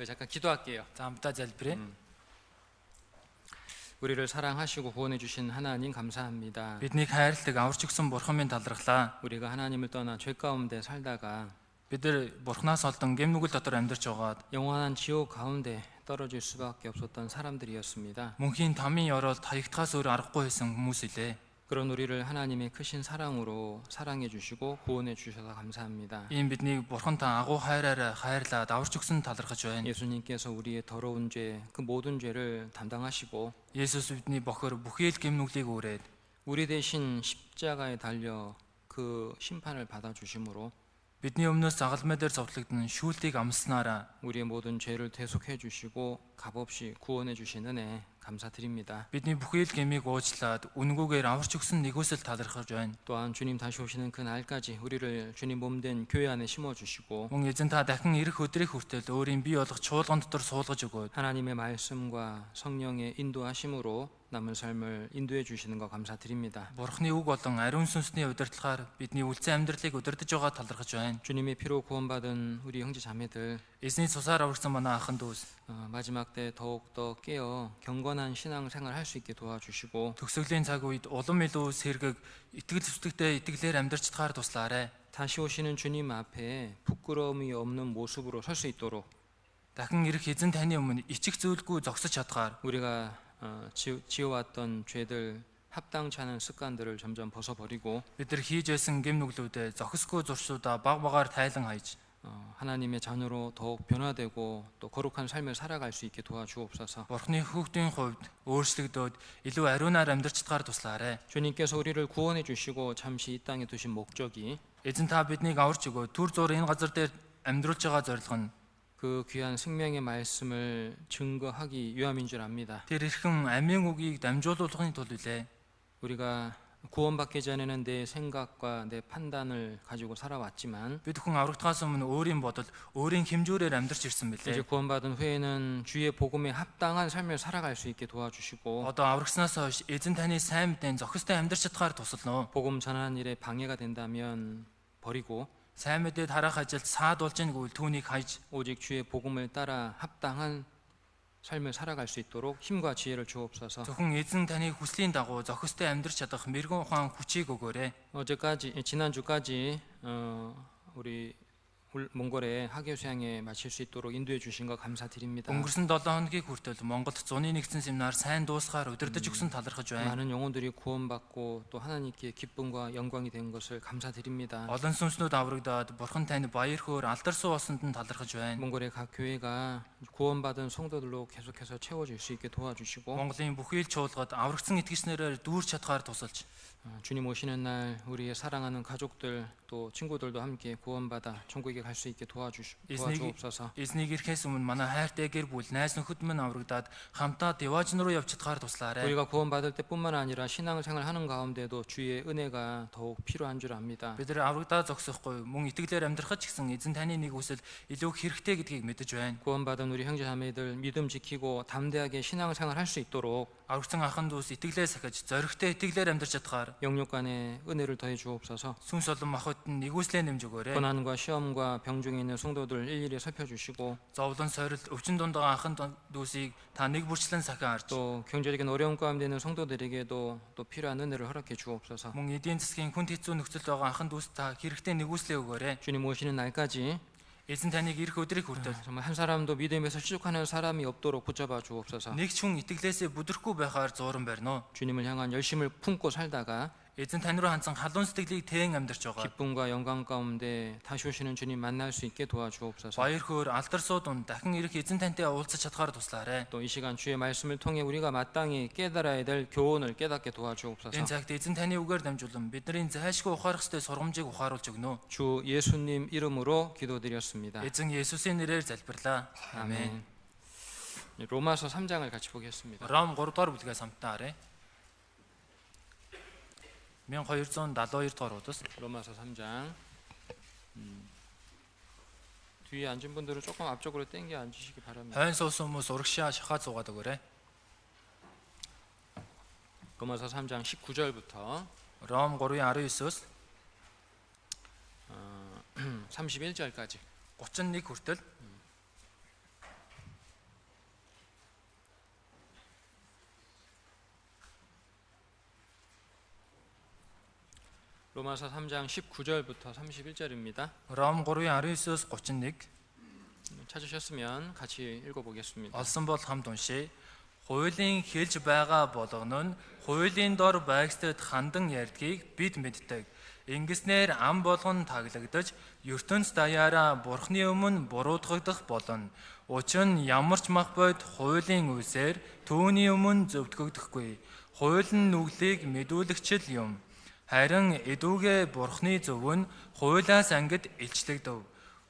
잠깐 기도할게요. За хамтдаа залбирая. 우리를 사랑하시고 구원해 주신 하나님 감사합니다. Биднийг хайрладаг аварч өгсөн бурхан минь талархлаа. 우리가 하나님을 떠나 죄 가운데 살다가 Бид нар бурхнаас олдон гэм нүгэл дотор амьдарч байгаад 영원한 지옥 가운데 떨어질 수밖에 없었던 사람들이었습니다. мөнхийн тамийн ёроол таягдахаас өөр аргагүй байсан хүмүүс илээ. 그런 우리를 하나님의 크신 사랑으로 사랑해 주시고 구원해 주셔서 감사합니다. Ийм биднийг бурхан та агуу хайраараа хайрлаад аварч өгсөн талархаж байна. 예수님께서 우리의 더러운 죄, 그 모든 죄를 담당하시고 Есүс бидний бохор бүхий л гэм нүглийг үүрээд 우리 대신 십자가에 달려 그 심판을 받아 주심으로 бидний өмнөөс загалмай дээр зовлогдсон шүүлтийг амснараа 우리의 모든 죄를 대속해 주시고 값없이 구원해 주신 은혜 감사드립니다. бидний бүхий л гэмийг уучлаад үнгүүгээр аварч өгсөн нэгөөсөл талархаж байна. 또한 주님 다시 오시는 그 날까지 우리를 주님 몸된 교회 안에 심어 주시고 Мөн эзэн та дахин ирэх өдрийн хүртэл өөрийн бие болгох чуулган дотор суулгаж өгөөд 하나님의 말씀과 성령의 인도하심으로 남은 삶을 인도해 주시는 거 감사드립니다. Бурхны үг болон ариун сүнсний удирдлагаар бидний үлцэн амьдралыг удирдах байгаа талархаж байна. 주님의 피로 구원받은 우리 형제 자매들 Эзний цусаар аварсан манай ахын дүүс 마지막 때 더욱더 깨어 경건한 신앙생활 할 수 있게 도와주시고 төгсгөлийн цаг үед улам илүү сэргэг итгэл зүтгэгтэй итгэлээр амьдарч чадхаар туслаарай. 다시 오시는 주님 앞에 부끄러움이 없는 모습으로 설 수 있도록 Дахин ирэх эзэн таны өмнө ичих зүйлгүй зогсож чадхаар 우리가 지어왔던 죄들 합당치 않은 습관들을 점점 벗어버리고 бид нар хийж байсан гэм нүглүүдээ зохисгүй зуршуудаа баг багаар тайлан хайж 하나님의 자녀로 더욱 변화되고 또 거룩한 삶을 살아갈 수 있게 도와주옵소서. Бурхны хүүхдийн хувьд өөрчлөгдөөд илүү ариунаар амьдарч чадхаар туслаарай. 주님께서 우리를 구원해 주시고 잠시 이 땅에 두신 목적이 Эзэн та биднийг аварч өгөө түр зур энэ газар дээр амьдруулж байгаа зорилго нь 그 귀한 생명의 말씀을 증거하기 위함인 줄 압니다. тэр эрхэм амийн үгийг дамжуулуулахын тулд үлээ. 우리가 구원받기 전에는 내 생각과 내 판단을 가지고 살아왔지만 Бид хүн аврагдахаас өмнө өөрийн бодол, өөрийн хэмжүүрээр амьдарч ирсэн 이제 билээ. 구원받은 후에는 주의 복음에 합당한 삶을 살아갈 수 있게 도와주시고 Одоо аврагснаас хойш эзэн таны сайн мэдэн зохистой амьдарч чадхаар тусалнаа. 복음 전하는 일에 방해가 된다면 버리고 Сайн мэдээд харах ажилд саад болж ийнгүй түүнийг хайж 오직 주의 복음을 따라 합당한 삶을 살아갈 수 있도록 힘과 지혜를 주옵소서. зөвхөн эзэн таны хүслийн дагуу зохистой амьдарч чадах мэрэгэн ухаан хүчийг өгөөрэй. 지난주까지 우리 몽골의 학예 수양에 마칠 수 있도록 인도해 주신 거 감사드립니다. Өнгөрсөн 7 хоногийн хүртэл Монголд зуны нэгдсэн семинар сайн дуусгаар удирдах өгсөн талархаж байна. 많은 영혼들이 구원받고 또 하나님께 기쁨과 영광이 된 것을 감사드립니다. Олон сүнснүүд аврагдаад бурхан тань баяр хөөр алдар суу болсонд нь талархаж байна. 몽골의 각 교회가 구원받은 성도들로 계속해서 채워질 수 있게 도와주시고 Монголын бүхий л чуулгад аврагдсан итгэгчнэрээр дүүрч чадхаар тусалж 주님 오시는 날 우리의 사랑하는 가족들 또 친구들도 함께 구원받아 천국에 갈 수 있게 도와주옵소서. эзнийг ирэхээс өмнө манай хайртай гэр бүл найз нөхөд минь аврагдаад хамтаа деважн руу явж чадхаар туслаарай. 우리가 구원받을 때뿐만 아니라 신앙생활 하는 가운데도 주의 은혜가 더욱 필요한 줄 압니다. Бид нар аврагдаа зогсохгүй мөн итгэлээр амьдрахад ч гэсэн эзэн таны нэг үсэл илүү хэрэгтэй гэдгийг мэдэж байна. 구원받은 우리 형제자매들 믿음 지키고 담대하게 신앙생활 할 수 있도록 Аврагдсан ахын дүүс итгэлээ сахиж зоригтой итгэлээр амьдарч чадхаар 영육 간에 은혜를 더해 주옵소서. сүнс олон махад нь нэгүслээ нэмж өгөөрэй. 고난과 시험과 병 중에 있는 성도들 일일이 살펴주시고 Зовлон сорилт өвчин дундаа ахын дүүсийг та нэг бүрчлэн сахин харж 또 경제적인 어려움 가운데 있는 성도들에게도 또 필요한 은혜를 허락해 주옵소서. мөн эдийн засгийн хүнд хэцүү нөхцөлд байгаа ахын дүүс та хэрэгтэй нэгүслээ өгөөрэй. 주님 오시는 날까지 Эзэн таныг ирэх өдрийг хүртэл 정말 한 사람도 믿음에서 실족하는 사람이 없도록 붙잡아 주옵소서. нэг ч хүн итгэлээсээ бүдрэхгүй байхаар зууран барина. 주님을 향한 열심을 품고 살다가 Эзэн тань руу хандсан халуун сэтгэлийг тээн амьдарч байгаа. 기쁨과 영광 가운데 다시 오시는 주님 만날 수 있게 도와주옵소서. Баяр хөөр алдар суудун дахин ирэх эзэн тантай уулзаж чадхаар туслаарай. 또 이 시간 주의 말씀을 통해 우리가 마땅히 깨달아야 될 교훈을 깨닫게 도와주옵소서. Энэ цагт эзэн таны үгээр дамжуулан бидний зайлшгүй ухаарах ёстой сургамжийг ухааруулж өгнө. 주 예수님 이름으로 기도드렸습니다. Эзэн Есүсийн нэрээр залбирлаа. Амен. 로마서 3장을 같이 보겠습니다. Ром 3 дугаар бүлгээс хамтдаа харъя. 1272 дугаар удас. 로마서 3장. 뒤에 앉은 분들은 조금 앞쪽으로 당겨 앉으시기 바랍니다. Хойно суусан хүмүүс урагшаа шахаад суугаад өгөөрэй. 로마서 3장 19절부터 Ром 3:19-өөс 31절까지 31 хүртэл 로마서 3장 19절부터 31절입니다. Ром 3:19-өөс 31 찾으셨으면 같이 읽어보겠습니다. олсон бол хамт уншъя. Хуулийн хэлж байгаа болгоно нь хуулийн дор байгстад хандан ярьдгийг бид мэддэг. Ингэснээр ам болгон таглагдаж ертөнц даяараа Бурхны өмнө буруутгагдах болно. Учир нь ямар ч мах бод хуулийн үсээр түүний өмнө зөвтгөгдөхгүй. Хууль нь нүглийг мэдүүлэгчл юм. Харин эдүүгээ Бурхны зөв нь хуулиас ангид илчлэгдэв.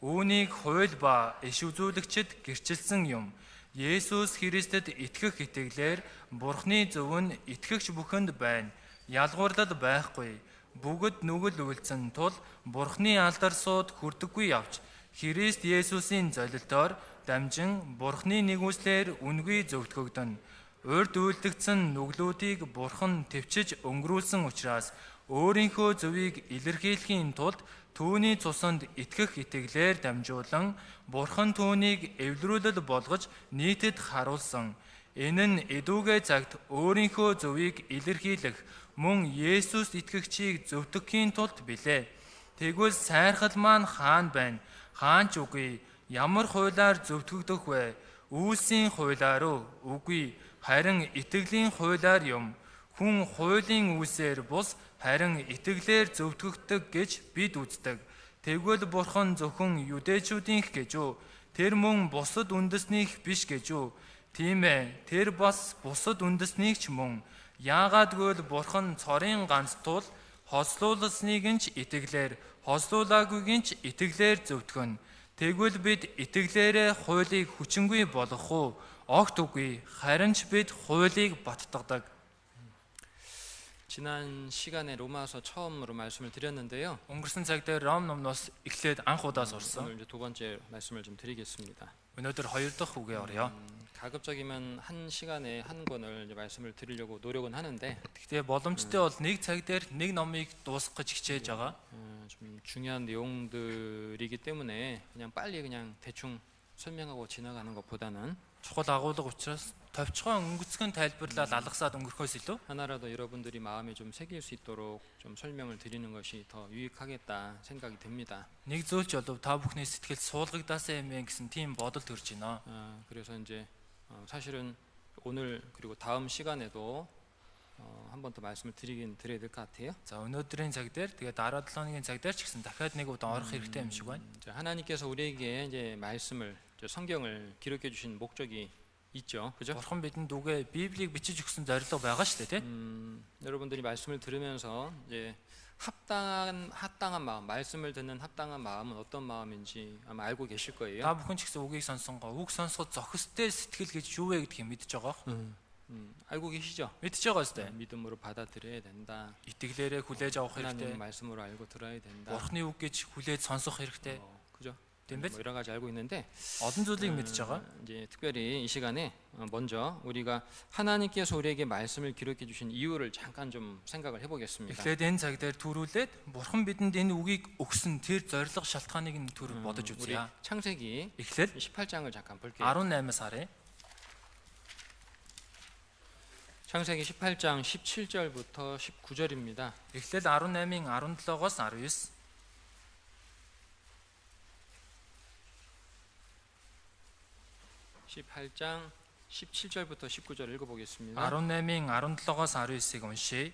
Үүнийг хууль ба иш үзүүлэгчд гэрчилсэн юм. Есүс Христэд итгэх итгэлээр Бурхны зөв нь итгэгч бүхэнд байна. Ялгуурлал байхгүй. Бүгд нүгэл үйлцэн тул Бурхны алдар сууд хүрдэггүй явж Христ Есүсийн золилтоор дамжин Бурхны нэгүслэр үнгүй зөвтгөгдөн. Урд үйлдэгдсэн нүглүүдийг Бурхан төвчж өнгөрүүлсэн учраас өөрийнхөө зөвийг илэрхийлэхийн тулд түүний цусанд итгэх итгэлээр дамжуулан Бурхан түүнийг эвлэрүүлэл болгож нийтэд харуулсан. Энэ нь эдүүгээ цагт өөрийнхөө зөвийг илэрхийлэх мөн Есүс итгэгчийг зөвтгөхийн тулд билээ. Тэгвэл сайрхал маань хаана байна? Хаан ч үгүй. Ямар хуулиар зөвтгөгдөх вэ? Үйлсийн хуулиар уу? Үгүй. Харин итгэлийн хуулиар юм. Хүн хуулийн үйлсээр бус харин итгэлээр зөвтгөгдөг гэж бид үздэг. Тэгвэл Бурхан зөвхөн юдэчүүдийнх гэж үү? Тэр мөн бусад үндэснийх биш гэж үү? Тийм ээ, тэр бас бусад үндэснийг ч мөн. Яагаад гэвэл Бурхан цорын ганц тул хослуулсныг нь ч итгэлээр, хослуулаагүйг нь ч итгэлээр зөвтгөн. Тэгвэл бид итгэлээрээ хуулийг хүчингүй болгох уу? Огт үгүй. Харин ч бид хуулийг баттгадаг. 지난 시간에 로마서 처음으로 말씀을 드렸는데요. Өнгөрсөн цаг дээр Ром номноос эхлээд анх удаа сурсан. 오늘 이제 두 번째 말씀을 좀 드리겠습니다. Өнөөдөр хоёр дахь үгээ орё. 가급적이면 한 시간에 한 권을 이제 말씀을 드리려고 노력은 하는데 Гэхдээ боломжтой бол нэг цаг дээр нэг номыг дуусгах гэж хичээж байгаа. 좀 중요한 내용들이기 때문에 그냥 빨리 그냥 대충 설명하고 지나가는 것보다는 Чухал агуулга учраас товчхон өнгөцгөн тайлбарлаад алгасаад өнгөрөхөөс илүү 하나라도 여러분들이 마음에 좀 새길 수 있도록 좀 설명을 드리는 것이 더 유익하겠다 생각이 듭니다. нэг зүйлч болов та бүхний сэтгэл суулгагдаасаа юм гэсэн тийм бодол төрж байна. 그래서 이제 사실은 오늘 그리고 다음 시간에도 한 번 더 말씀을 드려야 될 것 같아요. За өнөөдрийн цаг дээр тэгээ дараа 7 өдрийн цаг дээр ч гэсэн дахиад нэг удаа орох хэрэгтэй юм шиг байна. 하나님께서 우리에게 이제 말씀을 성경을 기록해 주신 목적이 있죠. 그죠? Бурхан бидэнд үгээ Библийг бичиж өгсөн зорилго байгаа шүү дээ, тийм? 여러분들이 말씀을 들으면서 이제 합당한 마음, 말씀을 듣는 합당한 마음은 어떤 마음인지 아마 알고 계실 거예요. Та бүхэн ч гэсэн үгийг сонсон гоо. Үг сонсоход зохистой сэтгэл гэж юу вэ гэдгийг мэдж байгаа. 알고 계시죠? Мэдж байгаа зү. 믿음으로 받아들여야 된다. Итгэлээрээ хүлээж авах 하나님의 хэрэгтэй. 말씀으로 알고 들어야 된다. Бурханы үг гэж хүлээж сонсох хэрэгтэй. 그죠? Тийм 뭐 биз? 여러 가지 알고 있는데 Олон зүйлийг мэдж байгаа. 이제 특별히 이 시간에 먼저 우리가 하나님께서 우리에게 말씀을 기록해 주신 이유를 잠깐 좀 생각을 해보겠습니다. Эхлээд энэ цаг дээр төрүүлээд Бурхан бидэнд энэ үгийг өгсөн тэр зорилго шалтгааныг нь төр бодож 우리 үзье. 창세기 Эхлээд 18장을 잠깐 볼게요. 18-аас харъя. 창세기 18장 17절부터 19절입니다. Эхлээд 18-ын 17-оос 19. 18장 17절부터 19절 읽어보겠습니다. 18-ын 17-оос 19-ыг уншъя.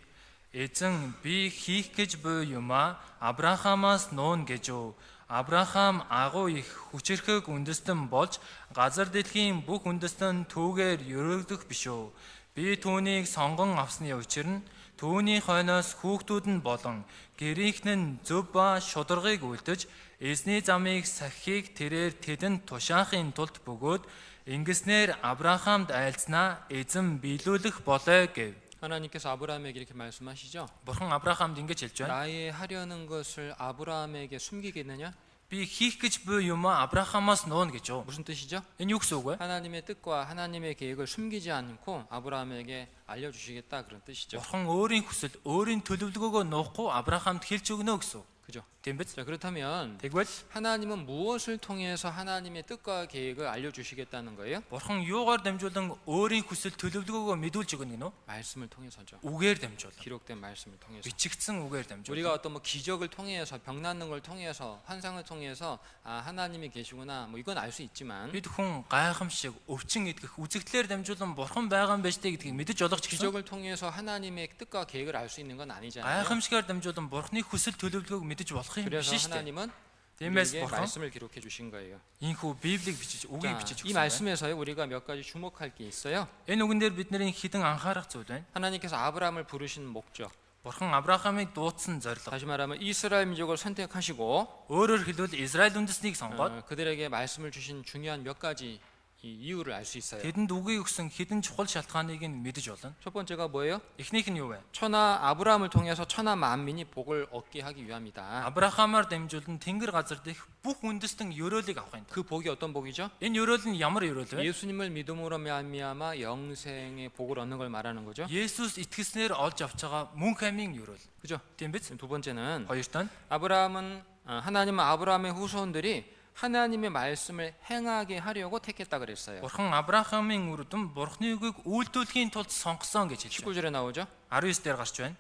Эзэн би хийх гэж буй юмаа Авраамаас нуун гэж үү. Авраам агуу их хүчирхэг үндэстэн болж газар дэлхийн бүх үндэстэн түүгээр өрөөгдөх биш үү. Би түүнийг сонгон авсны учир нь түүний хойноос хүүхдүүд нь болон гэрийнхэн нь зөв ба шударгыг үлдэж эзний замыг сахихыг тэрээр тэдэнд тушаахын тулд бөгөөд ингэснээр Авраамд айлцнаа эзэн биелүүлэх болоо гэв. 하나님께서 아브라함에게 이렇게 말씀하시죠. Бурхан Авраамд ингэж хэлж байна. 나의 하려는 것을 아브라함에게 숨기겠느냐? Би хийх гэж буй юмаа Авраамаас нуун гэж үү. 무슨 뜻이죠? Энэ юу гэсэн үг вэ? 하나님의 뜻과 하나님의 계획을 숨기지 않고 아브라함에게 알려주시겠다 그런 뜻이죠. Бурхан өөрийн хүсэл, өөрийн төлөвлөгөөгөө нуухгүй Авраамд хэлж өгнө гэсэн үг. 그죠? Тийм биз? 자, 그렇다면 Тэгвэл 하나님은 무엇을 통해서 하나님의 뜻과 계획을 알려주시겠다는 거예요? Бурхан юугаар дамжуулан өөрийн хүсэл төлөвлөгөөгөө мэдүүлж өгнө гинөө? 말씀을 통해서죠. Үгээр дамжуулан. 기록된 말씀을 통해서. Бичигдсэн үгээр дамжуулан. 우리가 어떤 뭐 기적을 통해서 병 낫는 걸 통해서 환상을 통해서 아 하나님이 계시구나 뭐 이건 알 수 있지만 Бид хүн гайхамшиг, өвчин идэх үзэгдлээр дамжуулан Бурхан байгаа юм байна штэ гэдгийг мэдэж олох ч гэсэн 기적을 통해서 하나님의 뜻과 계획을 알 수 있는 건 아니잖아요. гайхамшигаар дамжуулан Бурханы хүсэл төлөвлөгөөг мэдэж болох юм биш 그래서 штэ. 하나님은 Тиймээс 우리에게 Бурхан 말씀을 기록해 주신 거예요. ийхүү Библийг бичиж, үгийг 자, бичиж 이 өгсөн байна. 말씀에서요 우리가 몇 가지 주목할 게 있어요. Энэ үгэн дээр бидний хідэн анхаарах зүйл байна. 하나님께서 아브라함을 부르신 목적, Бурхан Авраамыг дуудсан зорилго. 다시 말하면 이스라엘 민족을 선택하시고 Өөрөөр хэлбэл Израиль үндэснийг сонгоод 그들에게 말씀을 주신 중요한 몇 가지 이 이유를 알 수 있어요. тэдэнд үгийг өгсөн хідэн чухал шалтгааныг нь мэдэж болно. 첫 번째가 뭐예요? Эхнийх нь юу вэ? 천하 아브라함을 통해서 천하 만민이 복을 얻게 하기 위함이다. Авраамаар дамжуулан Тэнгэр газар дэх бүх үндэстэн ёроолыг авах юм. 그 복이 어떤 복이죠? Энэ ёроол нь ямар ёроол вэ? 예수님을 믿음으로 말미암아 영생의 복을 얻는 걸 말하는 거죠. Есүс итгэснээр олж авч байгаа мөнх амийн ёроол. 그죠? Тийм биз? 두 번째는 Хоёрт нь 하나님은 아브라함의 후손들이 하나님의 말씀을 행하게 하려고 택했다 그랬어요. Бурхан Авраамын үрдэн Бурханы үгийг үйлдүүлэхийн тулд сонгосон гэж хэлж байна. 19절에 나오죠. 19 дээр гарч байна.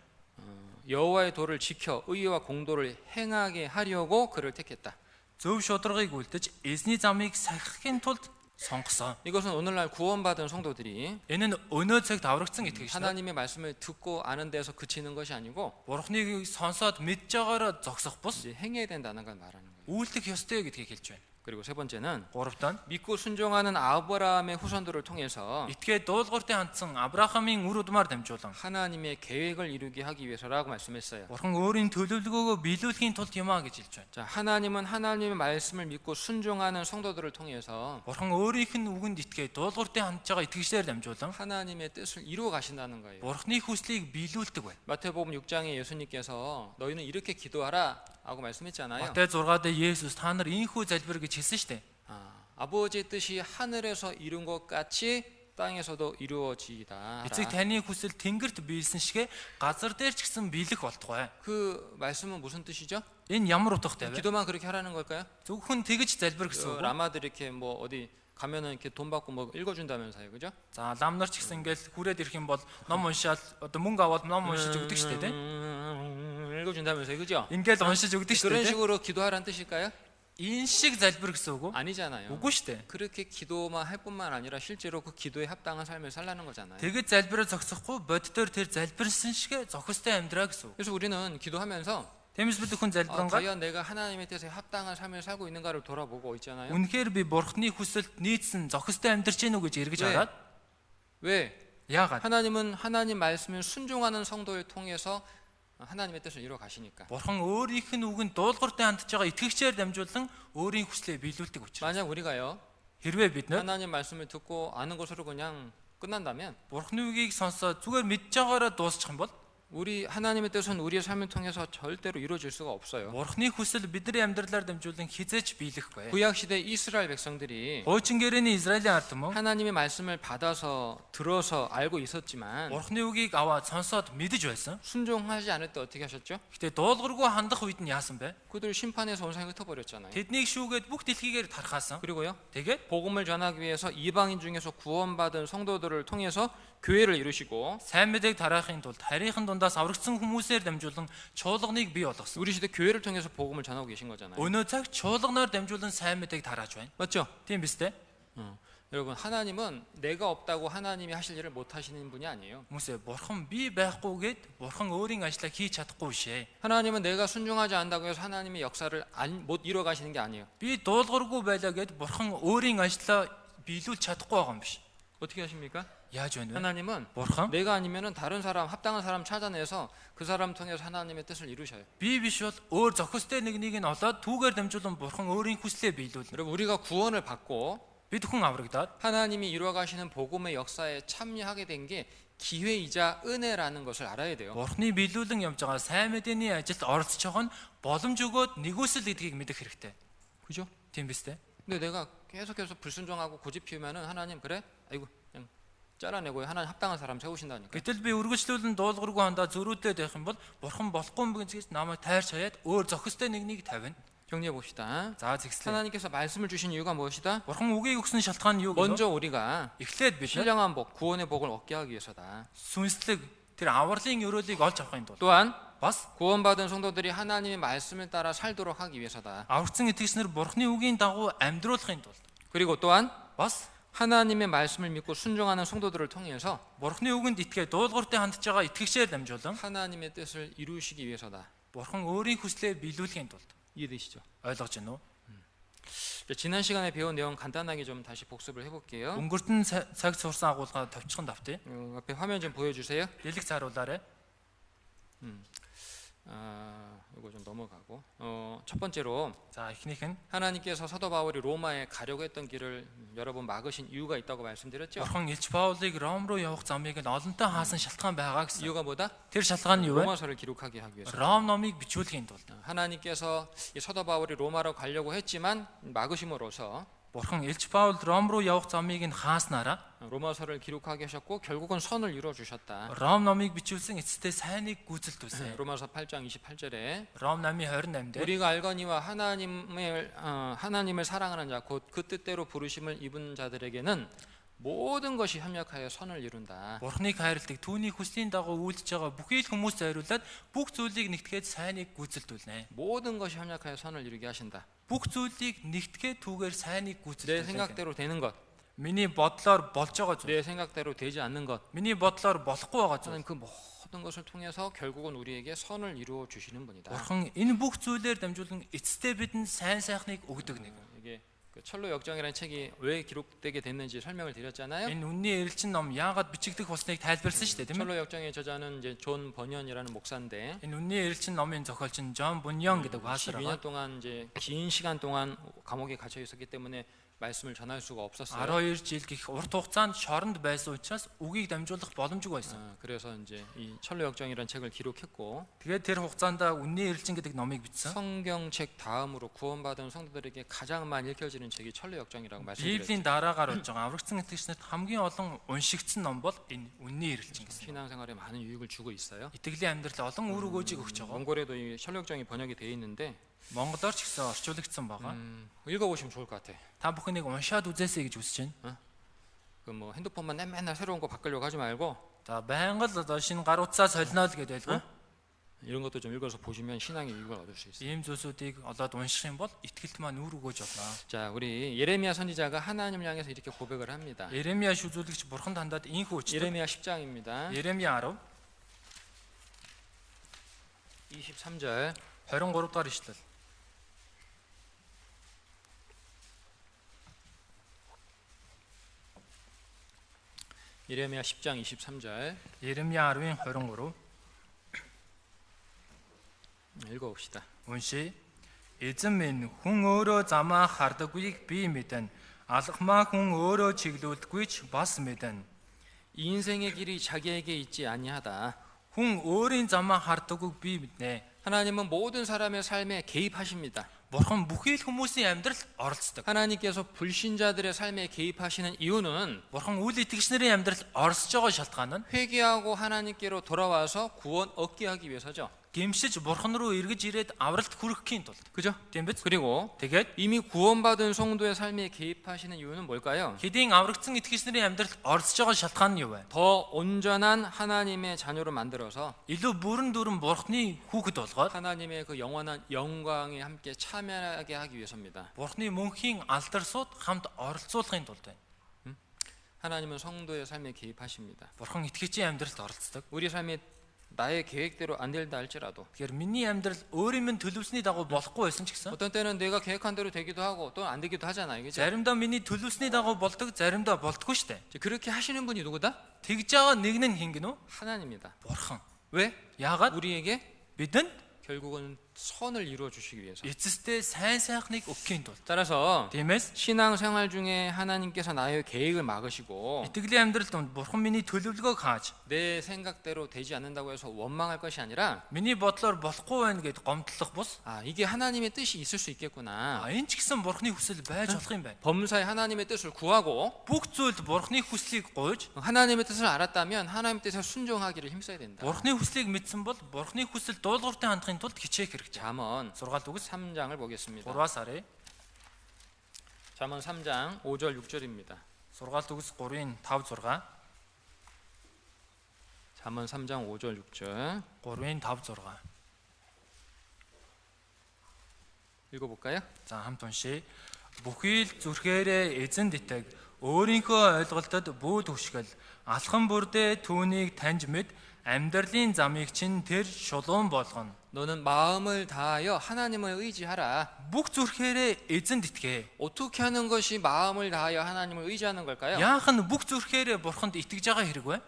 여호와의 도를 지켜 의와 공도를 행하게 하려고 그를 택했다. Зөв шударгыг үлдэж эзний замыг сахихын тулд сонгосон. 이것은 오늘날 구원받은 성도들이 Энэ нь өнөө цагт аврагдсан итгэгч нар 하나님의 말씀을 듣고 아는 데서 그치는 것이 아니고 Бурханыг сонсоод мэдж байгаараа зогсох бус 이제 행해야 된다는 걸 말하는 거예요. үйлдэх ёстой гэдгийг хэлж байна. 그리고 세 번째는 Гуравт нь 믿고 순종하는 아브라함의 후손들을 통해서 итгээ дуулууртын хандсан Авраамын үр удмаар дамжуулан 하나님의 계획을 이루게 하기 위해서라고 말씀했어요. Бурхан өөрийн төлөвлөгөөгөө биелүүлэхийн тулд юмаа гэж хэлж байна. 자, 하나님은 하나님의 말씀을 믿고 순종하는 성도들을 통해서 Бурхан өөрийнх нь үгэнд итгээ дуулууртын хандж байгаа итгэгчдээр дамжуулан 하나님의 뜻을 이루어 가신다는 거예요. Бурханы хүслийг биелүүлдэг байна. 마태복음 6장에 예수님께서 너희는 이렇게 기도하라 하고 말씀했잖아요. Матай 6-д Есүс та нар ийхүү залбир гэж хэлсэн шүү дээ. 아버지의 뜻이 하늘에서 이룬 것 같이 땅에서도 이루어지이다. Эцэг таны хүсэл тэнгэрт биелсэн шигэ газар дээр ч гэсэн биелэх болтугай. 그 말씀은 무슨 뜻이죠? Энэ ямар утгатай вэ? 기도만 그렇게 하라는 걸까요? Зөвхөн тэгж залбир гэсэн үг. 라마들 이렇게 뭐 어디 가면은 이렇게 돈 받고 뭐 읽어준다면서요, 그죠? За ламнар ч гэсэн ингээл хүрээд ирэх юм бол ном уншаал одоо мөнгө аваад ном уншиж өгдөг шүү дээ, тийм? 읽어준다면서요, 그죠? Ингээл уншиж өгдөг шүү 그런 дээ. 식으로 기도하라는 뜻일까요? Энэ шиг залбир гэсэн үг үү? 아니잖아요. Үгүй шүү дээ. 그렇게 기도만 할 뿐만 아니라 실제로 그 기도에 합당한 삶을 살라는 거잖아요. Тэгэд залбираа зогсохгүй боддоор тэр залбирсан шигэ зохистой амьдраа гэсэн үг. 그래서 우리는 기도하면서 Тиймээс бид хүн залбирангаа 과연 내가 하나님의 뜻에 합당한 삶을 살고 있는가를 돌아보고 있잖아요. үнэхээр би бурхны хүсэлд нийцсэн зохистой амьдарч гэнэ үү гэж эргэж 왜? хараад 왜? яагаад 하나님은 하나님 말씀을 순종하는 성도를 통해서 하나님의 뜻을 이루어 가시니까. бурхан өөрийнх нь үгэнд дуулууртай хандж байгаа итгэгчээр дамжуулан өөрийн хүслээ биелүүлдэг учраас 만약 우리가요 хэрвээ бид нар 하나님 말씀을 듣고 아는 것으로 그냥 끝난다면 бурхны үгийг сонсоод зүгээр мэдж байгаараа дуусчих юм бол 우리 하나님의 뜻은 우리의 삶을 통해서 절대로 이루어질 수가 없어요. бурхны хүсэл бидний амьдралаар дамжуулан хизээч биелэхгүй. 구약 시대 이스라엘 백성들이 Хуучин гэрээний Израилийн ард түмэн 하나님의 말씀을 받아서 들어서 알고 있었지만 бурхны үгийг аваад сонсоод мэдэж байсан. 순종하지 않을 때 어떻게 하셨죠? Гэтэ дуулуургүй хандах үед нь яасан бэ? 그들 심판에서 온상에 흩어버렸잖아요. Тэднийг шүүгээд бүх дэлхийгээр тархаасан. 그리고요 Тэгээд 복음을 전하기 위해서 이방인 중에서 구원받은 성도들을 통해서 교회를 이루시고 сайн мэдээг тараахын тулд харийнхан дундаас аврагдсан хүмүүсээр дамжуулан чуулганыг бий болгосон. 우리 시대 교회를 통해서 복음을 전하고 계신 거잖아요. Өнөө цаг чуулганаар дамжуулан сайн мэдээг тарааж байна. 맞죠? Тийм биз дээ? 여러분 하나님은 내가 없다고 하나님이 하실 일을 못 하시는 분이 아니에요. Хүмүүсээ бурхан би байхгүйгээд бурхан өөрийн ажлаа хийж чадахгүй шээ. 하나님은 내가 순종하지 않는다고 해서 하나님의 역사를 못 이뤄 가시는 게 아니에요. Би дуулуургүй байлаа гэд бурхан өөрийн ажлаа биелүүлж чадахгүй байгаа юм биш. 어떻게 하십니까? Яаж байна вэ? 하나님은 бурхан 내가 아니면은 다른 사람 합당한 사람 찾아내서 그 사람 통해서 하나님의 뜻을 이루셔요. би биш бол өөр зохистой нэгнийг нь олоод түүгээр дамжуулан бурхан өөрийн хүслээ биелүүлнэ. 여러분 우리가 구원을 받고 Бид хүн аврагдаад 하나님이 이루어 가시는 복음의 역사에 참여하게 된 게 기회이자 은혜라는 것을 알아야 돼요. бурхны биелүүлэн явж байгаа сайн мэдээний ажилд оролцож байгаа нь боломж өгөөд нэгүсэл гэдгийг мэдэх хэрэгтэй. 그죠? Тийм биз дээ? 근데 내가 계속해서 불순종하고 고집 피우면은 하나님 그래? 아이고 그냥 잘라내고 하나님 합당한 사람 세우신다니까. Гэтэл би үргэлжлүүлэн дуулуургүй хандаа зөрүүтэй байх юм бол бурхан болохгүй юм гэж намайг тайрч хаяад өөр зохистой нэгнийг тавина. 정리해 봅시다. За зэгслээ. 하나님께서 말씀을 주신 이유가 무엇이다? Бурхан үгийг өгсөн шалтгаан юу гэвэл 먼저 우리가 эхлээд бид 신령한 복, 구원의 복을 얻게 하기 위해서다. сүнслэг тэр авралын өрөөлийг олж авахын тулд 또한 бас 구원받은 성도들이 하나님의 말씀을 따라 살도록 하기 위해서다. аврагдсан итгэгчнэр бурханы үгийн дагуу амьдруулахын тулд 그리고 또한 бас 하나님의 말씀을 믿고 순종하는 성도들을 통해서 бурханы үгэнд итгээ дуулууртай хандж байгаа итгэгчээр дамжуулан 하나님의 뜻을 이루시기 위해서다. бурхан өөрийн хүслээ биелүүлэхийн тулд 이해되시죠? ойлгож байна уу? 지난 시간에 배운 내용 간단하게 좀 다시 복습을 해볼게요. Өнгөртөн цаг сурсан агуулга товчхон давтъя. 앞에 화면 좀 보여주세요. Дэлгэц харуулаарай. 이거 좀 넘어가고 첫 번째로 За эхнийх нь 하나님께서 사도 바울이 로마에 가려고 했던 길을 여러 번 막으신 이유가 있다고 말씀드렸죠. бурхан Илч Паулыг Ром руу явах замыг нь олонтой хаасан шалтгаан байгаа гэсэн. 이유가 뭐다? Тэр шалтгаан нь юу вэ? 로마서를 기록하게 하기 위해서. Ром номыг бичүүлэхийн тулд. 하나님께서 이 사도 바울이 로마로 가려고 했지만 막으심으로써 Бурхан Илч Паул Ром руу явах замыг нь хааснараа 로마서를 기록하게 하셨고 결국은 선을 이루어 주셨다. Ром номыг бичүүлсэн эцэстээ сайныг гүйцэлдүүлсэн. 로마서 8장 28절에 Ром номын 28-д 우리가 알거니와 하나님을 사랑하는 자 곧 그 뜻대로 부르심을 입은 자들에게는 모든 것이 협력하여 선을 이룬다. Бурханыг хайрладаг түүний хүслийн дагуу үйлдэж байгаа бүхий л хүмүүс зориулаад бүх зүйлийг нэгтгээд сайныг гүйцэлдүүлнэ. 모든 것이 협력하여 선을 이루게 하신다. Бүх зүйлийг нэгтгээд түүгээр сайныг 내 гүйцэлдүүлнэ. 생각대로 되는 것, Миний бодлоор болж байгаа зүйл. 내 생각대로 되지 않는 것, Миний бодлоор болохгүй байгаа зүйл. 저는 그 모든 것을 통해서 결국은 우리에게 선을 이루어 주시는 분이다. Бурхан энэ бүх зүйлээр дамжуулан эцэстээ бидэнд сайн сайхныг өгдөг нэг. 이게 그 철로 역정이라는 책이 왜 기록되게 됐는지 설명을 드렸잖아요. Энэ үнний эрэлчин ном яагаад бичигдэх болсныг тайлбарласан шүү дээ, тийм ээ? 철로 역정의 저자는 이제 존 버년이라는 목사인데 Энэ үнний эрэлчин номын зохиолч нь Джон Буньон гэдэг пастор 12년 байгаа. 동안 이제 긴 시간 동안 감옥에 갇혀 있었기 때문에 말씀을 전할 수가 없었어요. 12 жил гих урт хугацаанд шоронд байсан учраас үгийг дамжуулах боломжгүй байсан. 그래서 이제 이 철로 역정이라는 책을 기록했고 Тэгээд тэр хугацаанд үнний эрэлчин гэдэг номыг бичсэн. 성경책 다음으로 구원받은 성도들에게 가장 많이 읽혀지는 책이 철로 역정이라고 말씀드렸죠. Библийн дараагаар болж байгаа аврагдсан итгэгчнэрт хамгийн олон уншигдсан ном бол энэ үнний эрэлчин гэсэн. 신앙생활에 많은 유익을 주고 있어요. Итгэлийн амьдралд олон үр өгөөжийг өгч байгаа. 원고에도 이 철로 역정이 번역이 돼 있는데 Монголоор ч гэсэн орчуулагдсан байгаа. 읽어보시면 좋을 것 같아. Та бүхнийг уншаад үзээсэй гэж хүсэж байна. 그 뭐 핸드폰만 맨날 새로운 거 바꾸려고 하지 말고 За байнга л одоо шинэ гар утсаа солино л гэдэг байлгүй. 이런 것도 좀 읽어서 보시면 신앙의 유익을 얻을 수 있어요. Ийм зүйлсүүдийг олоод унших юм бол итгэлт маань үр өгөөж болно. 자, 우리 예레미야 선지자가 하나님을 향해서 이렇게 고백을 합니다. Еремия шүзүүлэгч бурханд хандаад инхүү өчтөг. 예레미야 10장입니다. Еремия 10 23절 23 дахь ишлэл. 예레미야 10장 23절 Еремия 10-ийн 23 읽어봅시다. уншия. Эзэн минь хүн өөрөө замаа хардаггүйг би мэдэн. Алхмаа хүн өөрөө чиглүүлдэггүй ч бас мэдэн. 인생의 길이 자기에게 있지 아니하다. Хүн өөрийн замаа хардаггүйг би мэднэ. 하나님은 모든 사람의 삶에 개입하십니다. Бурхан бүхий л хүмүүсийн амьдралд оролцдог. 하나님께서 불신자들의 삶에 개입하시는 이유는 Бурхан үл итгэгчнэрийн амьдралд оролцож байгаа шалтгаан нь 회개하고 하나님께로 돌아와서 구원 얻게 하기 위해서죠. гэмшиж Бурхан руу эргэж ирээд авралт хүрэхийн тулд. 그죠? Тийм биз? 그리고 Тэгээд 이미 구원받은 성도의 삶에 개입하시는 이유는 뭘까요? хэдийн аврагдсан итгэгчнэрийн амьдралд оролцож байгаа шалтгаан нь юу вэ? 더 온전한 하나님의 자녀로 만들어서 Илүү бүрэн дүрэн Бурханы хүүхэд болгоод 하나님의 그 영원한 영광에 함께 참여하게 하기 위해서입니다. Бурханы мөнхийн алдарсууд хамт оролцуулахын тулд байна. 하나님은 성도의 삶에 개입하십니다. Бурхан итгэгчийн амьдралд оролцдог. 우리 삶이 나의 계획대로 안 된다 할지라도 Тэгэхээр миний амьдрал өөрийн минь төлөвсний дагуу болохгүй байсан ч гэсэн 어떤 때는 내가 계획한 대로 되기도 하고 또 안 되기도 하잖아요. 그죠? заримдаа миний төлөвсний дагуу болдог, заримдаа болдгүй штэ. 그렇게 하시는 분이 누구다? Тэгж байгаа нэг нь хин гэнэ үү? 하나님입니다. Бурхан. 왜? Яагаад 우리에게 бидэнд 결국은 선을 이루어 주시기 위해서. эцэстээ сайн сайхныг өгөхийн тулд. 따라서 Тиймээс 신앙생활 중에 하나님께서 나의 계획을 막으시고 итгэлийн амьдрал донд бурхан миний төлөвлөгөөг хааж 내 생각대로 되지 않는다고 해서 원망할 것이 아니라 миний бодлоор болохгүй байна гэд гомдлох бус. 이게 하나님의 뜻이 있을 수 있겠구나. Энэ ч гэсэн бурханы хүсэл байж болох юм байна. 범사에 하나님의 뜻을 구하고 Бүх зүйл бурханы хүслийг гуйж 하나님의 뜻을 알았다면 하나님의 뜻에 순종하기를 힘써야 된다. бурханы хүслийг мэдсэн бол бурханы хүсэл дуулууртай хандахын тулд хичээх хэрэгтэй. 잠언 6 дугас 3장을 보겠습니다. 3-аас харъя. 잠언 3장 5절 6절입니다. 6 дугас 3-ын 5 6. 잠언 3장 5절 6절 3-ын 5 6. 읽어볼까요? За хамт уншия. Бүхий л зүрхээрээ эзэнд итэг, өөрийнхөө ойлголтод бүү төвшгөл, алхан бүрдээ түүнийг таньж мэд, амьдралын замыг чинь тэр шулуун болгоно. 너는 마음을 다하여 하나님을 의지하라. Бүх зүрхээрээ эзэнд итгэ. 어떻게 하는 것이 마음을 다하여 하나님을 의지하는 걸까요? Яах нь бүх зүрхээрээ бурханд итгэж байгаа хэрэг вэ?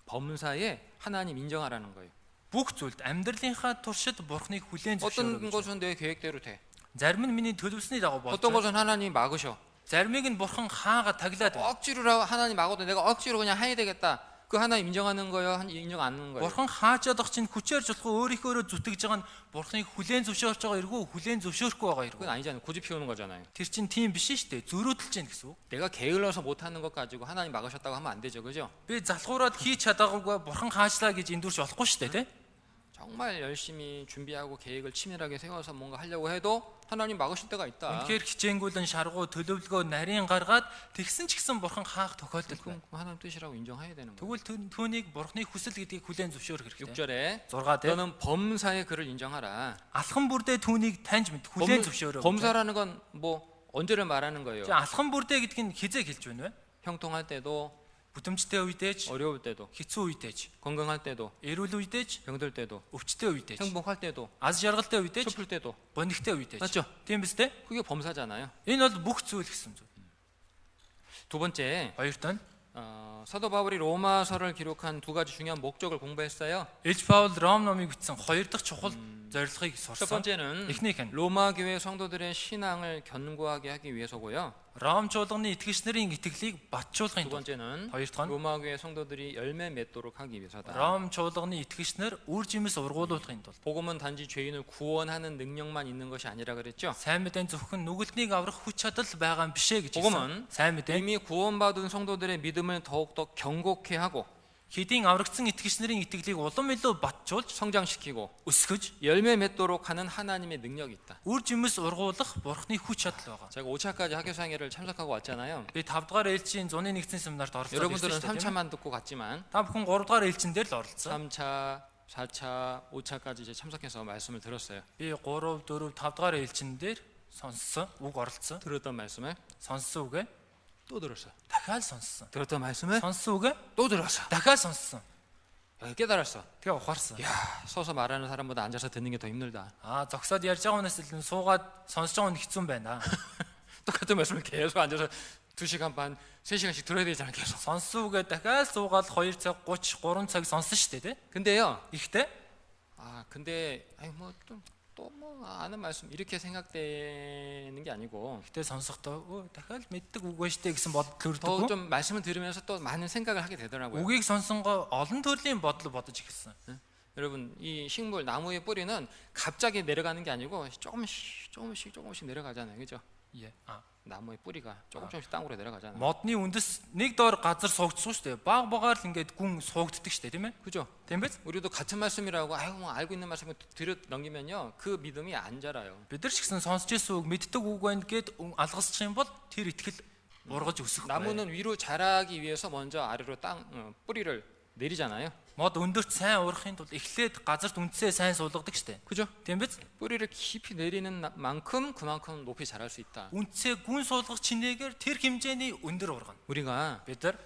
범사에 하나님 인정하라는 거예요. Бүх зүйлд амьдралынхаа туршид бурхныг хүлээн 어떤 зөвшөөрөх. 것은 내 계획대로 돼. Зарим нь миний төлөвлөсний дагуу болж 어떤 байна. 것은 하나님이 막으셔. Заримыг нь бурхан хаага таглаад байна. 억지로 하나님 막아도 내가 억지로 그냥 해야 되겠다. 그 하나님 인정하는 거예요? 인정 안 하는 거예요? Бурхан хааж ядах чинь хүчээр жолхоо өөрийнхөө зүтгэж байгаа нь бурхныг хүлээн зөвшөөрч байгаа эргүү хүлээн зөвшөөрөхгүй байгаа эргүү. 그건 아니잖아요. 고집 피우는 거잖아요. Тэр чинь тийм биш шүү дээ. зөрөөдөлж чинь гэсэн үг. 내가 게을러서 못 하는 것 가지고 하나님 막으셨다고 하면 안 되죠. 그죠? Би залхуураад хийж чадаагүй бурхан хаачлаа гэж эндүрч болохгүй шүү дээ, тэ? 정말 열심히 준비하고 계획을 치밀하게 세워서 뭔가 하려고 해도 하나님 막으실 때가 있다. Үнэхээр хичээнгүйлэн шаргуу төлөвлөгөө нарийн гаргаад тэгсэн ч гэсэн бурхан хаах тохиолдол байна. 그럼 하나님 뜻이라고 인정해야 되는 거예요. Тэгвэл түүнийг бурхны хүсэл гэдгийг хүлээн зөвшөөрөх хэрэгтэй. 6절에 6 дээр 너는 범사의 그를 인정하라. алхан бүрдээ түүнийг таньж мэд хүлээн зөвшөөрөө. 범사라는 건 뭐 언제를 말하는 거예요? алхан бүрдээ гэдэг нь хизээ хэлж байна вэ? 형통할 때도 Бүтэмжтэй үедээч, 어려울 때도 хэцүү үедээч, 건강할 때도 эрүүл үедээч, 병들 때도 өвчтэй үедээч, 행복할 때도 аз жаргалтай үедээч, 슬플 때도 бонигтай үедээч. 맞죠? Тийм биз дээ? 그게 범사잖아요. Энэ бол бүх зүйл гэсэн зүйл. 두 번째 Хоёрт нь 사도 바울이 로마서를 기록한 두 가지 중요한 목적을 공부했어요. Илж Паул Ром номыг бичсэн хоёр дахь чухал зорилгыг 첫 сурсан. 번째는 Эхнийх нь 로마 교회 성도들의 신앙을 견고하게 하기 위해서고요. Ром чуулганы итгэгч нарын итгэлийг батжуулахын 두 тулд. 번째는 Хоёр дахь нь 로마 교회 성도들이 열매 맺도록 하기 위해서다. Ром чуулганы итгэгч нар үр жимс ургуулуулахын тулд. 복음은 단지 죄인을 구원하는 능력만 있는 것이 아니라 그랬죠. Сайн мэдэн зөвхөн нүгэлтнийг аврах хүч чадал байгаа юм бишээ гэж 복음은 хэлсэн. Сайн мэдэн 이미 구원받은 성도들의 믿음을 더욱더 견고케 하고 хэдийн аврагдсан итгэгч нарын итгэлийг улам илүү батжуулж 성장시키고 өсгөж 열매 맺도록 하는 하나님의 능력이 있다. үр жимс ургуулах бурхны хүч чадал байгаа. 제가 5차까지 학교상회를 참석하고 왔잖아요. Би 5 дугаар ээлжийн зуны нэгдсэн семинарт оролцоод 여러분들은 ирсэн шүү дээ. 3차만 듣고 갔지만 Та бүхэн 3 дугаар ээлжин дээр л оролцсон. 3차, 4차, 5차까지 이제 참석해서 말씀을 들었어요. Би 3, 4, 5 дугаар ээлжин дээр сонссон, үг оролцсон. 들었던 말씀을 Сонссон үгээ 또 들었어요. дахиад сонссон. 들었던 말씀을 Сонссон үгээ 또 들었어. дахиад сонссон. 깨달았어. Тэгээ ухаарсан. 야, 서서 말하는 사람보다 앉아서 듣는 게 더 힘들다. Зогсоод ярьж байгаа хүнээс илүү суугаад сонсож байгаа хүн хэцүү юм байна. 똑같은 말씀을 계속 앉아서 2시간 반, 3시간씩 들어야 되잖아, 계속. Сонссон үгээ дахиад суугаад 2 цаг 30, 3 цаг сонссон шүү дээ, тэ? 근데요. Ихтэй 근데 아니 또 뭐 아는 말씀 이렇게 생각되는 게 아니고 ихтэй сонсохдоо дахиад мэддэг үг байж тээ гэсэн бодол 더 төрдөггүй. 좀 말씀을 들으면서 또 많은 생각을 하게 되더라고요. Үгийг сонсонгоо олон төрлийн бодол бодож эхэлсэн. 여러분, 이 식물 나무의 뿌리는 갑자기 내려가는 게 아니고 조금씩 내려가잖아요. 그죠? Е. 나무의 뿌리가 조금씩 땅으로 내려가잖아요. Модны үндэс нэг доор газар суугдсан шүү дээ. Баг багаар л ингээд гүн суугддаг шүү дээ, тийм ээ? 그죠? Тийм биз? 우리도 같은 말씀이라고 뭐 알고 있는 말씀을 들여 넘기면요. 그 믿음이 안 자라요. Бид нар ч гэсэн сонсч ирсэн үг мэддэг үг байна гэд алгасчих юм бол тэр итгэл ургаж өсөх бай. 나무는 위로 자라기 위해서 먼저 아래로 뿌리를 내리잖아요. Мод өндөрт сайн уурахын тулд эхлээд газарт үндсээ сайн суулгадаг шүү дээ. 그죠? Тийм биз? 뿌리를 깊이 내리는 만큼 그만큼 높이 자랄 수 있다. Үндсээ гүн суулгах чинээгээр тэр хэмжээний өндөр ургана. 우리가 Бид нар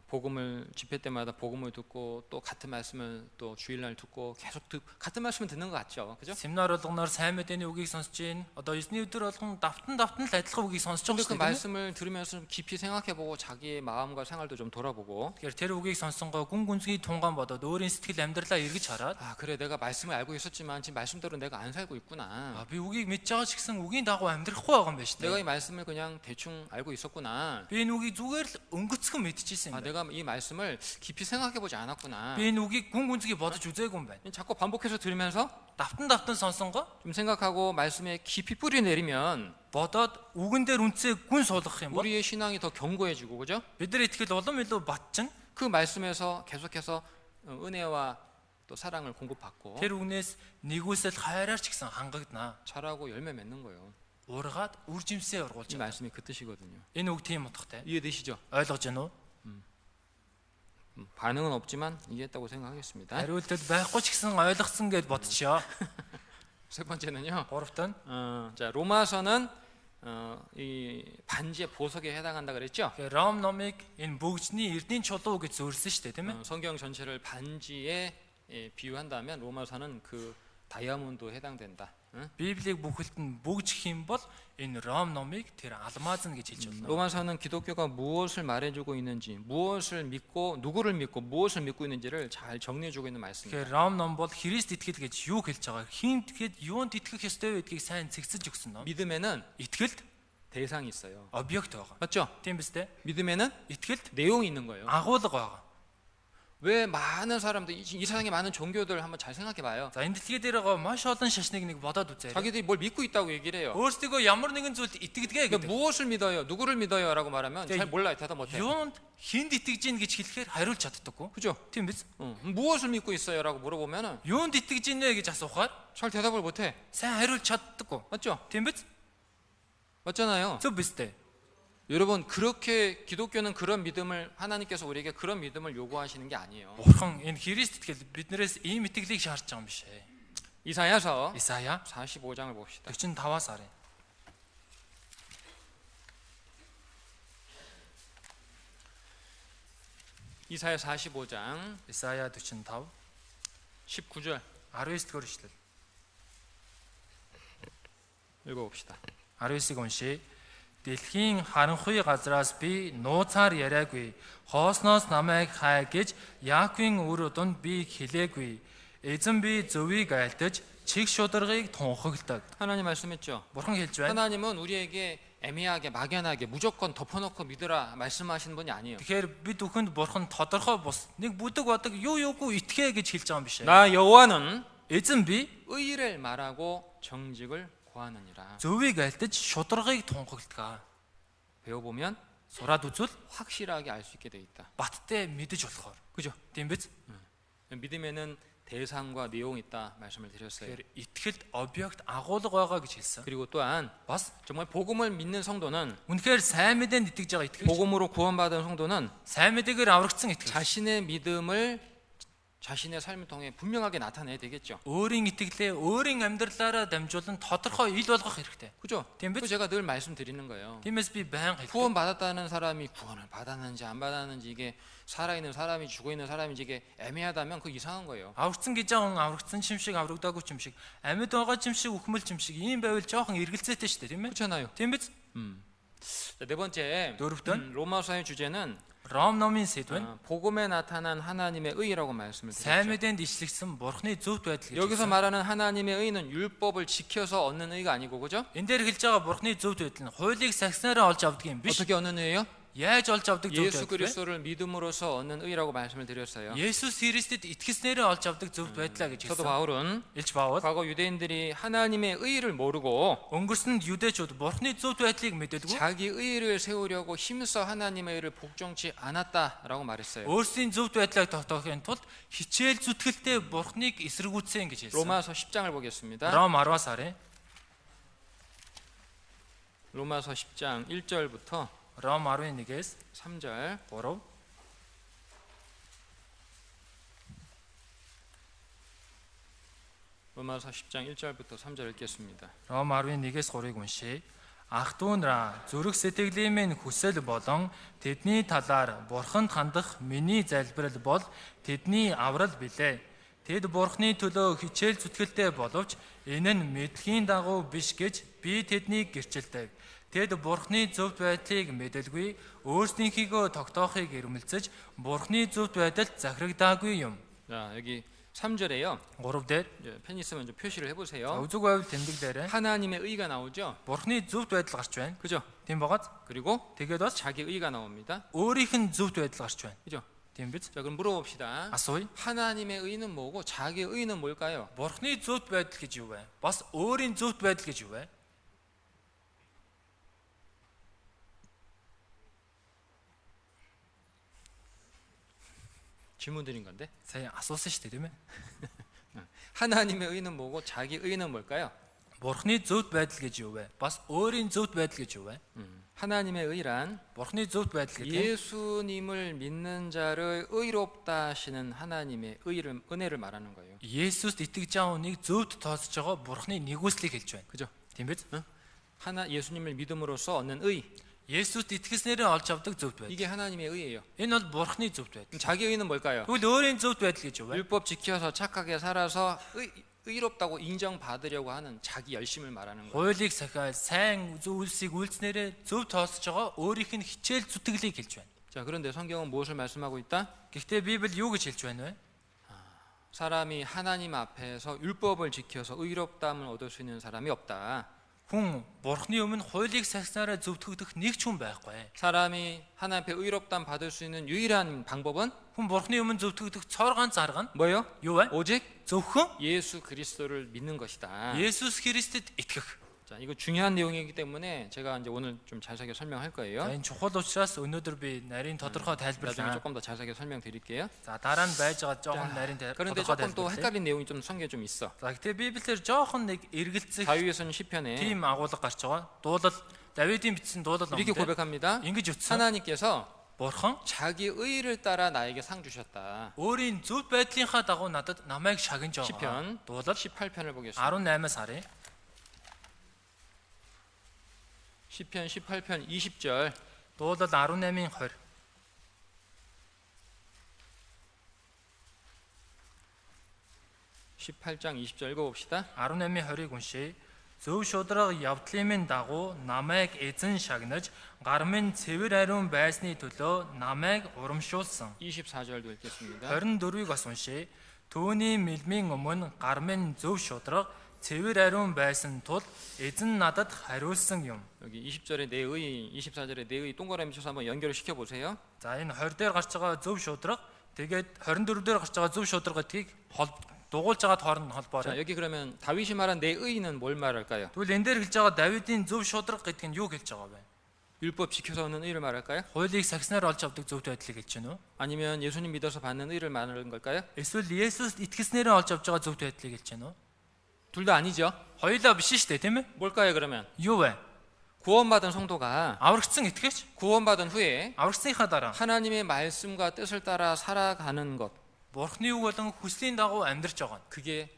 복음을 집회 때마다 복음을 듣고 또 같은 말씀을 또 주일날 듣고 계속 같은 말씀을 듣는 것 같죠, 그죠? семинар болгоноор сайн мэдээний үгийг сонсож гин. Одоо эзний өдөр болгон давтан л адилхан үгийг сонсож 근데 байгаа 그 шүү дээ. 말씀을 들으면서 좀 깊이 생각해보고 자기의 마음과 생활도 좀 돌아보고 Тэгэхээр тэр үгийг сонсонгоо гүн гүнзгий тунгаан бодоод өөрийн сэтгэл амьдралаа эргэж хараад 아, 그래 내가 말씀을 알고 있었지만 지금 말씀대로 내가 안 살고 있구나. би үгийг мэдж байгаа ч гэсэн үгийн дагуу амьдрахгүй байгаа юм байна шүү 내가 дээ. 이 말씀을 그냥 대충 알고 있었구나. Би энэ үгийг зүгээр л өнгөцгөн мэдчихсэн 아, юм байна. 내가 이 말씀을 깊이 생각해 보지 않았구나. Би энэ үгийг гүн гүнзгий бодож үзээгүй юм байна. 자꾸 반복해서 들으면서 Давтан сонсон го 좀 생각하고 말씀에 깊이 뿌리 내리면 бодоод үгэн дээр үнцээ гүн суулгах юм бол 우리의 신앙이 더 견고해지고 그죠? бидний итгэл улам илүү батчин 그 말씀에서 계속해서 은혜와 또 사랑을 공급받고 тэр үгнээс нэгүсэл хайраар ч гэсэн хангагдана. 자라고 열매 맺는 거예요. Уургаад үр жимсээ ургуулж 이 байгаа. 말씀이 그 뜻이거든요. Энэ үг тийм утгатай. 이해되시죠? Ойлгож байна уу? 반응은 없지만 이해했다고 생각하겠습니다. Хариултад байхгүй ч гэсэн ойлгосон гэж бодчихё. 세 번째는요. Гуравт нь 자 로마서는 이 반지의 보석에 해당한다 그랬죠? Ром номыг энэ бөгжний эрдийн чулуу гэж зөвлөсөн шүү дээ, тийм ээ? 성경 전체를 반지에 비유한다면 로마서는 그 다이아몬드에 해당된다. 응? Библийг бүхэлд нь бөгжих юм бол энэ Ром номыг тэр алмаз нь гэж хэлж байна. 로마서는 기독교가 무엇을 말해주고 있는지, 무엇을 믿고 누구를 믿고 무엇을 믿고 있는지를 잘 정리해주고 있는 말씀입니다. Тэгэхээр Ром ном бол Христ итгэл гэж юу хэлж байгаа? Хинт тэгэхэд юунд итгэх ёстой вэ гэдгийг сайн зэгцэж өгсөн ном. 믿음에는 Итгэлд 대상이 있어요. объект байгаа. 맞죠? Тийм биз дээ? 믿음에는 Итгэлд 내용이 있는 거예요. агуулга байгаа. 왜 많은 사람들 이 세상에 많은 종교들 한번 잘 생각해봐요. За энэ дэлхий дээр байгаа маш олон шашныг нэг бодоод үзээрэй. 자기들이 뭘 믿고 있다고 얘기를 해요. өөрсдөө ямар нэгэн зүйлд итгэдэг 그러니까 гэдэг. 무엇을 믿어요? 누구를 믿어요?라고 말하면 네. 잘 몰라요. 대답 못해요. Юунд хинд итгэж гин гэж хэлэхээр хариулж чаддаггүй. 그죠? Тийм биз? 무엇을 믿고 있어요?라고 물어보면은 Юунд итгэж гин вэ гэж асуухаар 잘 대답을 못해. сайн хариулж чаддаггүй. 맞죠? Тийм биз? 맞잖아요. Зөв биз дээ. 여러분 그렇게 기독교는 그런 믿음을 하나님께서 우리에게 그런 믿음을 요구하시는 게 아니에요. Бурхан энэ Христ итгэл биднээс ийм итгэлийг шаардж байгаа юм биш ээ. 이사야서 Исая 45장을 봅시다. 45-аас харъя. 이사야 45장 Исая 45 19절 19-р эшлэл. 읽어봅시다. 19-ыг уншия. Дэлхийн харанхуй газраас би нууцаар яриаггүй. Хоосноос намайг хай гэж Яаковын үр уданд би хэлээгүй. Эзэн би зөвийг айлтаж чих шударгыг тунхагладаг. 하나님 말씀했죠. Бурхан хэлж байна. 하나님은 우리에게 애매하게 막연하게 무조건 덮어놓고 믿으라 말씀하시는 분이 아니에요. Тэгэхээр бид бүхэнд Бурхан тодорхой бус нэг бүдэг бодог юу юугүй итгэе гэж хэлж байгаа юм биш ээ. 나 여호와는 Эзэн би 의를 말하고 정직을 고하느니라. зөвийг айлтаж шударгыг тунхагладаг. 배워보면 Сураад үзвэл 확실하게 알 수 있게 돼 있다. баттай мэдэж болохоор. 그죠? Тийм биз? 믿음에는 대상과 내용이 있다 말씀을 드렸어요. Тэгэхээр итгэлд объект агуулга байгаа гэж хэлсэн. 그리고 또한 Бас 정말 복음을 믿는 성도는 үнэхээр сайн мэдээнд итгэж байгаа итгэж 복음으로 구원받은 성도는 сайн мэдээгээр аврагдсан итгэж 자신의 믿음을 자신의 삶을 통해 분명하게 나타내야 되겠죠. өөрийн итгэлээ өөрийн амьдралаараа дамжуулан тодорхой ил болгох хэрэгтэй. 그죠? Тийм 그 биз? 제가 늘 말씀드리는 거예요. Тиймээс би баян хэлдэг. 구원받았다는 사람이 구원을 받았는지 안 받았는지 이게 살아있는 사람이 죽어있는 사람인지 이게 애매하다면 그 이상한 거예요. Аврагдсан гэж байгаа хүн аврагдсан ч юм шиг аврагдаагүй ч юм шиг амьд байгаа ч юм шиг үхмэл ч юм шиг ийм байвал жоохон эргэлзээтэй шүү дээ тийм ээ. 그렇잖아요. Тийм биз? 자, 네 번째 노릇던? 로마서의 주제는 Ром номын сэдвэн 복음에 나타난 하나님의 의라고 말씀을 сайн 드렸죠. мэдээнд ишлэгдсэн бурхны зөвхт байдал гэж. 여기서 хэлсэн. 말하는 하나님의 의는 율법을 지켜서 얻는 의가 아니고 그죠? Энэ дээр хэлж байгаа бурхны зөвхт байдал нь хуулийг сагснараа олж авдаг юм биш. 어떻게 얻는 의예요? Яаж олж авдаг зөвхт 예수 байдал вэ? 그리스도를 믿음으로써 얻는 의라고 말씀을 드렸어요. Есүс Христэд итгэснээрээ олж авдаг зөвхт байдлаа гэж 사도 хэлсэн. 바울은 Илж Паул 과거 유대인들이 하나님의 의를 모르고 өнгөрсөнд юдэчүүд бурхны зөвхт байдлыг мэдэлгүй. 자기 의를 세우려고 힘써 하나님의 의를 복종치 않았다라고 말했어요. Өөрсдийн зөвхт байдлыг тогтоохын тулд хичээл зүтгэлтэй бурхныг эсэргүүцсэн гэж хэлсэн. 로마서 10장을 보겠습니다. Ром 10-аас харъя. 로마서 10장 1절부터 Ром 11-ээс 3절 3. 로마서 10장 1절부터 3절 읽겠습니다. Ром 11-ээс 3-ыг уншия. Ах トゥ нараа зүрх сэтгэлийн минь хүсэл болон тэдний талаар бурханд хандах миний залбирал бол тэдний аврал билээ. Тэд бурхны төлөө хичээл зүтгэлтэй боловч энэ нь мэдхийн дагуу биш гэж би тэднийг гэрчилдэг. Тэд бурхны зөвхт байдлыг мэдэлгүй, өөрсдийнхийгөө тогтоохыг эрмэлзэж бурхны зөвхт байдалд захирагдаагүй юм. 자, 여기 3절에요. 3 дээр 펜 있으면 좀 표시를 해 за 보세요. үзэг байвал тэмдэг дээр 하나님의 의가 나오죠. Бурхны зөвхт байдал гарч байна. 그죠? Тийм багаз. 그리고 Тэгээд бас 자기 의가 나옵니다. өөрийнх нь зөвхт байдал гарч байна. 그죠? Тийм биз? 자, 그럼 물어봅시다. Асууя. 하나님의 의는 뭐고 자기 의는 뭘까요? Бурхны зөвхт байдал гэж юу вэ? Бас өөрийн зөвхт байдал гэж юу вэ? 질문 드린 건데. Сая асуусан шүү дээ, тийм ээ. 하나님의 의는 뭐고 자기 의는 뭘까요? Бурхны зөвхт байдал гэж юу вэ? Бас өөрийн зөвхт байдал гэж юу вэ? 하나님의 의란 Бурхны зөвхт байдал гэдэг нь 예수님을 믿는 자를 의롭다 하시는 하나님의 은혜를 말하는 거예요. Есүст итгэж байгаа хүнийг зөвхт тооцож байгаа Бурхны нэгүслийг хэлж байна. 그죠? Тийм биз? 예수님을 믿음으로써 얻는 의. Есүст итгэснээр олж авдаг зөвхт байдал. 이게 하나님의 의예요. Энэ бол Бурхны зөвхт байдал. 그럼 자기 의는 뭘까요? Тэгвэл өөрийн зөвхт байдал гэж юу вэ? 율법 지켜서 착하게 살아서 의롭다고 인정받으려고 하는 자기 열심을 말하는 거예요. Хуулийг сахиад сайн зүйлсийг үйлснээрээ зөв тооцож байгаа өөрийнх нь хичээл зүтгэлийг хэлж байна. 자, 그런데 성경은 무엇을 말씀하고 있다? Гэхдээ Библи юу гэж хэлж байна вэ? 사람이 하나님 앞에서 율법을 지켜서 의롭다함을 얻을 수 있는 사람이 없다. Хүн Бурхны өмнө хуулийг сахиснараа зөвтгөгдөх нэг ч хүн байхгүй. 사람이 하나님 앞에 의롭다함 받을 수 있는 유일한 방법은 Хүн Бурхны өмнө зөвтгөгдөх цор ганц арга нь 뭐예요? юу вэ? 오직 Зөвхөн 예수 그리스도를 믿는 것이다. Есүс Христэд итгэх. 자, 이거 중요한 내용이기 때문에 제가 이제 오늘 좀 자세하게 설명할 거예요. За энэ чухал учраас өнөөдөр би нарийн тодорхой 나중에 тайлбарлаа. 조금 더 자세하게 설명드릴게요. За дараа нь байж байгаа жоохон нарийн 그런데 тодорхой 조금 또 тайлбарлаа. 헷갈린 내용이 좀 성경에 좀 있어. За гэхдээ Библиэр жоохон нэг эргэлзэх 다윗의 시편에 тийм агуулга гарч байгаа. Дуулал Давидын бичсэн дуулал 이렇게 номдэр 고백합니다. ингэж үтсэн. 하나님께서 Бурхан 자기 의를 따라 나에게 상 주셨다. өөрийн зөв байдлынхаа дагуу надад намайг шагнаж байгаа. 시편 Дуулал 18편을 보겠습니다. 18-аас харъя. 시편 18편 20절. Дуулал 18-ын 20. (18장 20절) 읽어봅시다. 18-ын 20-ыг уншъя. Зөв шударга явдлын минь дагуу намайг эзэн шагнаж, гар минь цэвэр ариун байсны төлөө намайг урамшуулсан. 24절도 읽겠습니다. 24-ыг бас уншъя. Түүний мэлмийн өмнө гар минь зөв шударга цэвэр ариун байсан тул эзэн надад хариулсан юм. 여기 20절에 내 의, 24절에 내 의 동그라미 쳐서 한번 연결을 시켜 보세요. За энэ 20 дээр гарч байгаа зөв шударга тэгээд 24 дээр гарч байгаа зөв шударгыг дугуулж байгаа хооронд нь 자, холбоорой. 여기 그러면 다윗이 말한 내 의는 뭘 말할까요? Тэгвэл энэ дээр хэлж байгаа Давидын зөв шударга гэдэг нь юу хэлж байгаа вэ? 율법 지켜서 얻는 의를 말할까요? Хуулийг сагснаар олж авдаг зөв байдлыг хэлж байна уу? 아니면 예수님 믿어서 받는 의를 말하는 걸까요? Эсвэл Есүст итгэснээр олж авч байгаа зөв байдлыг хэлж байна уу? 둘 다 아니죠. Хоёулаа биш шүү дээ, тийм ээ? 뭘까요, 그러면? Юу вэ? 구원받은 성도가 Аврагдсан итгэгч 구원받은 후에 аврагдсныхаа дараа 하나님의 말씀과 뜻을 따라 살아가는 것, Бурхны үг болон хүслийн дагуу амьдрч байгаа нь. 그게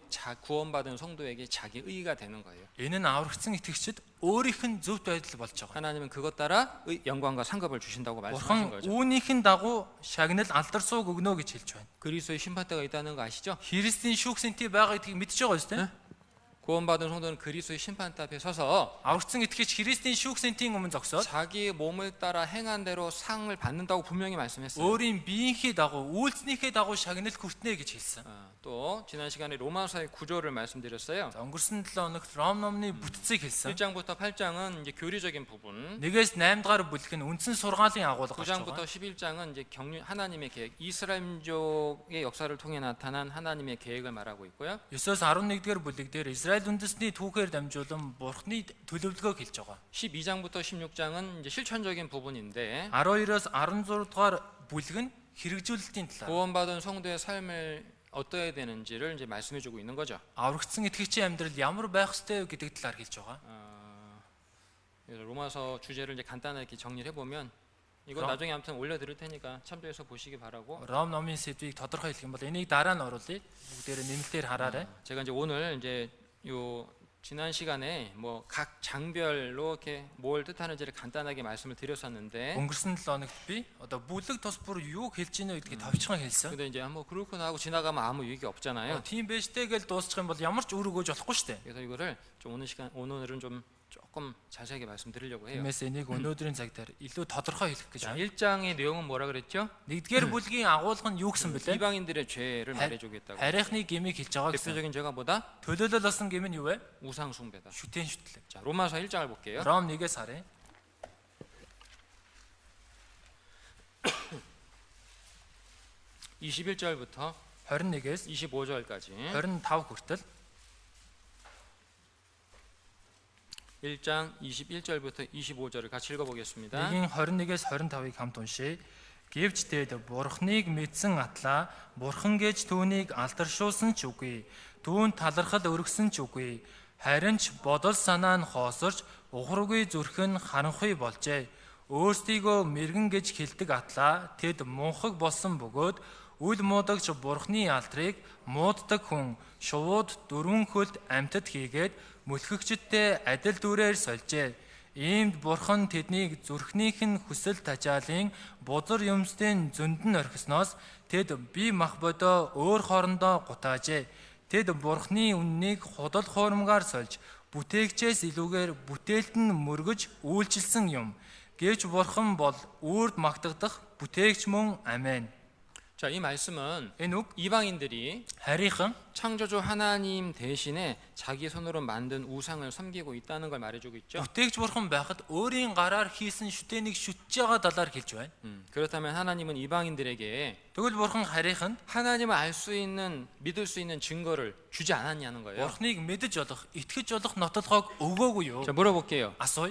구원받은 성도에게 자기 의가 되는 거예요. Энэ нь аврагдсан итгэгчид өөрийнх нь зөв байдал болж байгаа. 하나님은 그것 따라 영광과 상급을 주신다고 말씀하신 Бурхан 거죠. үүнийхэн дагуу шагнал алдар сууг өгнө гэж хэлж байна. 그리스도의 심판대가 있다는 거 아시죠? Христийн шүүгсэнтэй байгаа гэдгийг мэдж байгаа үстэй? 구원받은 성도는 그리스도의 심판대 앞에 서서 Аврагдсан итгэгч Христийн шүүгсэнтийн өмнө зогсоод 자기 몸을 따라 행한 대로 상을 받는다고 분명히 말씀했어요. өөрийн биеийнхээ дагуу үйлснийхээ дагуу шагнал хүртнэ гэж хэлсэн. 또 지난 시간에 로마서의 구조를 말씀드렸어요. За өнгөрсөн 7 хоногт Ром номны бүтцийг хэлсэн. 1장부터 8장은 이제 교리적인 부분, 1-ээс 8 дахь бүлэг нь үндсэн сургаалын агуулга гарч 9장부터 байгаа. 11장은 이제 하나님의 계획, 이스라엘민족의 역사를 통해 나타난 하나님의 계획을 말하고 있고요. 9-өөс 11 дахь бүлэг дээр Израиль үндэстний түүхээр дамжуулан Бурхны төлөвлөгөөг хэлж байгаа. 12장부터 16장은 이제 실천적인 부분인데 12-оос 16 дахь бүлэг нь хэрэгжүүлэлтийн талаар. 구원받은 성도의 삶을 어떠해야 되는지를 이제 말씀해주고 있는 거죠. Аврагдсан итгэгчийн амьдрал ямар байх ёстой вэ гэдэг талаар хэлж байгаа. 그래서 로마서 주제를 이제 간단하게 이렇게 정리를 해보면 이거 그럼? 나중에 아무튼 올려드릴 테니까 참조해서 보시기 바라고. Ром номын сэдвийг тодорхой хэлэх юм бол энийг дараа нь оруулъя. Бүгдээрээ нэмэлтээр хараарай. 제가 이제 오늘 이제 요 지난 시간에 뭐 각 장별로 이렇게 뭘 뜻하는지를 간단하게 말씀을 드렸었는데, Өнгөрсөн 7 хоногт би одоо бүлэг тус бүр юу хэлж ийнө гэдгийг товчхон хэлсэн. 근데 이제 뭐 그렇구나 하고 지나가면 아무 유익이 없잖아요. Тийм байж тэй гэж дуусчих юм бол ямар ч үр өгөөж болохгүй шүү дээ. 그래서 이거를 좀 오늘은 좀 조금 자세하게 말씀드리려고 해요. Тиймээс энийг өнөөдрийн цаг дээр илүү тодорхой хэлэх гэж 자, байна. 1장의 내용은 뭐라 그랬죠? Нэгдүгээр бүлгийн агуулга нь юу гэсэн бэлээ? 이방인들의 죄를 말해주겠다고. Харийнхны гмийг хэлж байгаа гэсэн. 대표적인 죄가 뭐다? Төлөөлөл болсон гм нь юу вэ? 우상 숭배다. Шүтэн шүтлэг. 자, 로마서 1장을 볼게요. Ром 1-ээс харъя. 21절부터 21-ээс 25절까지 25 хүртэл 1장 21절부터 25절을 같이 읽어보겠습니다. 1-ийн 21-ээс 25-ыг хамт уншъя. Гэвч тэд Бурхныг мэдсэн атлаа Бурхан гэж түүнийг алдаршуулсан ч үгүй. Түүнд талархал өргөсөн ч үгүй. Харин ч бодол санаа нь хоосорч ухаргүй зүрх нь харанхуй болжээ. Өөрсдийгөө мэрэгэн гэж хэлдэг атлаа тэд мунхаг болсон бөгөөд үл муудагч Бурхны алдрыг мууддаг хүн шувууд дөрвөн хөлд амьтад хийгээд мөлхөгчдтэй адил дүрээр сольжээ. Иймд Бурхан тэднийг зүрхнийх нь хүсэл тажаалын бузар юмсдын зөнд нь орхисноос тэд бие мах бодоо өөр хоорондоо гутаажээ. Тэд Бурхны үннийг худал хуурмгаар сольж бүтээгчээс илүүгээр бүтээлд нь мөргөж үйлчилсэн юм. Гэвч Бурхан бол үрд магтагдах бүтээгч мөн. 아멘. 자, 이 말씀은 Энэ үг 이방인들이 харийнхан 창조주 하나님 대신에 자기 손으로 만든 우상을 섬기고 있다는 걸 말해주고 있죠. бүтээгч Бурхан байхад өөрийн гараар хийсэн шүтэнийг шүтж байгаа талаар хэлж байна. 그렇다면 하나님은 이방인들에게 Тэгвэл Бурхан харийнхан 하나님을 알 수 있는 믿을 수 있는 증거를 주지 않았냐는 거예요. Бурханыг мэдэж болох, итгэж болох нотолгоог өгөөгүй юу? 자, 물어볼게요. Асууя.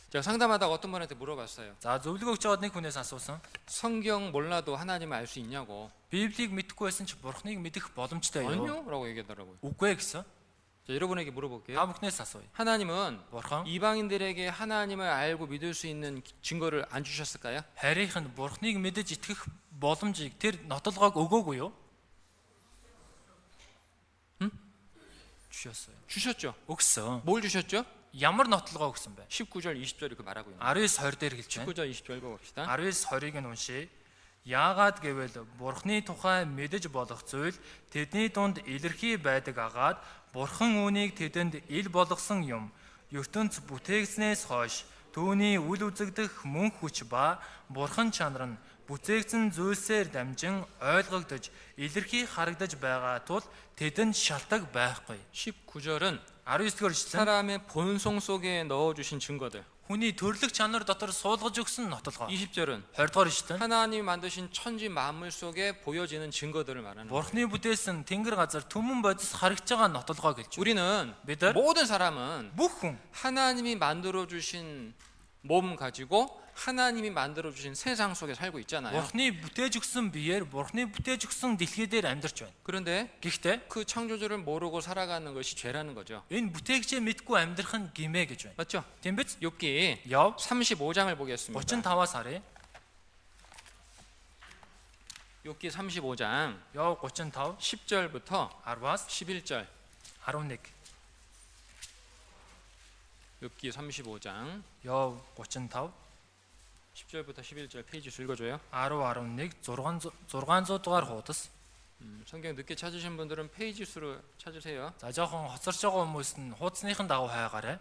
제가 상담하다가 어떤 분한테 물어봤어요. За зөвлөгөө өгч байгаад нэг хүнээс асуусан. 성경 몰라도 하나님을 알 수 있냐고. Библийг мэдэхгүй байсан ч Бурханыг мэдэх боломжтой юу? 아니요, 라고 얘기하더라고요. Үгүй гэсэн. 자, 여러분에게 물어볼게요. Та бүхнээс асууя. 하나님은 Бурхан 이방인들에게 하나님을 알고 믿을 수 있는 증거를 안 주셨을까요? харийнхан Бурханыг мэдэж итгэх боломжийг тэр нотолгоог өгөөгүй юу? 주셨어요. 주셨죠. өгсөн. 뭘 주셨죠? Ямар нотолгоо өгсөн бэ? 19절, 20절이 그 말하고 있는 19-20 дээр хэлж байна. 19절, 20절 읽어봅시다. 19-20-ыг нь уншъя. Яагаад гэвэл Бурхны тухай мэдэж болох зүйл тэдний дунд илэрхий байдаг агаад Бурхан үүнийг тэдэнд ил болгосон юм. ертөнц бүтээгдснээс хойш түүний үл үзэгдэх мөн хүч ба Бурхан чанар нь бүтээгдсэн зүйлсээр дамжин ойлгогдож илэрхий харагдаж байгаа тул тэдэнд шалтгаан байхгүй. 19절은 19-р эшлэл 사람의 본성 속에 넣어주신 증거들. хүний төрлөх чанар дотор суулгаж өгсөн нотолгоо. 20절은 20-р эшлэл 하나님이 만드신 천지 만물 속에 보여지는 증거들을 말하는 거예요. Бурхны бүтээсэн тэнгэр газар түмэн бодис харагдж байгаа нотолгоо гэлж. 우리는 бид нар 모든 사람은 бүх хүн 하나님이 만들어 주신 몸 가지고 하나님이 만들어 주신 세상 속에 살고 있잖아요. Бурхны бүтээж өгсөн биеэр Бурхны бүтээж өгсөн дэлхий дээр амьдарч байна. 그런데 Гэхдээ 그 창조주를 모르고 살아가는 것이 죄라는 거죠. энэ бүтээгчээ мэдгүй амьдрах нь гимээ гэж байна. 맞죠? Тийм биз? 욥기 Йов 35장을 보겠습니다. 35-аас харъя. 욥기 35장 Йов 35 10절부터 10-аас 11절. 11. 욥기 35장 Йов 35 10절부터 11절 페이지 수 읽어줘요. 10 11 600 дугаар хуудас. 성경 늦게 찾으신 분들은 페이지 수로 찾으세요. За жоохон хоцорч байгаа хүмүүс нь хуудасныхын дагуу хайгаарай.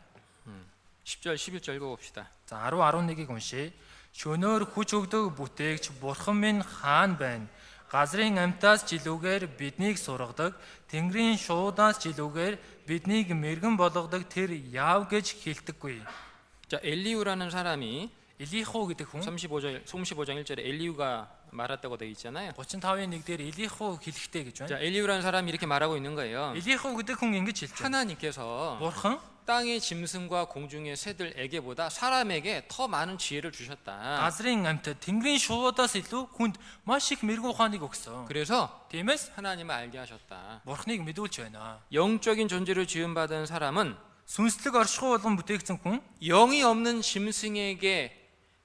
10절 11절 읽어봅시다. За 10 11-ыг уншъя. Шөнөөр хүч өгдөг бүтээгч Бурхан минь хаан байна. Газрын амьтаас жилүүгээр биднийг сургадаг, тэнгэрийн шуудаас жилүүгээр биднийг мэрэгэн болгодог тэр яав гэж хэлдэггүй. 자, 엘리우라는 사람이 Элиху гэдэг хүн 35장 1절에 엘리우가 말했다고 되어 있잖아요. 35-ийн 1 дээр Элиху хэлэхтэй гэж 자, байна. 엘리우라는 사람이 이렇게 말하고 있는 거예요. Элиху гэдэг хүн ингэж хэлж байна. 하나님께서 Бурхан 땅의 짐승과 공중의 새들에게보다 사람에게 더 많은 지혜를 주셨다. газрын амьтад тэнгэрийн шуудаас илүү хүнд маш их мэрэгэн ухааныг өгсөн. 그래서 Тиймээс 하나님을 알게 하셨다. Бурханыг мэдүүлж байна. 영적인 존재를 지음받은 사람은 Сүнслэг оршихуй болгон бүтээгдсэн хүн 영이 없는 짐승에게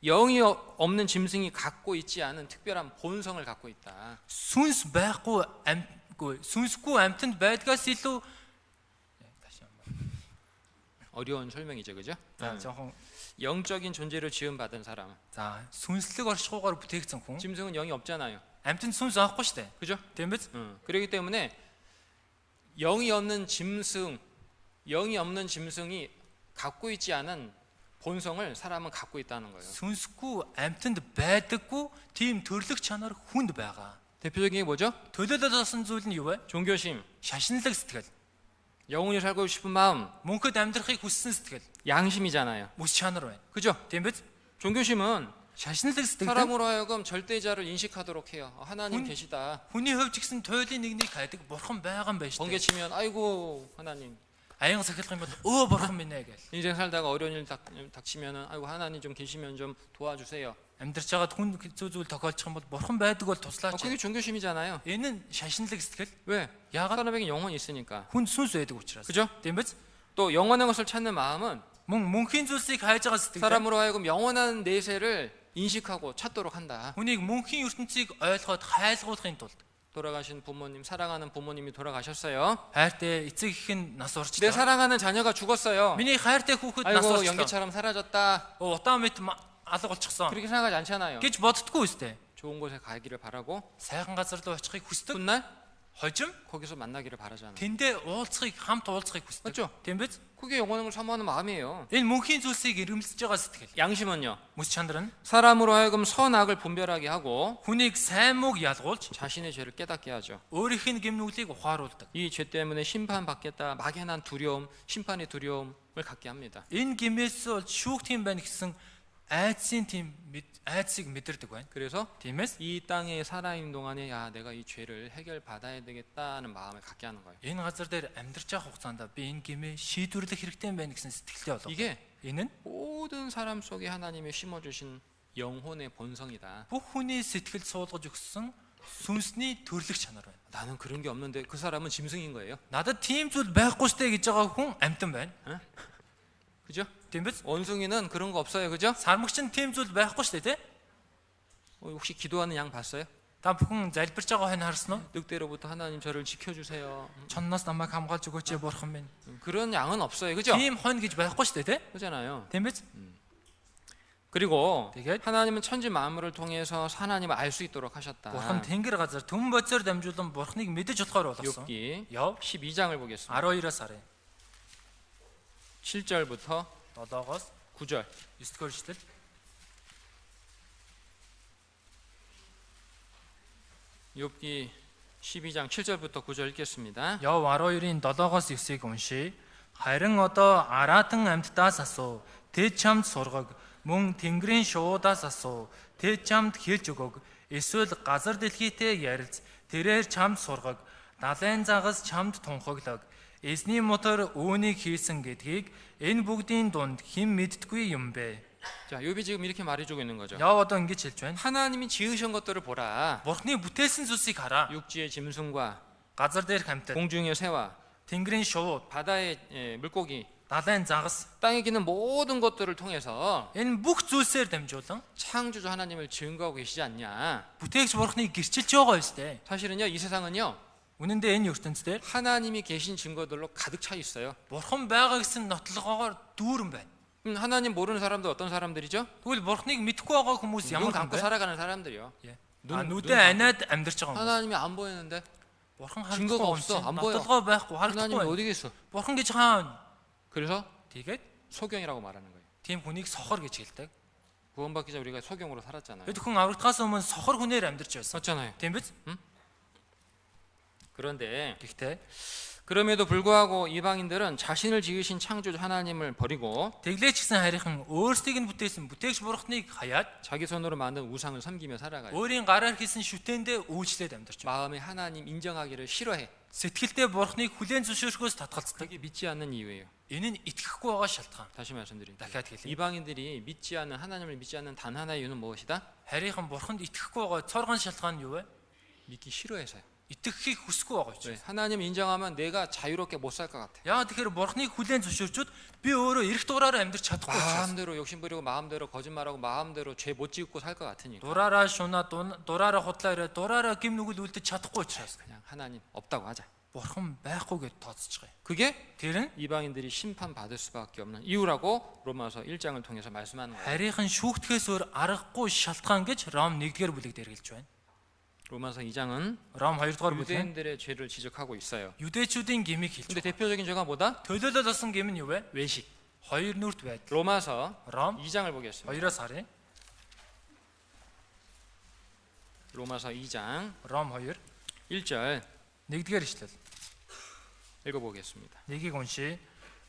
영이 없는 짐승이 갖고 있지 않은 특별한 본성을 갖고 있다. сүнс байхгүй сүнсгүй амьтанд байдгаас илүү 어려운 설명이죠, 그죠? за жоохон 영적인 존재를 지음받은 사람. за сүнслэг оршихуйгаар бүтээгдсэн хүн 짐승은 영이 없잖아요, амьтанд сүнс авахгүй штэ. 그죠? Тийм биз? 그렇기 때문에 영이 없는 짐승이 갖고 있지 않은 본성을 사람은 갖고 있다는 거예요. Сүнсгүй амьтанд байдаггүй тийм төрлөх чанар хүнд байгаа. 대표적인 게 뭐죠? Төлөөлөл болсон зүйл нь юу вэ? 종교심, Шашинлаг сэтгэл. 영원히 살고 싶은 마음, Мөнхөд амьдрахыг хүссэн сэтгэл. 양심이잖아요. Үс чанар байна. 그죠? Тийм биз? 종교심은 Шашинлаг сэтгэл 사람으로 하여금 절대자를 인식하도록 해요. 하나님 계시다. хүний хувьд ч гэсэн туйлын нэгнийг хайдаг бурхан байгаа юм байна шүү 번개 дээ. 치면 아이고 하나님. Аян сахилах юм бол бурхан минь ээ гэл. 인생 살다가 어려운 일 닥치면은 아이고 하나님 좀 계시면 좀 도와주세요. Амьдарч байгаад хүн хэцүү зүйл тохиолдох юм бол бурхан байдаг бол туслаач. 그게 종교심이잖아요. Энэ нь шашинлаг сэтгэл. 왜? 야가- 사람에게 영혼이 있으니까. Хүн сүнс байдаг учраас. 그죠? Тийм биз? 또 영원한 것을 찾는 마음은 Мөнхийн зүйлсийг хайж байгаа сэтгэл. 사람으로 하여금 영원한 내세를 인식하고 찾도록 한다. Хүнийг мөнхийн ертөнцийг ойлгоод хайлгуулахын тулд 돌아가신 부모님, 사랑하는 부모님이 돌아가셨어요. хайртай эцэг их нь нас 내 орчлоо. 사랑하는 자녀가 죽었어요. Миний хайртай хүүхэд нас 아이고 орчлоо. 연기처럼 사라졌다. Утаа мэт алга болчихсон. 그렇게 생각하지 않잖아요. гэж боддггүй үстэй. 좋은 곳에 가기를 바라고 Сайхан газар руу очихыг хүсдэг. 훗날 Хожим 거기서 만나기를 바라잖아요. тэндээ уулзахыг хамт уулзахыг хүсдэг. 맞죠? Тийм биз? 그게 영원한 걸 사모하는 마음이에요. Энэ мөнхийн зүйлсийг ирэмсэж байгаа сэтгэл. 양심은요. Мэс чанар нь 사람으로 하여금 선악을 분별하게 하고 хүнийг сайн мууг ялгуулж 자신의 죄를 깨닫게 하죠. өөрийнх нь гэмнүглийг ухааруулдаг. 이 죄 때문에 심판받겠다 막연한 두려움, 심판의 두려움을 갖게 합니다. Энэ гэмээс бол шүүх тийм байна гэсэн айдсын тийм айдсыг мэдэрдэг байна. 그래서 Тиймээс 이 땅에 살아있는 동안에 야 내가 이 죄를 해결받아야 되겠다는 마음을 갖게 하는 거예요. энэ газар дээр амьдарч байгаа хугацаанд би энэ гэмээ шийдвэрлэх хэрэгтэй юм байна гэсэн сэтгэлтэй болов. 이게 Энэ нь 모든 사람 속에 하나님이 심어주신 영혼의 본성이다. бүх хүний сэтгэл суулгаж өгсөн сүнсний төрлөх чанар байна. 나는 그런 게 없는데 그 사람은 짐승인 거예요. Надад тийм зүйл байхгүй штэ гэж байгаа хүн амьтан байна. 그죠? Тийм биз? 원숭이는 그런 거 없어요. 그죠? Сармагч нь тийм зүйл байхгүй штэ тий? 혹시 기도하는 양 봤어요? Та бүхэн залбирч байгаа хань харсан уу? 늑대로부터 하나님 저를 지켜주세요. Чонноос намайг хамгаалж өгөөч бурхан минь. 그런 양은 없어요. 그죠? Тийм хонь гэж байхгүй штэ тий? 그잖아요. Тийм биз? 그리고 되게- 하나님은 천지 만물을 통해서 하나님을 알 수 있도록 하셨다. Бурхан тэнгэр газар төм боцоор дамжуулан бурханыг мэдэж болохоор болгосон. 욥기 Яв 12장을 보겠습니다. 12-аас харъя. 7절부터 7-оос 9절. 9-р эшлэл. 욥기 12장 7절부터 9절 읽겠습니다. Яв 12-ийн 7-оос 9-ыг уншийе. Харин одоо араатан амьтдаас асуу. Тэд чамд сургаг. Мөн тэнгэрийн шуудаас асуу. Тэд чамд хэлж өгөг. Эсвэл газар дэлхийтэй ярилц. Тэрээр чамд сургаг. Далайн загас чамд тунхаглаг. Эзний мотор үүнийг хийсэн гэдгийг энэ бүгдийн дунд хэн мэдтгүй юм бэ? 자, 욥이 지금 이렇게 말해주고 있는 거죠. Яв одоо ингэж хэлж байна. 하나님이 지으신 것들을 보라. Бурхны бүтээсэн зүйлсийг хараа. 육지의 짐승과 Газар дээрх амьтад, 공중의 새와 тэнгэрийн шууд, 바다의 물고기, далайн загас 땅에 기는 모든 것들을 통해서 энэ бүх зүйлсээр дамжуулан 창조주 하나님을 증거하고 계시지 않냐. бүтээгч Бурхныг гэрчилж байгаа юм. 사실은요, 이 세상은요, Үнэн дээр энэ ертөнцийн дээр 하나님이 계신 증거들로 가득 차 있어요. Бурхан байгаа гэсэн нотлогоогоор дүүрэн байна. 하나님 모르는 사람들 어떤 사람들이죠? Тэгвэл Бурхныг мэдгүй байгаа хүмүүс 눈 ямар 감고 хүн бэ? 살아가는 사람들이요. Нүдэ аниад амьдарч байгаа хүмүүс. 하나님이 안 보이는데 Бурхан 증거가 харагдахгүй 없어. юм. 안 보여. Нотлогоо байхгүй, 하나님이 харагдахгүй. 어디 계어? Бурхан гэж хаана? 그래서 Тэгээд 소경이라고 말하는 거예요. тийм хүнийг сохор гэж хэлдэг. 구원받기 전 우리가 소경으로 살았잖아요. Бид хүн аврагдахаас өмнө сохор хүнээр амьдарч байсан. 맞잖아요. Тийм биз? 그런데 Гэхдээ 그럼에도 불구하고 이방인들은 자신을 지으신 창조주 하나님을 버리고 тэглээч гэсэн харийнхан өөрсдийг нь бүтээсэн бүтээгч Бурхныг хаяад 자기 손으로 만든 우상을 섬기며 살아가요. өөрийн гараар хийсэн шүтээндээ үйлчлээд амьдарч байна. 마음에 하나님 인정하기를 싫어해. Сэтгэлдээ Бурхныг хүлээн зөвшөөрөхөөс татгалздаг. 그게 믿지 않는 이유예요. Энэ нь итгэхгүй байгаа шалтгаан. 다시 말씀드립니다. Дахиад хэлье. 이방인들이 믿지 않는 하나님을 믿지 않는 단 하나의 이유는 무엇이다? Харийнхан Бурханд итгэхгүй байгаа цоргон шалтгаан нь юу вэ? 믿기 싫어해서요. Итгэхийг хүсэхгүй байгаа 왜? учраас. 하나님 인정하면 내가 자유롭게 못 살 것 같아. Яагаад тэгэхээр Бурхныг хүлээн зөвшөөрчүүд би өөрөө эрх дуураараа амьдрч чадахгүй учраас. 마음대로 욕심 부리고 마음대로 거짓말하고 마음대로 죄 못 짓고 살 것 같으니까 Дураараа шунаа, дураараа худлаараа, дураараа гим нүгэл үлдэж чадахгүй учраас. 그냥 하나님 없다고 하자. Бурхан байхгүй гэж тооцож байгаа. 그게 Тэр нь 이방인들이 심판받을 수밖에 없는 이유라고 로마서 1장을 통해서 말씀하는 거예요. харийнхан шүүхтгэхээс өөр аргагүй шалтгаан гэж Ром 1-р бүлэг дээр хэлж байна. 로마서 2장은 Ром 2-р бүлэг 유대인들의 죄를 지적하고 있어요. 유대чүүдийн гмийг хэлж 근데 байна. 대표적인 죄가 뭐다? Төлөөлөл болсон гм нь юу вэ? 외식. хоёр нүрт байдал. 로마서 Ром 2장을 보겠습니다. 2-оос харъя. 로마서 2장 Ром 2 1절 1-р ишлэл. 읽어보겠습니다. Нэгийг уншия.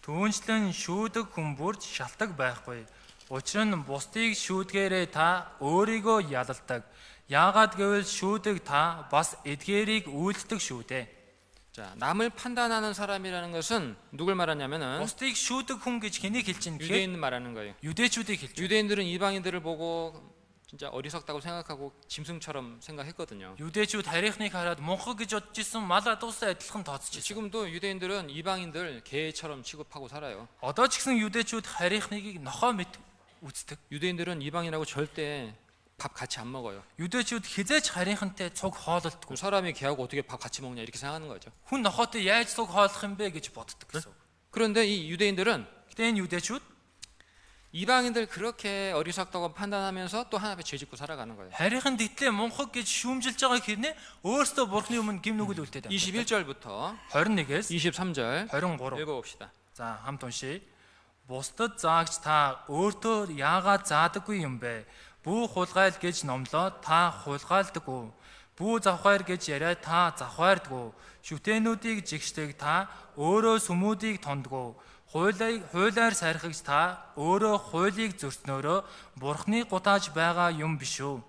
Түүнчлэн шүүдэг хүн бүрд шалтак байхгүй. Учир нь бусдыг шүүдгээрээ та өөрийгөө ялалдаг. Яагаад гэвэл шүүдэг та бас эдгээрийг үйлддэг шүү дээ. 자, 남을 판단하는 사람이라는 것은 누굴 말하냐면은 Бусдыг шүүдэг хүн гэж хэнийг хэлж байна гэхээр 유대인 말하는 거예요. 유대чүүдийг хэлж байна. 유대인들은 이방인들을 보고 진짜 어리석다고 생각하고 짐승처럼 생각했거든요. 유대чүүд харийнхныг хараад мунхаг гэж бодож исэн мал адуусаа адилхан тооцож исэн. 지금도 유대인들은 이방인들 개처럼 취급하고 살아요. Одоо ч гэсэн 유대чүүд харийнхныг нохоо мэт үздэг. 유대인들은 이방인하고 절대 밥 같이 안 먹어요. 유대чүүд хизээч харийнхантай цуг хоололдгүй. 사람이 개하고 어떻게 밥 같이 먹냐 이렇게 생각하는 거죠. Хүн нохоотой яаж цуг хооллох юм бэ гэж боддог гэсэн. 그런데 이 유대인들은 Гэтэ энэ 유대чүүд 이방인들 그렇게 어리석다고 판단하면서 또 하나 앞에 죄짓고 살아가는 거예요. харийнхан дэтлээ мунхаг гэж шүүмжилж байгаа хэрнээ өөрсдөө бурхны өмнө гим нүгэл үлдээд байна. 21절부터 21-ээс 23절 23. 읽어봅시다. За хамт уншия. Бусдад заагч та өөртөө яагаад заадаггүй юм бэ? Бүү хулгайл гэж номлоо та хулгайлдаггүй. Бүү завхаар гэж яриа та завхаардаггүй. Шүтэнүүдийг жигшдэг та өөрөө сүмүүдийг тондгоо. Хуулиар сайрхагч та өөрөө хуулийг зөрчнөөрөө бурхны гутааж байгаа юм биш үү?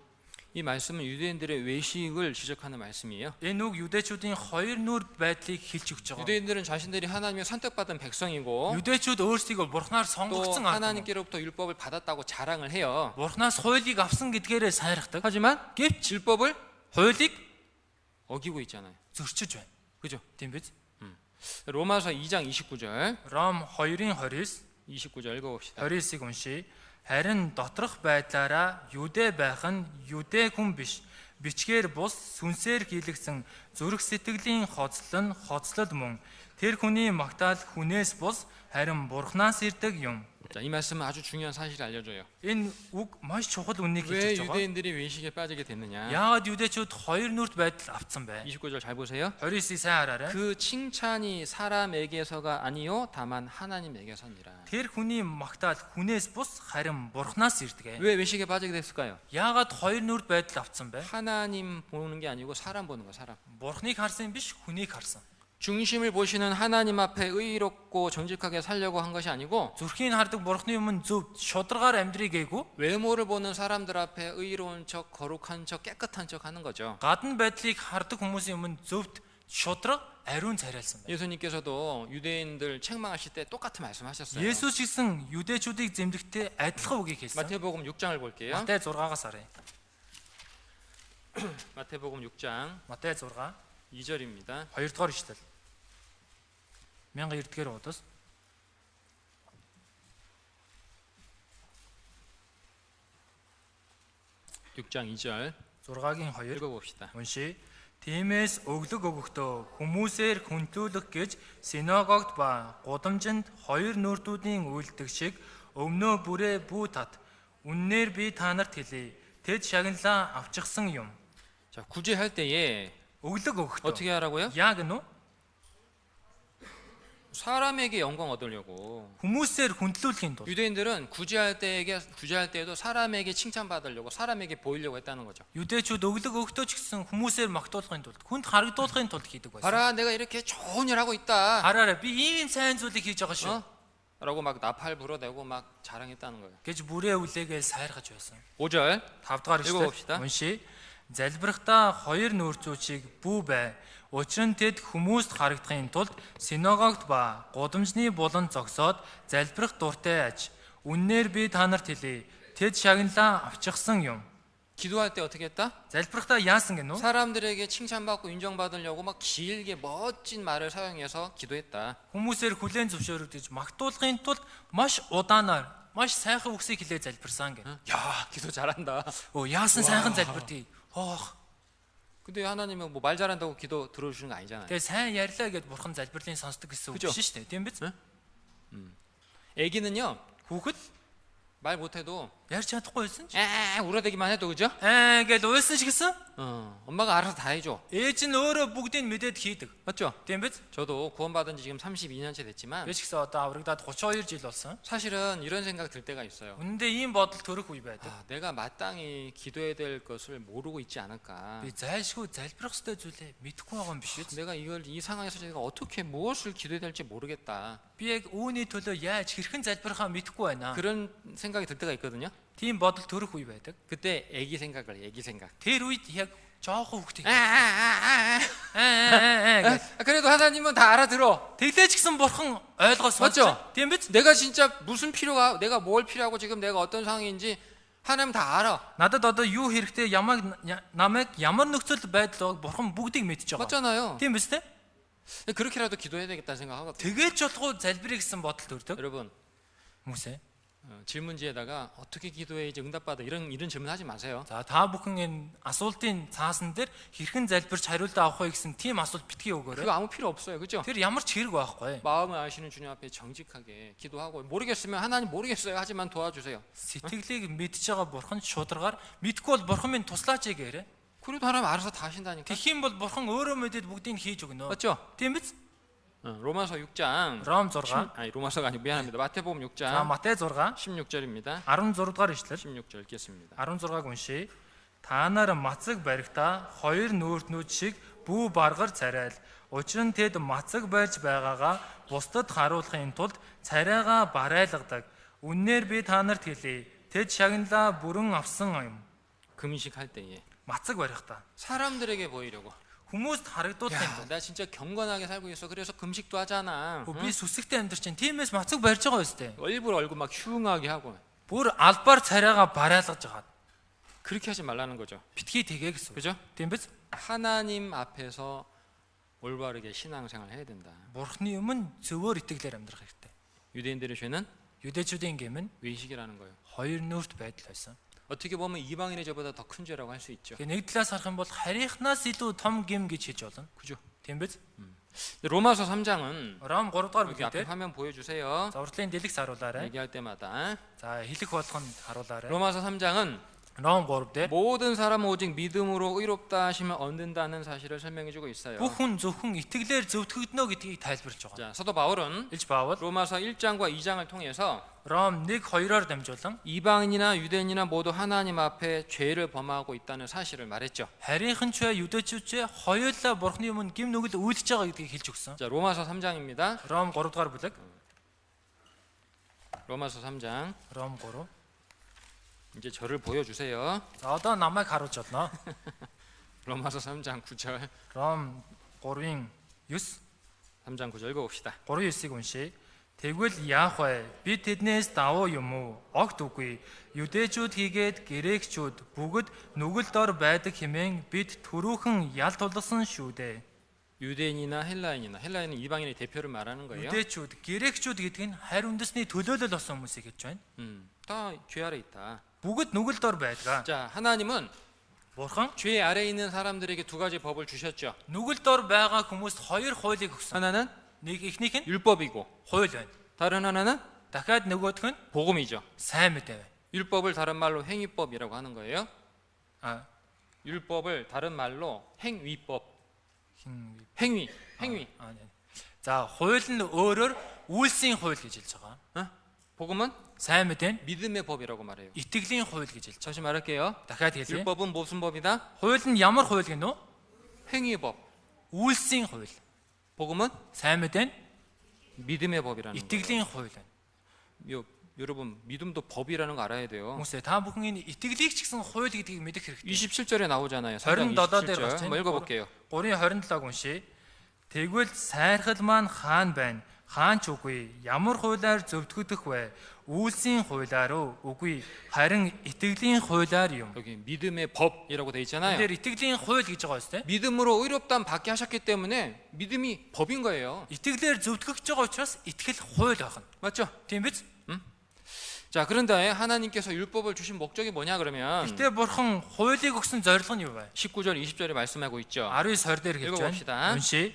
이 말씀은 유대인들의 외식을 지적하는 말씀이에요. Энэ үг 유대чүүдийн хоёр нүрд байдлыг хэлж өгч байгаа. 유대인들은 자신들이 하나님의 선택받은 백성이고 유대чүүд өөрсдийгөө бурхнаар 또 сонгогдсон ард түмэн. 하나님께로부터 율법을 받았다고 자랑을 해요. Бурхнаас хуулийг авсан гэдгээрээ сайрхдаг. 하지만 Гэвч 율법을 хуулийг 어기고 있잖아요. зөрчиж байна. 그죠? Тийм биз? 로마서 2장 29절 Ром 2-29 29절 읽어봅시다. 29-ыг уншия. Харин доторх байдлаараа юдэ байх нь юдэ хүн биш. Бичгээр бус сүнсээр хийлгсэн зүрх сэтгэлийн хоцлол нь хоцлол мөн. Тэр хүний магтаал хүнээс бус харин бурхнаас ирдэг юм. 자, 이 말씀은 아주 중요한 사실을 알려줘요. Энэ үг маш чухал үннийг 왜 хэлж байгаа. 유대인들이 외식에 빠지게 됐느냐? Яагаад 유대чүүд хоёр нүрт байдал авцсан бэ? 29절 잘 보세요. 29-ийг сайн хараарай. 그 칭찬이 사람에게서가 아니요 다만 하나님에게서니라. Тэр хүний магтаал хүнээс бус харин бурхнаас ирдэг. 왜 외식에 빠지게 됐을까요? Яагаад хоёр нүрт байдал авцсан бэ? 하나님 보는 게 아니고 사람 보는 거 사람. Бурхныг харсан биш, хүнийг харсан. 중심을 보시는 하나님 앞에 의롭고 정직하게 살려고 한 것이 아니고 Зүрхийн хардаг бурхны өмнө зөв шударгаар амьдрыг гээгүй. 외모를 보는 사람들 앞에 의로운 척, 거룩한 척, 깨끗한 척 하는 거죠. Гадна байдлыг хардаг хүмүүсийн өмнө зөвхт шудраг ариун царайлсан байна. 예수님께서도 유대인들 책망하실 때 똑같은 말씀하셨어요. Есүс гэсэн 유대чүүдийг зэмлэхдээ адилхан үгийг хэлсэн. 마태복음 6장을 볼게요. Матай 6-аас харъя. 마태복음 6장 Матай 6 2절입니다. 2-р ишлэл. 1009-р удас. 6장 2절 6-гийн 2 읽어봅시다. уншия. Тиймээс өглөг өгөхдөө хүмүүсээр хүндлүүлэх гэж синагогт ба гудамжинд хоёр нүрдүүдийн үйлдэх шиг өмнөө бүрээ бүү тат. Үннээр би та нарт хэлье. Тэд шагналаа авчихсан юм. 자, 구제할 때에 Өглөг өгөхдөө 어떻게 하라고요? яг нь 사람에게 영광 얻으려고. хүмүүсээр хүндлүүлэхийн тулд 유대인들은 구제할 때에도 사람에게 칭찬받으려고 사람에게 보이려고 했다는 거죠. 유대чүүд өглөг өгөхдөө ч гэсэн хүмүүсээр магтуулахын тулд хүнд харагдуулахын тулд хийдэг байсан. 봐라, 내가 이렇게 좋은 일 하고 있다. Хараарай би ийм сайн зүйлийг хийж байгаа шүү. 라고 막 나팔 불어대고 막 자랑했다는 거예요. гэж бүрээ үлээгээл сайргаж байсан. 5절 5 дахь 읽어봅시다. ишлэл уншия. Залбирахдаа хоёр нүүрцүүчийг бүү бай. Учир нь тэд хүмүүст харагдахын тулд синагогт ба гудамжны буланд зогсоод залбирах дуртай аж. Үннээр би та нарт хэлье. Тэд шагналаа авчихсан юм. 기도할 때 어떻게 했다? залбирахдаа яасан гэнэ үү? 사람들에게 칭찬받고 인정받으려고 막 길게 멋진 말을 사용해서 기도했다. Хүмүүсээр хүлээн зөвшөөрөгдөж магтуулахын тулд маш удаанаар маш сайхан үгсийг хэлээ залбирсан гэнэ. 야, 기도 잘한다. Яасан сайхан залбирдгийг. 근데 하나님은 뭐 말 잘한다고 기도 들어주시는 거 아니잖아요. Тэгээ сайн ярьлаа гэд бурхан залбирлын сонсдог гэсэн үг 그죠? биш шүү дээ. Тийм биз? 아기는요 Хүүхэд 말 못해도 Ярьж чадахгүй байсан ч. 울어대기만 해도 그죠? Гэж уйлсан ч гэсэн 엄마가 알아서 다 해줘. ээж нь өөрөө бүгдийг мэдээд хийдэг. 맞죠? Тийм биз? 저도 구원받은 지 지금 32년째 됐지만 Би ч гэсэн одоо аврагдаад 32 жил болсон. 사실은 이런 생각 들 때가 있어요. Үндэ ийм бодол төрөх үе байдаг. 내가 마땅히 기도해야 될 것을 모르고 있지 않을까? Би зайлшгүй залбирах ёстой зүйлээ мэдэхгүй байгаа юм биш үү? 내가 이 상황에서 제가 어떻게 무엇을 기도해야 될지 모르겠다. Би яг үүний төлөө яаж хэрхэн залбирахаа мэдэхгүй байна. 그런 생각이 들 때가 있거든요. Тийм бодол төрөх үе байдаг. 그때 애기 생각을 애기 생각. Тэр үед яг жоохон хүүхдээ 그래도 하나님은 다 알아들어. тэглэж гисэн бурхан ойлгосоо. 맞죠? Тийм биз? 내가 진짜 무슨 필요가 내가 뭘 필요하고 지금 내가 어떤 상황인지 하나님 다 알아. Надад одоо юу хэрэгтэй намайг ямар нөхцөл байдлыг бурхан бүгдийг мэдж байгаа. 맞잖아요. Тийм биз те? 그렇게라도 기도해야 되겠다는 생각하거든요. Тэгээж болохгүй залбирыг гэсэн бодол төрдөг. 여러분 Хүмүүсээ. 질문지에다가 어떻게 기도해 이제 응답받아 이런 질문 하지 마세요. За та бүхэн энэ асуултын цаасан дээр хэрхэн залбирч хариулт авах вэ гэсэн тийм асуулт битгий өгөөрэй. 그거 아무 필요 없어요. 그죠? Тэр ямар ч хэрэг байхгүй. 마음을 아시는 주님 앞에 정직하게 기도하고 모르겠으면 하나님 모르겠어요 하지만 도와주세요. Сэтгэлийг мэдж байгаа бурхан шударгаар мэдгүй бол бурхан минь туслаач гээрэй. 그래도 하나님 알아서 다 하신다니까. Тэгэх юм бол бурхан өөрөө мэдээд бүгдийг хийж өгнө. 맞죠? Тийм биз? 로마서 6장 Ром 6. 아니 로마서가 아니고 미안합니다. 마태복음 За 6장 Матай 6 16절입니다. 16 дугаар ишлэл 16절 읽겠습니다. 16-г уншия. Та нар мацаг баригта хоёр нүүртнүүд шиг бүү баргар царайл. Учир нь тэд мацаг барьж байгаагаа бусдад харуулахын тулд царайгаа барайлгадаг. Үннээр би та нарт хэлье. Тэд шагналаа бүрэн авсан юм. 금식 할 때에 Мацаг барихта. 사람들에게 보이려고. Хүмүүст харагдуулахын 야, 나 진짜 경건하게 살고 있어. 그래서 금식도 하잖아. би сүсэгтэй амьдарч чинь тиймээс мацаг барьж байгаа өстэй. 일부러 얼굴 막 흉하게 하고 Бүр албаар царайгаа барайлгаж байгаа. 그렇게 하지 말라는 거죠. Битгий тэгээ гэсэн. 그죠? Тийм биз? 하나님 앞에서 올바르게 신앙생활 해야 된다. Бурхны өмнө зөвөр итгэлээр амьдрах хэрэгтэй. 유대인들의 죄는 Юдэчүүдийн гэм нь 외식이라는 거예요. хоёр нүрт байдал байсан. 어떻게 보면 이방인의 죄보다 더 큰 죄라고 할 수 있죠. Тэгээ нэг талаас харах юм бол харийнхнаас илүү том гэм гэж хэлж болно. 그죠? Тийм биз? 로마서 3장은 Ром 3 дугаар 여기 앞에 бүлэгтээ 화면 보여주세요. за урдлын дэлгэц харуулаарай. 얘기할 때마다 За хэлэх болгонд харуулаарай. 로마서 3장은 Ром 3 дээр 모든 사람은 오직 믿음으로 의롭다 하시면 얻는다는 사실을 설명해주고 있어요. бүх хүн зөвхөн итгэлээр зөвтгөгднө гэдгийг тайлбарлаж байгаа. 자, 사도 바울은 Илж Паул 로마서 1장과 2장을 통해서 Ром 1-2-оор дамжуулан 이방인이나 유대인이나 모두 하나님 앞에 죄를 범하고 있다는 사실을 말했죠. харийнхан ч бай юдэчүүд ч хоёулаа бурхны өмнө гим нүгэл үйлдэж байгаа гэдгийг хэлж өгсөн. 자, 로마서 3장입니다. Ром 3 дугаар бүлэг. 로마서 3장. Ром 3. 이제 저를 보여주세요. За одоо намайг харуулж байна. 로마서 3장 9절. Ром 3-ын 9 3장 9절 읽어봅시다. 3-9-ыг уншия. Тэгвэл яах вэ? Би тэднээс давуу юм уу? Огт үгүй. Юдэчүүд хийгээд грекчүүд бүгд нүгэл дор байдаг хэмээн бид түрүүхэн ял тулсан шүү дээ. 유대인이나 헬라인은 이방인의 대표를 말하는 거예요. Юдэчүүд, грекчүүд гэдэг нь харь үндэсний төлөөлөл болсон хүмүүсийг хэлж байна. 다 죄 아래 있다. Бүгд нүгэл дор байдаг. 자, 하나님은 Бурхан 죄 아래 있는 사람들에게 두 가지 법을 주셨죠. нүгэл дор байгаа хүмүүст хоёр хуулийг өгсөн. 하나는 Нэг ихнийх нь 율법이고 хууль байна. 다른 하나는 Дахиад нөгөөх нь 복음이죠. сайн мэдээ. 율법을 다른 말로 행위법이라고 하는 거예요. 아, 율법을 다른 말로 행위법. хин 행위. 아니. За, хууль нь өөрөөр үйлсийн хууль гэж хэлж байгаа. 어? 복음은 Сайн мэдээ нь 믿음의 법이라고 말해요. итгэлийн хууль гэж хэлж байгаа. 다시 말할게요. Дахиад хэлье. 율법은 무슨 법이다? Хууль нь ямар хууль гэнэ үү? 행위법. Үйлсийн хууль. 복음은 Сайн мэдээ нь 믿음의 법이라는 거예요. итгэлийн хууль байна. 여러분 믿음도 법이라는 거 알아야 돼요. Хүмүүсээ та бүхэн энэ итгэлийг ч гэсэн хууль гэдгийг мэдэх хэрэгтэй. 27절에 나오잖아요. 27 дээр 27절. гарч 한번 읽어볼게요. 3:27-г уншия. Тэгвэл сайрхал маань хаан байна. Хаан ч үгүй. Ямар хуулиар зөвтгөгдөх вэ? Үйлсийн хуулиар үгүй. Харин итгэлийн хуулиар юм. 여기 믿음의 법이라고 돼 있잖아요. Тэр итгэлийн хууль гэж байгаа үстэй. 믿음으로 의롭다함 받게 하셨기 때문에 믿음이 법인 거예요. Итгэлээр зөвтгөгдөж байгаа учраас итгэл хууль байна. 맞죠? Тийм биз? 자, 그런데 하나님께서 율법을 주신 목적이 뭐냐 그러면 Гэтэ бурхан хуулийг өгсөн зорилго нь юу вэ? 19절 20절에 말씀하고 있죠. 19-20 дээр хэлж 읽어봅시다. байна. Уншия.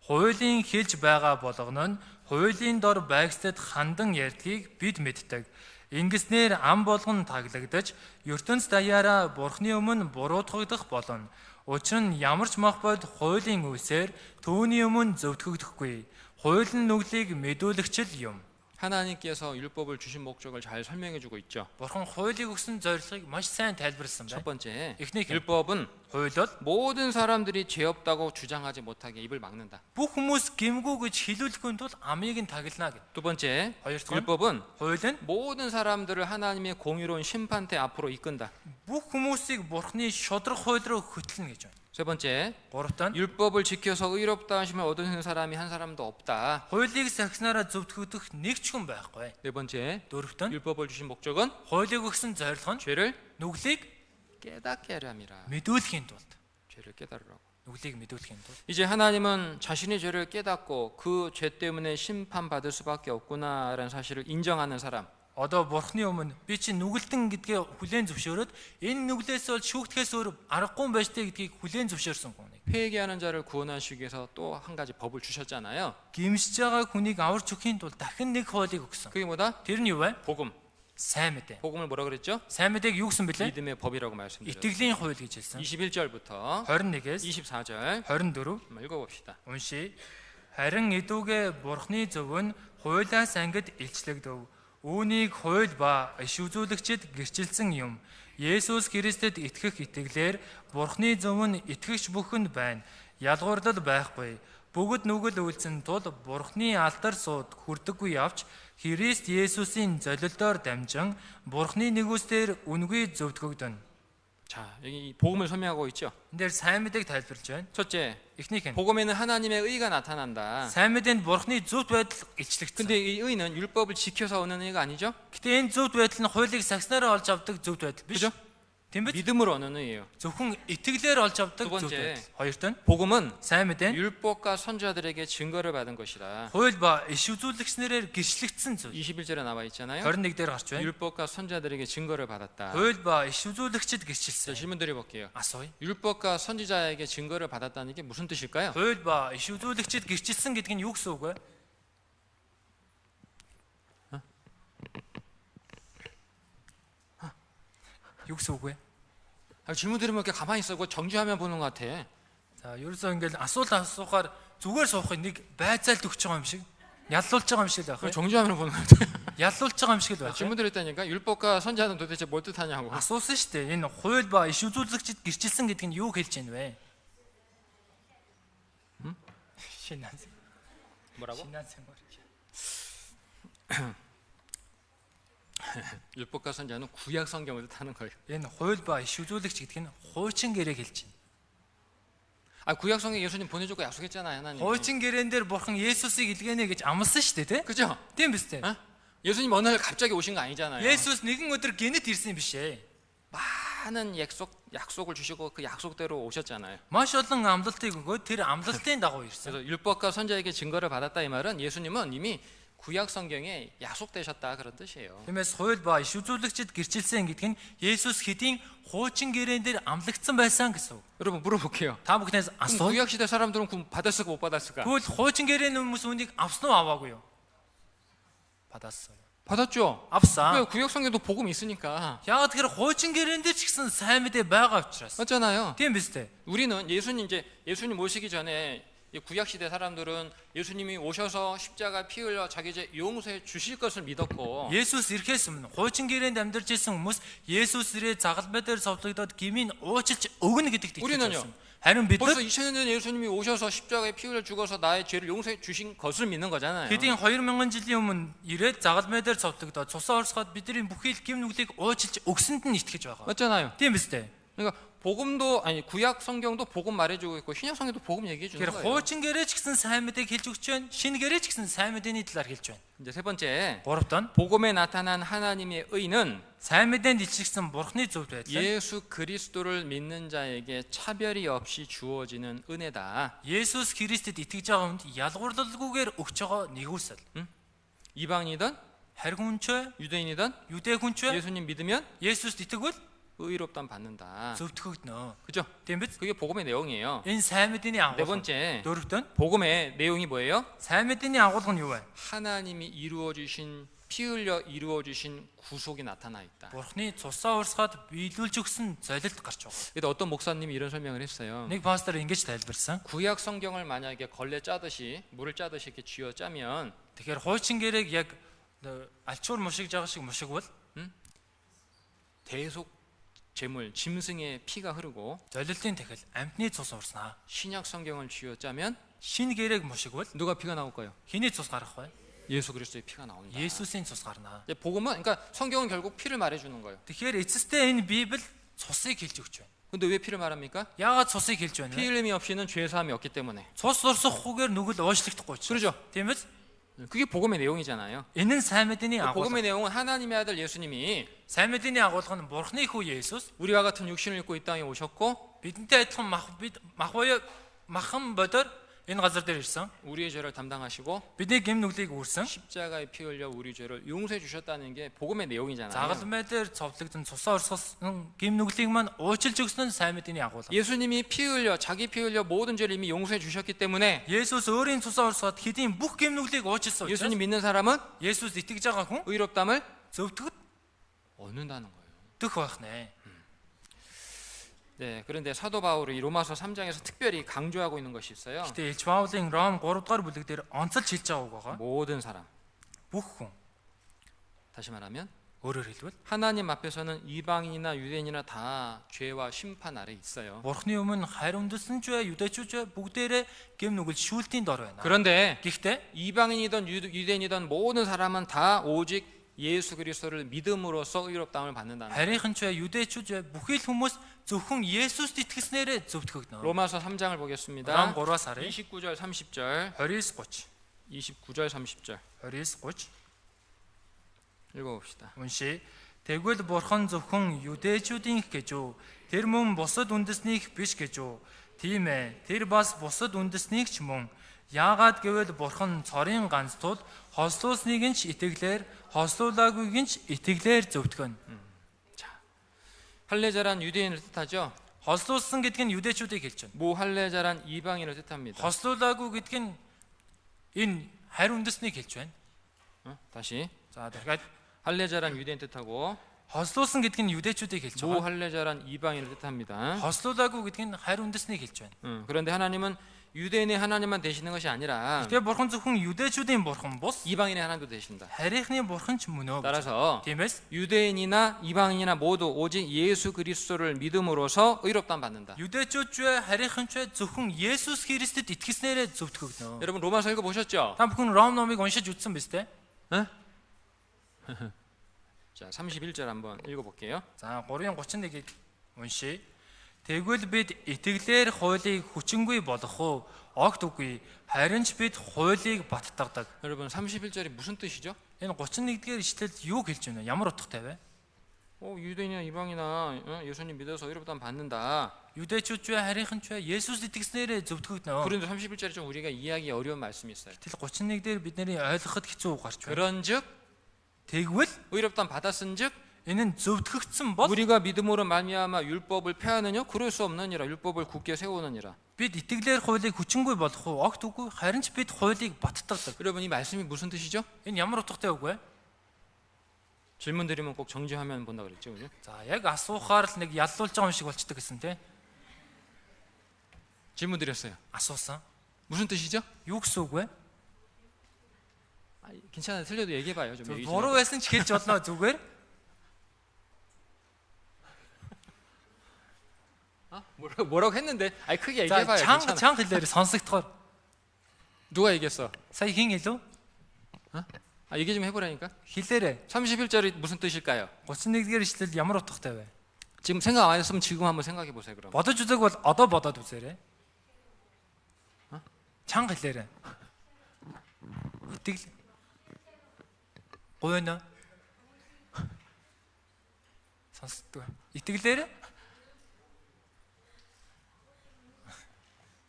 Хуулийн хэлж байгаа болгоно нь хуулийн дор байгстад хандан ярьдгийг бид мэддэг. Ингэснээр ам болгон таглагдаж, ертөнц даяараа Бурхны өмнө буруутгагдах болно. Учир нь ямар ч мах бод хуулийн үсээр түүний өмнө зөвтгөгдөхгүй. Хууль нь нүглийг мэдүүлэгч л юм. 하나님께서 율법을 주신 목적을 잘 설명해 주고 있죠. Бурхан хуулийг өгсөн зорилгыг маш сайн тайлбарласан 첫 байна. 번째, эхнийх нь 율법은 хуйлол 모든 사람들이 죄 없다고 주장하지 못하게 입을 막는다. бүх хүмүүс гэмгүй гэж хэлүүлэхгүй тул амийг нь таглана гэв. 두 번째, хоёрдугаар 율법은 хууль нь 모든 사람들을 하나님의 공의로운 심판대 앞으로 이끈다. бүх хүмүүсийг Бурханы шудраг хууль руу хөтлөнө гэж байна. 세 번째, Гуравтаа нь 율법을 지켜서 의롭다 하심을 얻는 사람이 한 사람도 없다. хуулийг сахиснараа зөвтгөгдөх нэг ч хүн байхгүй. 네 번째, Дөрөвтөө нь 율법을 주신 목적은 хуулийг өгсөн зорилго нь 죄를 нүглийг 깨닫게 하려 함이라. мэдүүлэхийн тулд 죄를 깨달으라고. нүглийг мэдүүлэхийн тулд 이제 하나님은 자신의 죄를 깨닫고 그 죄 때문에 심판받을 수밖에 없구나라는 사실을 인정하는 사람. одоо Бурхны өмнө би чи нүгэлтэн гэдгээ хүлээн зөвшөөрөөд энэ нүглээс бол шүүгдэхээс өөр аргагүй юм байж тээ гэдгийг хүлээн зөвшөөрсөн хүн. 회개하는 자를 구원하시기 위해서 또 한 가지 법을 주셨잖아요. Гимшиж байгаа хүнийг аварч өгөхийн тулд дахин нэг хуулийг өгсөн. 그게 뭐다? Тэр нь юу вэ? 복음. Сайн мэдээ. 복음을 뭐라 그랬죠? Сайн мэдээг юу гэсэн бэлээ? 믿음의 법이라고 말씀드렸어요. Итгэлийн хууль гэж хэлсэн. 21절부터 21-ээс 24절 24 한번 읽어봅시다. уншия. Харин эдүүгээ Бурхны зөв нь хуулиас ангид илчлэгдэв. Үүнийг хууль ба иш үзүүлэгчид гэрчилсэн юм. Есүс Христэд итгэх итгэлээр Бурхны зөв нь итгэгч бүхэнд байна. Ялгуурлал байхгүй. Бүгд нүгэл үйлцэн тул Бурхны алдар сууд хүрдэггүй явж Христ Есүсийн золилдоор дамжин Бурхны нэгүслэр үнгүй зөвтгөгдөн. 자, 여기 이 복음을 설명하고 있죠. энэ дээр сайн мэдээг тайлбарлаж байна. 첫째, Эхнийх нь 복음에는 하나님의 의가 나타난다. сайн мэдээнд Бурхны зөвхт байдал илчлэгдсэн. 근데 이 의는 율법을 지켜서 오는 의가 아니죠? Гэтэ энэ зөвхт байдал нь хуулийг сагснараа олж авдаг зөвхт байдал биш. 그죠? Тийм биз? 믿음으로 오는 의예요. Зөвхөн итгэлээр олж авдаг 두 번째. зөвхт байдал. Хоёрт нь 복음은 сайн мэдээ нь 율법과 선지자들에게 증거를 받은 것이다. хууль ба иш үзүүлэгчнэрээр гэрчлэгдсэн зүйл. 21절에 나와 있잖아요. 21 дээр гарч байна. 율법과 선지자들에게 증거를 받았다. хууль ба иш үзүүлэгчд 자, гэрчилсэн. 질문 드려볼게요. Асууя. 율법과 선지자에게 증거를 받았다는 게 무슨 뜻일까요? хууль ба иш үзүүлэгчд гэрчилсэн гэдэг нь юу гэсэн үг вэ? юу гэсэн үг вэ? 질문 들으면 이렇게 가만히 있어. 그거 정지하면 보는 것 같아. За, ерөөсөө ингээл асуухаар зүгээр суухыг нэг байцаалт өгч байгаа юм шиг, яллуулж байгаа юм шиг л байх. 그거 정지하면 보는 것 같아. яллуулж байгаа юм шиг л байх. 질문 드렸다니까 율법과 선지자는 도대체 뭘 뜻하냐고. Асуусан шүү дээ. Энэ хууль ба иш үзүүлэгчд гэрчилсэн гэдэг нь юу хэлж байна вэ? Шинэ 뭐라고? 생활. 율법과 선지자는 구약 성경을 뜻하는 거예요. Энэ хууль ба иш үзүүлэгч гэдэг нь хуучин гэрээг хэлж байна. 아, 구약 성경 예수님 보내주고 약속했잖아요, 하나님. Хуучин гэрээн дээр бурхан Есүсийг илгээнэ гэж амласан шүү дээ, тий? 그죠? Тийм биз дээ. 어? 예수님 어느 날 갑자기 오신 거 아니잖아요. Есүс нэгэн өдөр гинэт ирсэн биш ээ. 많은 약속을 주시고 그 약속대로 오셨잖아요. Маш олон амлалтыг өгөө тэр амлалтын дагуу ирсэн. 그래서 율법과 선지자에게 증거를 받았다 이 말은 예수님은 이미 구약 성경에 약속되셨다 그런 뜻이에요. Тиймээс хууль ба иш үзүүлэгчд гэрчилсэн гэдэг нь Есүс хэдийн хуучин гэрээн дээр амлагдсан байсан гэсэн үг. 여러분 물어볼게요. Та бүхнээс 그럼 асуу. 구약 시대 사람들은 그 받았을까 못 받았을까? Тэгвэл хуучин гэрээн хүмүүс үнийг авсан уу аваагүй юу? 받았어요. 받았죠. 왜 авсан. 구약 성경도 복음이 있으니까. Яагаад тэгэхээр хуучин гэрээн дээр ч гэсэн сайн мэдээ байгаа учраас. 맞잖아요. Тийм биз дээ. 우리는 예수님 오시기 전에 이 구약 시대 사람들은 예수님이 오셔서 십자가 피 흘려 자기 죄 용서해 주실 것을 믿었고. Есүс ирэхээс өмнө хуучин гэрээнд амьдарч исэн хүмүүс Есүс ирээд загалмай дээр цовдлогдоод гмийг уучлж өгнө гэдэгт итгэж 우리는요. байсан. Харин бид 벌써 2000년 전에 예수님이 오셔서 십자가에 피 흘려 죽어서 나의 죄를 용서해 주신 것을 믿는 거잖아요. хэдийн 2000 жилийн өмнө ирээд загалмай дээр цовдлогдоод цусаа орсоход бидний бүхий л гим нүглийг уучлж өгсөнд нь итгэж байгаа. 맞잖아요. Тийм биз дээ. 그러니까 복음도 아니 구약 성경도 복음 말해주고 있고 신약 성경도 복음 얘기해 주는 Тэгэхээр 거예요. хуучин гэрээ ч гэсэн сайн мэдээг хэлж өгч байна. Шинэ гэрээ ч гэсэн сайн мэдээний талаар хэлж байна. 이제 세 번째, Гуравт нь 복음에 나타난 하나님의 의는 сайн мэдээнд илчлэгдсэн Бурхны зөв байдал. 예수 그리스도를 믿는 자에게 차별이 없이 주어지는 은혜다. Есүс Христэд итгэж байгаа хүнд ялгуурлалгүйгээр өгч байгаа нэгүсэл. 이방이든 Харин хүн ч 유대인이든 юдэ хүн ч 예수님 믿으면 Есүст итгэвэл 의롭담 받는다. зөвтгөгднө. 그죠? Тийм биз? 그게 복음의 내용이에요. Энэ сайн мэдээний 네 агуулга. 번째, Дөрөвт нь 복음의 내용이 뭐예요? сайн мэдээний агуулга нь юу вэ? 하나님이 이루어 주신 피 흘려 이루어 주신 구속이 나타나 있다. Бурхны цусаа урсгаад биелүүлж өгсөн золилт гарч байгаа. 근데 어떤 목사님이 이런 설명을 했어요. Нэг пастор ингэж тайлбарсан. 구약 성경을 만약에 걸레 짜듯이 물을 짜듯이 이렇게 쥐어 짜면 Тэгэхээр хуучин гэрээг яг альчуур мушигж байгаа шиг мушигвал 대속 제물 짐승의 피가 흐르고 золилтын дахил амьтны цус урснаа. 신약 성경을 쥐어 짜면 Шинэ гэрээг мушигвал 누가 피가 나올까요? хэний цус гарах вэ? 예수 그리스도의 피가 나온다. Есүсийн цус гарнаа. 이제 복음은 그러니까 성경은 결국 피를 말해 주는 거예요. Тэгэхээр эцэстээ энэ Библи цусыг хэлж өгч байна. 근데 왜 피를 말합니까? Яагаад цусыг хэлж байна 피 вэ? 흘림이 없이는 죄 사함이 없기 때문에. Цус урсахгүйгээр нүгэл уушлагдахгүй ч. 그렇죠. Тийм биз? 그게 복음의 내용이잖아요. Энэ нь сайн мэдээний агуулга. 복음의 내용은 하나님의 아들 예수님이 Сайн мэдээний агуулга нь Бурхны хүү Есүс 우리와 같은 육신을 입고 이 땅에 오셨고 бидэнтэй адилхан махан бодор энэ газар дээр ирсэн. 우리의 죄를 담당하시고 Бидний гэм нүглийг үүрсэн. 십자가에 피 흘려 우리 죄를 용서해 주셨다는 게 복음의 내용이잖아요. Загалмай дээр цовдлогдсон цусаа урсгасан гэм нүглийг маань уучилж өгсөн нь сайн мэдээний агуулга. 예수님이 피 흘려 자기 피 흘려 모든 죄를 이미 용서해 주셨기 때문에 Есүс өөрийн цусаа урсгаад хэдийн бүх гэм нүглийг уучлсан учраас 예수님 믿는 사람은 Есүс итгэж байгаа хүн 의롭담을 зөвтгöd 얻는다는 거예요. дөх байх нэ. 네, 그런데 사도 바울이 로마서 3장에서 특별히 강조하고 있는 것이 있어요. Гэтэ Илч Паулын Ром 3 дугаар бүлэг дээр онцолж хэлж байгааг байгаа. 모든 사람. Бүх хүн 다시 말하면 өөрөөр хэлбэл 하나님 앞에서는 이방인이나 유대인이나 다 죄와 심판 아래 있어요. Бурхны өмнө харь үндэстэн ч бай, юдэчүүч бай бүгдээрээ гэм нүгэл шүүлтийн дор байна. 그런데 Гэхдээ 이방인이든 유대인이든 모든 사람은 다 오직 예수 그리스도를 믿음으로써 의롭다함을 받는다는 거예요. харийнхан ч бай, юдэчүүч бай бүхий л хүмүүс зөвхөн Есүст итгэснээрээ зөвтгөгднө. 로마서 3장을 보겠습니다. Ром 3-аас харъя. 29절 30절 29-30. 29절 30절 29-30 읽어봅시다. уншия. Тэгвэл Бурхан зөвхөн юдэчүүдийн гэж үү? Тэр мөн бусад үндэснийх биш гэж үү? Тийм ээ. Тэр бас бусад үндэснийг ч мөн. Яагаад гэвэл Бурхан цорын ганц тул хослуулсныг нь ч итгэлээр, хослуулаагүй нь ч итгэлээр зөвтгөнө. 할례자란 유대인을 뜻하죠. Хослуулсан гэдэг нь юдэчүүдийг хэлж байна. 무할례자란 이방인을 뜻합니다. Хослуулаагүй гэдэг нь энэ харь үндэснийг хэлж байна. 다시 За дахиад 할례자란 유대인 뜻하고 хослуулсан гэдэг нь юдэчүүдийг хэлж байгаа. 무할례자란 이방인을 뜻합니다. хослуулаагүй гэдэг нь харь үндэснийг хэлж байна. 그런데 하나님은 유대인의 하나님만 되시는 것이 아니라 Тэгээ Бурхан зөвхөн юдэчүүдийн Бурхан бус 이방인의 하나님도 되신다. харийнхны Бурхан ч мөн өө. 따라서 Тиймээс 유대인이나 이방인이나 모두 오직 예수 그리스도를 믿음으로써 의롭다함 받는다. юдэчүүд ч бай, харийнхан ч бай зөвхөн Есүс Христэд итгэснээрээ зөвтгөгднө. 여러분 로마서 읽어 보셨죠? Та бүхэн Ром номыг уншиж үзсэн биз дээ? 자, 31절 한번 읽어 볼게요. За 3:31-ийг уншия. Тэгвэл бид итгэлээр хуулийг хүчингүй болгох уу? Огт үгүй. Харин ч бид хуулийг баттгадаг. 여러분 31절이 무슨 뜻이죠? Энэ 31-р ишлэл юу хэлж байна вэ? Ямар утгатай вэ? 유대인이나 이방이나 예수님 믿어서 의롭다함 받는다. 유대чүүд ч бай, харийнхан ч бай, Есүс итгэснээрээ зөвтгөгднө. 그런데 31절에 좀 우리가 이해하기 어려운 말씀이 있어요. Тэгэл 31 дээр бидний ойлгоход хэцүү гарч байна. 그런즉 Тэгвэл 의롭다함 받았은즉 энэ нь зөвтгөгдсөн бол 우리가 믿음으로 말미암아 율법을 폐하느냐? 그럴 수 없느니라. 율법을 굳게 세우느니라. бид итгэлээр хуулийг хүчингүй болгох уу? Огт үгүй. Харин ч бид хуулийг баттгадаг. 여러분 이 말씀이 무슨 뜻이죠? Энэ ямар утгатай үг вэ? 질문 드리면 꼭 정지화면 본다 그랬죠, 그죠? За яг асуухаар л нэг яллуулж байгаа юм шиг болчдөг гэсэн тий. 질문 드렸어요. Асуусан. 무슨 뜻이죠? Юу гэсэн үг вэ? 괜찮아요. 틀려도 얘기해봐요. 좀 얘기 좀. Буруу байсан ч хэлж болно зүгээр. 뭐라고 했는데? 크게 За 얘기해봐요. чанга 괜찮아. чанга хэлээр сонсогдохоор 누가 얘기했어? сая хин хэлв? 얘기 좀 해보라니까. хэлээрэ. 31절이 무슨 뜻일까요? 31-р ишлэл ямар утгатай вэ? 지금 생각 안 했으면 지금 한번 생각해 보세요. 그럼. Бодож үзэг бол одоо бодоод үзээрэй. Чанга хэлээрэ. Итгэл. Гойно. Сонсдог. итгэлээрэ.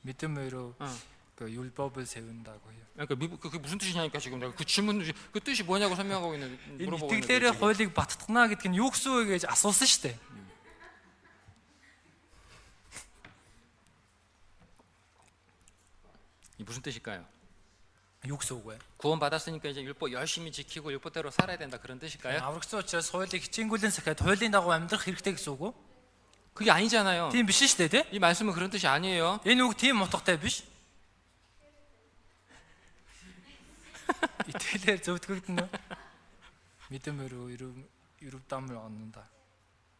믿음으로 그 율법을 세운다고요. 그러니까 그게 무슨 뜻이냐니까 지금 내가 그 질문 그 뜻이 뭐냐고 설명하고 있는 Энэ 물어보고 итгэлээрээ 있는데. хуулийг баттгана гэдэг нь юу гэсэн үг гэж асуусан шүү дээ. 이 무슨 뜻일까요? Юу гэсэн үг вэ? 구원 받았으니까 이제 율법 열심히 지키고 율법대로 살아야 된다 그런 뜻일까요? Аврагсан учраас хуулийг хичээнгүйлэн сахиад хуулийн дагуу амьдрах хэрэгтэй гэсэн үг үү? 그게 아니잖아요. Тийм биш шүү дээ, тий? 이 말씀은 그런 뜻이 아니에요. Энэ үг тийм утгатай биш. Итгэлээр зөвтгөгдөн үү? 믿음으로 이룹담을 얻는다.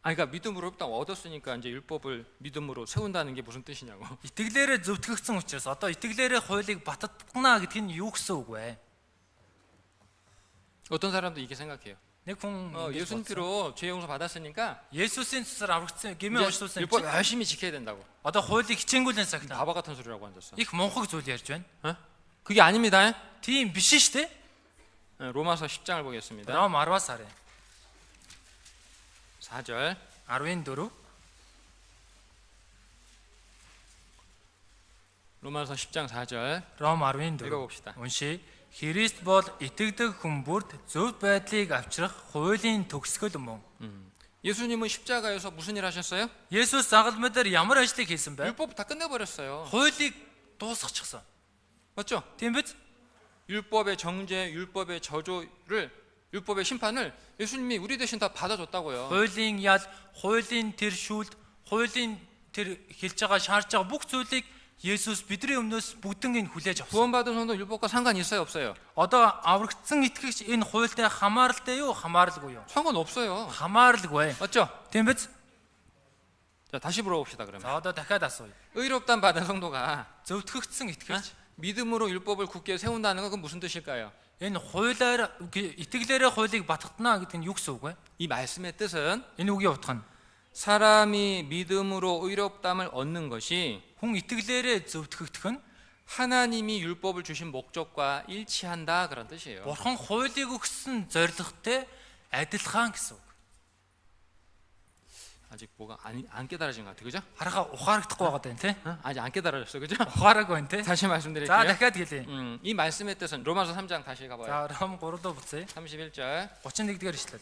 아, 그러니까 믿음으로 율법 얻었으니까 이제 율법을 믿음으로 세운다는 게 무슨 뜻이냐고. итгэлээрээ зөвтгөгдсөн учраас одоо итгэлээрээ хуулийг баттгана гэдг нь юу гэсэн үг вэ? 어떤 사람도 이렇게 생각해요. Нэг хүн 예수님 피로 죄 용서 받았으니까 Есүсийн цэсээр аврагдсан гэмээ 이제 уншуулсан 율법 чинь 열심히 지켜야 된다고. одоо хуулийг хичээнгүйлэн сахиад 바보 같은 소리라고 앉았어. их мунхаг зүйл ярьж байна. 그게 아닙니다. Тийм биш шүү дээ. 로마서 10장을 보겠습니다. Ром 10-аас харъя. 4절. 14. 로마서 10장 4절. Ром 14. 읽어봅시다. Уншия. Христ бол итгэдэг хүн бүрд зөв байдлыг авчрах хуулийн төгсгөл мөн. 예수님은 십자가에서 무슨 일 하셨어요? Есүс загалмай дээр ямар ажлыг хийсэн бэ? 율법 다 끝내버렸어요. Хуулийг дуусгачихсан. 맞죠? Тийм биз? 율법의 정죄, 율법의 저조를, 율법의 심판을 예수님이 우리 대신 다 받아줬다고요. Хуулийн ял, хуулийн тэр шүүлт, хуулийн тэр хэлж байгаа шаарч байгаа бүх зүйлийг Есүс бидний өмнөөс бүгднийг хүлээж авсан. 구원받은 성도 율법과 상관이 있어요, 없어요? Одоо аврагдсан итгэгч энэ хуультай хамааралтай юу, хамааралгүй юу? 상관없어요. хамааралгүй. 맞죠? Тийм биз? 자, 다시 물어봅시다 그러면. За одоо дахиад асууя. 의롭담 받은 성도가 Зөвтгөгдсөн итгэгч 믿음으로 율법을 굳게 세운다는 건 그건 무슨 뜻일까요? энэ хуулиар итгэлээрээ хуулийг батгатна гэдэг нь юу гэсэн үг вэ? 이 말씀의 뜻은 Энэ үгийн утга нь 사람이 믿음으로 의롭담을 얻는 것이 хүн итгэлээрээ зөвтгөгдөх нь 하나님이 율법을 주신 목적과 일치한다 그런 뜻이에요. Бурхан хуулийг өгсөн зорилготой адилхан гэсэн үг. 아직 뭐가 안 깨달아진 것 같아, 그죠? Харахаа ухаарагдахгүй байгаа даа тий. 아직 안 깨달아졌어, 그죠? Ухаараагүй байна тий. 다시 За 말씀드릴게요. дахиад хэлье. 이 말씀의 뜻은 로마서 3장 다시 가봐요. За Ром 3-д буцъя. 31절 31-р ишлэл.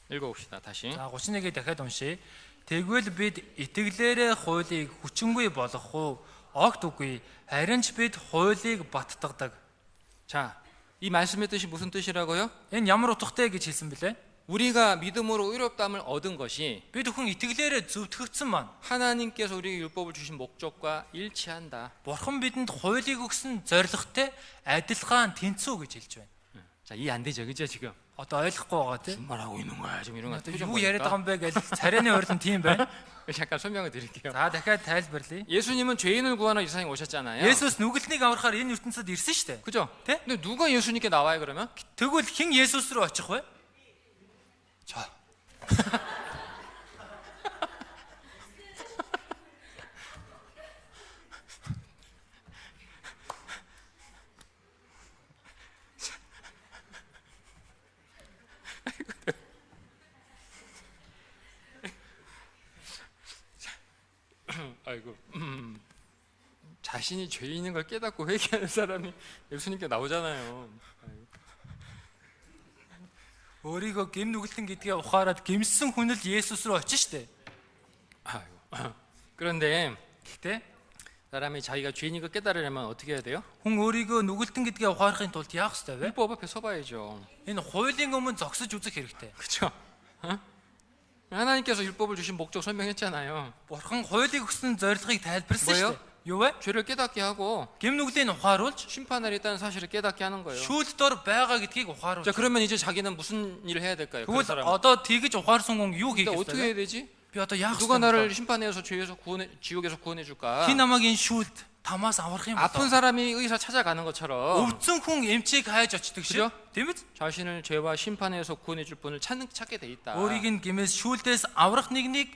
읽어봅시다. 다시. За 31-ийг дахиад уншия. Тэгвэл бид итгэлээрээ хуулийг хүчингүй болгох уу? Огт үгүй. Харин ч бид хуулийг баттгадаг. 자, 이 말씀의 뜻이 무슨 뜻이라고요? Энэ ямар утгатай гэж хэлсэн бэлээ? 우리가 믿음으로 의롭담을 얻은 것이 Бид хүн итгэлээрээ зөвтгөгдсөн маань 하나님께서 우리에게 율법을 주신 목적과 일치한다. Бурхан бидэнд хуулийг өгсөн зорилготой адилхан тэнцүү гэж хэлж байна. 자, 이해 안 되죠, 그죠 지금? Одоо ойлгохгүй байгаа тий. 말하고 있는 거야 지금 이런 거. Одоо юу яриад байгаа юм бэ гэж царайны урд нь тийм байна. 잠깐 설명을 드릴게요. За дахиад тайлбарлая. 예수님은 죄인을 구하러 이 세상에 오셨잖아요. Есүс нүгэлтнийг аврахаар энэ ертөнцид ирсэн шүү дээ. 그죠? 네? 근데 누가 예수님께 나와요 그러면? Тэгвэл хэн Есүс рүү очих вэ? 자. 아이고. 자신이 죄인인 걸 깨닫고 회개하는 사람이 예수님께 나오잖아요. Өөрийгөө гэм нүгэлтэн гэдгээ ухаарад гэмсэн хүн л Есүс рүү очих шүү дээ. 아이고. 그런데 Гэхдээ 사람이 자기가 죄인인 걸 깨달으려면 어떻게 해야 돼요? хүн өөрийгөө нүгэлтэн гэдгээ ухаарахын тулд яах ёстой вэ? 율법 앞에 서봐야죠. Энэ хуулийн өмнө зогсож үзэх хэрэгтэй. 그렇죠? 하나님께서 율법을 주신 목적 설명했잖아요. Бурхан хуулийг өгсөн зорилгыг тайлбарласан 뭐예요? шүү дээ. Юу вэ? 죄를 깨닫게 하고 Гэм нүглийн ухааруулж 심판을 있다는 사실을 깨닫게 하는 거예요. шүүлт дор байгаа гэдгийг ухааруулж. 자, 그러면 이제 자기는 무슨 일을 해야 될까요? 그 Тэгвэл 사람. одоо тэгж ухаарсан хүн юу хийх 근데 어떻게 ёстой 해야 вэ? 되지? Би одоо яах 누가 ёстой 나를 вэ? 심판해서 죄에서 구원해 지옥에서 구원해 줄까? Хин намайг энэ шүүлт тамаас аврах юм 아픈 бол 사람이 의사 찾아가는 것처럼 өвдсөн хүн эмчийг хайж очдөг шиг. 그죠? Тийм биз? 자신을 죄와 심판에서 구원해 줄 분을 찾게 돼 있다. Өөрийг нь гэмээс шүүлтээс аврах нэгнийг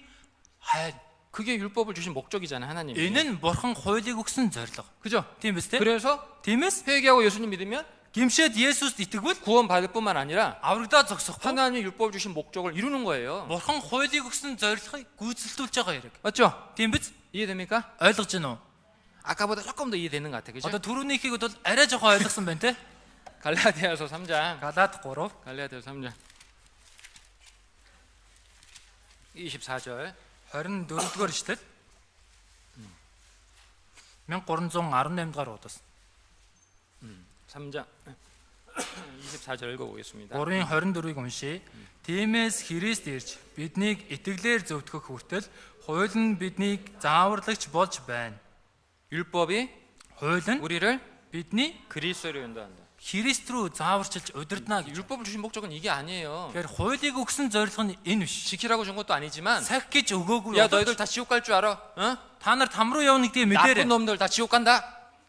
хайр. 그게 율법을 주신 목적이잖아요, 하나님이. Энэ нь бурхан хуулийг өгсөн зорилго. 그죠? Тийм биз те? 그래서 Тиймээс 회개하고 예수님 믿으면 гэмшээд Есүст итгэвэл 구원 받을 뿐만 아니라 аврагдаад зогсохгүй 하나님이 율법을 주신 목적을 이루는 거예요. бурхан хуулийг өгсөн зорилгыг гүйцэлдүүлж байгаа хэрэг. 맞죠? Тийм биз? 이해됩니까? ойлгож байна уу? 아까보다 조금 더 이해되는 것 같아. 그죠? Одоо түрүүнийхийг бол арай жоохон ойлгосон байна те? 갈라디아서 3장. Галаад 3 갈라디아서 3장. 24절. 24-р ишлэл. 1318 дугаар удаас. 3장 24절 읽어보겠습니다. 3:24-ыг уншия. Тиймээс Христ ирж биднийг итгэлээр зөвтгөх хүртэл хууль нь биднийг зааварлагч болж байна. 율법이 Хууль нь 우리를 бидний 그리스도로 인도한다. Христ рүү зааварчилж удирдна гэж. 율법을 주신 목적은 이게 아니에요. Тэгэхээр хуулийг өгсөн зорилго нь энэ биш. 지키라고 준 것도 아니지만 Сах гэж өгөөгүй. 야 너희들 다 지옥 갈 줄 알아? 어? та нар там руу явна гэдгийг 나쁜 мэдээрэй. 놈들 다 지옥 간다.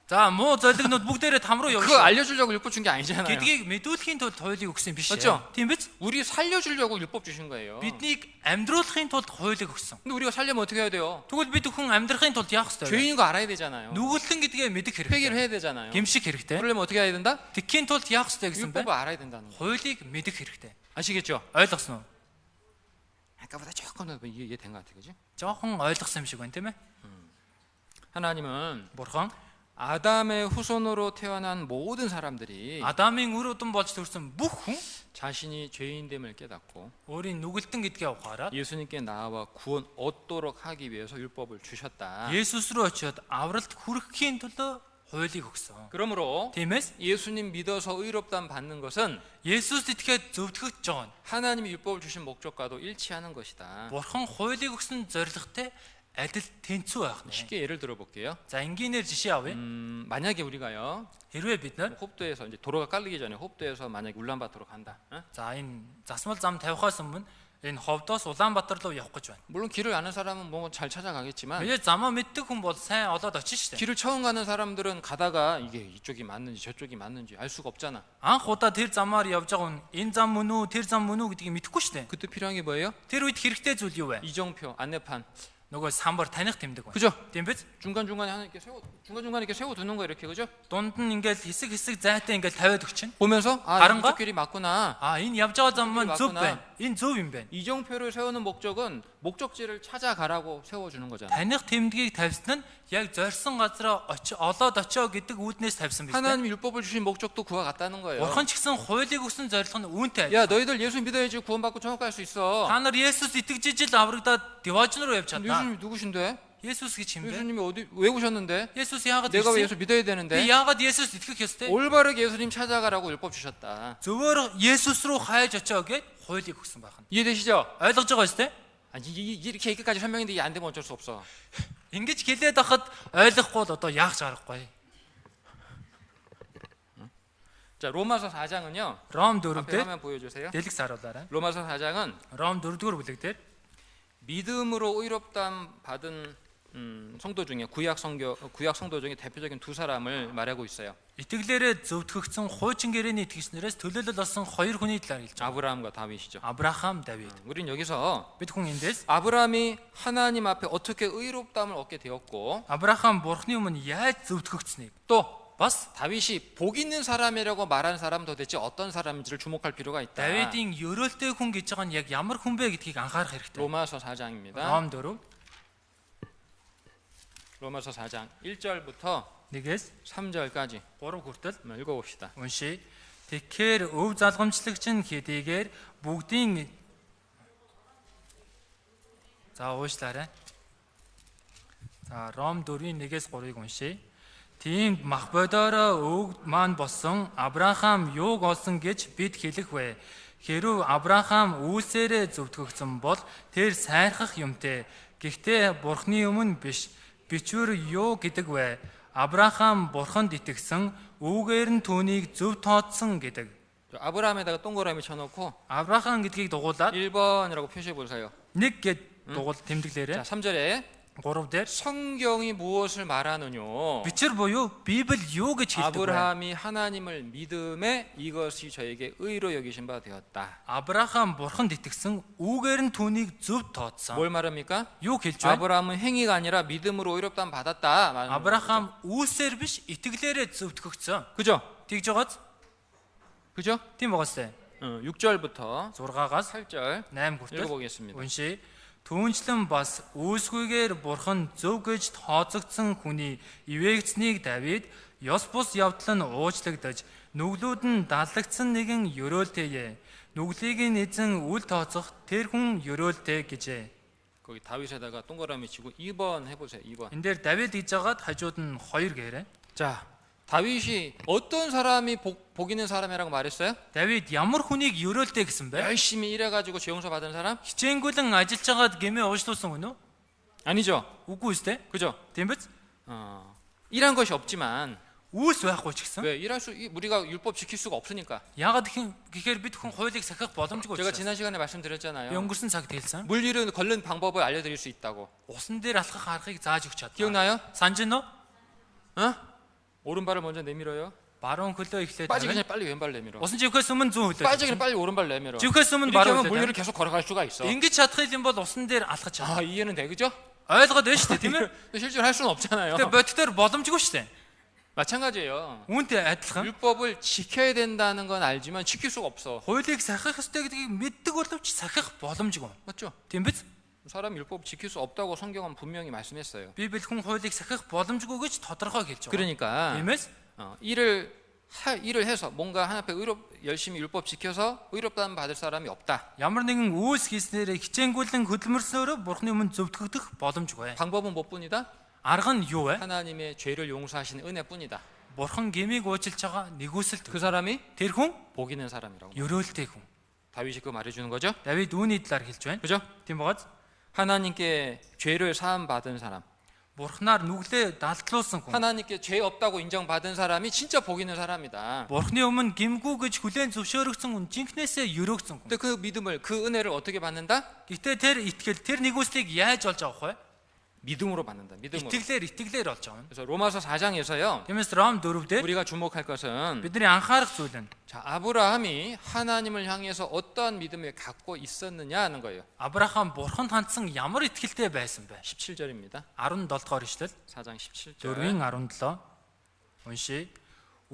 За муу зорилгонууд бүгдээрээ там руу 그거 явна. 알려주려고 율법 준 게 아니잖아요. гэдгийг мэдүүлэхийн тулд хуулийг өгсөн биш. 맞죠? Тийм биз? 우리 살려주려고 율법 주신 거예요. биднийг амьдруулахын тулд хуулийг өгсөн. 근데 우리가 살려면 어떻게 해야 돼요? Тэгвэл бид хүн амьдрахын тулд яах ёстой вэ? 죄인인 거 알아야 되잖아요. Нүгэлтэн гэдгээ мэдэх 회개를 хэрэгтэй. 해야 되잖아요. Гимших хэрэгтэй. 그러려면 어떻게 해야 된다? Тэгхийн тулд яах ёстой гэсэн бэ? 율법을 알아야 된다는 거. Хуулийг мэдэх хэрэгтэй. 아시겠죠? Ойлгосноо? 아까보다 조금 더 이해된 것 같아요, 그죠? Жохон ойлгосон юм шиг байна тийм ээ? 하나님은 Бурхан 아담의 후손으로 태어난 모든 사람들이 Адамын үр удам болж төрсэн бүх хүн 자신이 죄인됨을 깨닫고 өөрийн нүгэлтэн гэдгээ ухаараад 예수님께 나와 구원 얻도록 하기 위해서 율법을 주셨다. Есүс рүү очиод авралт хүрэхийн төлөө хуулийг өгсөн. 그러므로 Тиймээс 예수님 믿어서 의롭다함 받는 것은 Есүс итгээд зөвтгөх жоо. 하나님이 율법을 주신 목적과도 일치하는 것이다. Бурхан хуулийг өгсөн зорилготой адил тэнцүү байх нэ. 쉽게 예를 들어볼게요. За энгийнээр жишээ авъя. 만약에 우리가요 Хэрвээ бид нар 홉도에서 이제 도로가 깔리기 전에 홉도에서 만약에 울란바토로 간다. 어? за энэ засмал зам тавихаас өмнө энэ ховдоос Улаанбаатар руу явах гэж байна. 물론 길을 아는 사람은 뭐 잘 찾아가겠지만 Мэдээ замаа мэддэг хүн бол сайн олоод очих штэ. 길을 처음 가는 사람들은 가다가 이게 이쪽이 맞는지 저쪽이 맞는지 알 수가 없잖아. Анх удаа тэр замаар явж байгаа хүн энэ зам мөн үү, тэр зам мөн үү гэдгийг мэдэхгүй штэ. 그때 필요한 게 뭐예요? Тэр үед хэрэгтэй зүйл юу вэ? 이정표, 안내판. Нөгөө самбар таних тэмдэг байна. 그죠? Тийм биз? 중간중간에 하나 이렇게 중간중간에 이렇게 세워 두는 거 이렇게 그죠? Дунд нь ингээл хэсэг хэсэг зайтай ингээл тавиад өгчин. 보면서 아 다른 거? 이쪽 길이 맞구나. Энэ явж байгаа зам маань зөв 맞구나. байна. Энэ зөв юм байна. 이정표를 세우는 목적은 목적지를 찾아가라고 세워주는 거잖아. Таних тэмдгийг тавьсан нь яг зорьсон газараа олоод очоо гэдэг үүднээс тавьсан биз дээ. 하나님 율법을 주신 목적도 그와 같다는 거예요. Бурхан ч гэсэн хуулийг өгсөн зорилго нь үүнтэй. 야 너희들 예수 믿어야지 구원받고 천국 갈 수 있어. Та нар Есүс итгэж ижил аврагдаад деважн руу явж чадна. 예수님이 누구신데? Есүс гэж юм бэ? 예수님이 어디 왜 오셨는데? Есүс яагаад 내가 왜 ирсэн? 예수 믿어야 Би 되는데? яагаад Есүс итгэх ёстой? 올바르게 예수님 찾아가라고 율법 주셨다. Зөвөр Есүс рүү хайж очоо гэд хуулийг өгсөн байх нь. 이해되시죠? Ойлгож байгаа шүү дээ? 아니 이렇게 얘기까지 설명했는데 이게 안 되면 어쩔 수 없어. Ингэж хэлээд байхад ойлгохгүй бол одоо яах ч аргагүй. 자 로마서 4장은요. Ром 앞에 4-дөр 화면 보여주세요. дэлгэц харуулаарай. 로마서 4장은 Ром 4-р бүлэг дээр 믿음으로 의롭다함 받은 성도 중에 구약 성도 중에 대표적인 두 사람을 말하고 있어요. итгэлээрээ зөвтгөгдсөн хуучин гэрээний итгэгчнэрээс төлөөлөл болсон хоёр хүний талаар хэлж байгаа. 아브라함과 다윗이죠. Авраам, Давид. 우린 여기서 Бид хүн эндээс 아브라함이 하나님 앞에 어떻게 의롭다함을 얻게 되었고 Авраам Бурхны өмнө яаж зөвтгөгдсөнийг 또 бас 다윗이 복 있는 사람이라고 말하는 사람 도대체 어떤 사람인지를 주목할 필요가 있다. Давидын ёроолтой хүн гэж байгаа нь яг ямар хүн бэ гэдгийг анхаарах хэрэгтэй. 로마서 4장입니다. Ром 4 로마서 4장 1절부터 1-ээс 3절까지 3 хүртэл 한번 읽어봅시다. уншия. Тэгэхээр өв залгамжлагч нь хэдийгээр бүгдийн За уушлаарай. За Ром 4-ийн 1-ээс 3-ыг уншия. Тийм мах бодороо өвд маань болсон Авраам юуг олсон гэж бид хэлэх вэ? Хэрв Авраам үйлсээрээ зөвтгөгдсөн бол тэр сайрхах юмтэй. Гэхдээ Бурхны өмнө биш. Бичвэр юу гэдэг вэ? Авраам Бурханд итгэсэн, үүгээр нь түүнийг зөв тооцсон гэдэг. 아브라함에다가 동그라미 쳐놓고 Авраам гэдгийг дугуулад 1번이라고 표시해 보세요. 1 гэд дугуул 자, тэмдэглээрэй. 3절에 3 дээр 성경이 무엇을 말하느냐? бичвэр буюу Библи юу гэж хэлдэг вэ? 아브라함이 하나님을 믿음에 이것이 저에게 의로 여기신 바 되었다. Авраам Бурханд итгэсэн, үүгээр нь түүнийг зөв тооцсон. 뭘 말합니까? Юу хэлж байна? 아브라함은 행위가 아니라 믿음으로 의롭다함 받았다. 말하는 거죠. Авраам үйлсээр биш итгэлээрээ зөвтгөгдсөн. 그죠? Тэгж байгааз 그죠? тийм байгаастай. 6절부터 6-аас 8절 8 хүртэл 읽어보겠습니다. уншия. Түүнчлэн бас үйлсгүйгээр Бурхан зөв гэж тооцогдсон хүний ивээгцнийг Давид ёс бус явдал нь уучлагдаж нүглүүд нь даллагдсан нэгэн ёроолтэйе. Нүглийг нь эзэн үл тооцох тэр хүн ёроолтэй гэжээ. 거기 다윗에다가 동그라미 치고 2번 해보세요. 2번. энэ дээр Давид гэж жагаад хажууд нь 2 гээрээ. 자, 다윗이 어떤 사람이 복 있는 사람이라고 말했어요? Давид ямар хүнийг ёроолтэй гэсэн бэ? 열심히 일해가지고 죄용서 받은 사람? Хичээнгүйлэн ажиллаж байгаад гэмээ уушлуулсан хүн үү? 아니죠. Үгүй үстэй. 그죠? Тийм биз? 일한 것이 없지만 Үүс байхгүй ч гэсэн. 왜 일할 수 우리가 율법 지킬 수가 없으니까. Яагаад гэхээр бид хүн хуулийг сахих боломжгүй 제가 учраас. 지난 시간에 말씀드렸잖아요. Өнгөрсөн цагт хэлсэн. 물리를 걸는 방법을 알려드릴 수 있다고. Усан дээр алхах аргыг зааж өгч чадна. 기억나요? Санаж нь үү? 어? 오른발을 먼저 내밀어요. Баруун хөлөө эхлээд 빠지기 тавина. 전에 빨리 왼발 내밀어. Усан живхээс өмнө зүүн хөлөө. 빠지기 전에 빨리 오른발 내밀어. Живхээс өмнө 이렇게 баруун 하면 물리를 хөлөө. 계속 걸어갈 수가 있어. Ингэж чадах юм бол усан дээр алхаж чадна. 아, 이해는 돼, 그죠? Ойлгоод байна шүү дээ, тийм ээ? 근데 실제로 할 수는 없잖아요. Тэгээ бодитоор боломжгүй шүү дээ. 마찬가지예요. Үүнтэй адилхан. 율법을 지켜야 된다는 건 알지만 지킬 수가 없어. Хуулийг сахих ёстой гэдгийг мэддэг боловч сахих боломжгүй. 맞죠? Тийм биз? 사람 율법 지킬 수 없다고 성경은 분명히 말씀했어요. Библи хүн хуулийг сахих боломжгүй гэж тодорхой хэлж байгаа. 그러니까 Тиймээс 일을 해서 뭔가 하나 앞에 열심히 율법 지켜서 의롭다는 받을 사람이 없다. ямар нэгэн үйлс хийснээр хичээнгүйлэн хөдөлмөрсөөрөө бурхны өмнө зөвтгөгдөх боломжгүй. 방법은 뭐뿐이다? Арга нь юу вэ? 하나님의 죄를 용서하시는 은혜뿐이다. Бурхан гмийг уучлж байгаа нэгүсэлт. 그 사람이 Тэр хүн 복 있는 사람이라고. ёроолтой хүн. 다윗이 그거 말해주는 거죠. Давид үүний талаар хэлж байна. 그죠? Тийм бааз? 하나님께 죄를 사함 받은 사람, Бурхнаар нүглээ далдлуулсан хүн. 하나님께 죄 없다고 인정받은 사람이 진짜 복 있는 사람이다. Бурхны өмнө гимгүү гэж хүлээн зөвшөөрөгдсөн хүн жинкнээсээ ёроогдсон хүн. 근데 그 믿음을, 그 은혜를 어떻게 받는다? Гэтэ тэр итгэл тэр нэгүслийг яаж олж авах вэ? 믿음으로 받는다. 믿음으로. итгэлээр олж авна. 그래서 로마서 4장에서요. Тиймээс Ром 4-дээр 우리가 주목할 것은 бидний анхаарах зүйл нь 자, 아브라함이 하나님을 향해서 어떠한 믿음을 갖고 있었느냐 하는 거예요. Авраам бурханд хандсан ямар итгэлтэй байсан бэ? 17절입니다. 17 дугаар ишлэл 4장 17절. 4-ийн 17 уншия.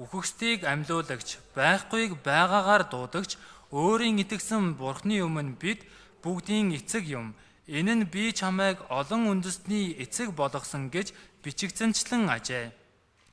Үхэгсдийг амьлуулагч, байхгүйг байгаагаар дуудагч, өөрийн итгэсэн бурхны өмнө бид бүгдийн эцэг юм. Энэ нь би чамайг олон үндэстний эцэг болгосон гэж бичигдсэнчлэн ажээ.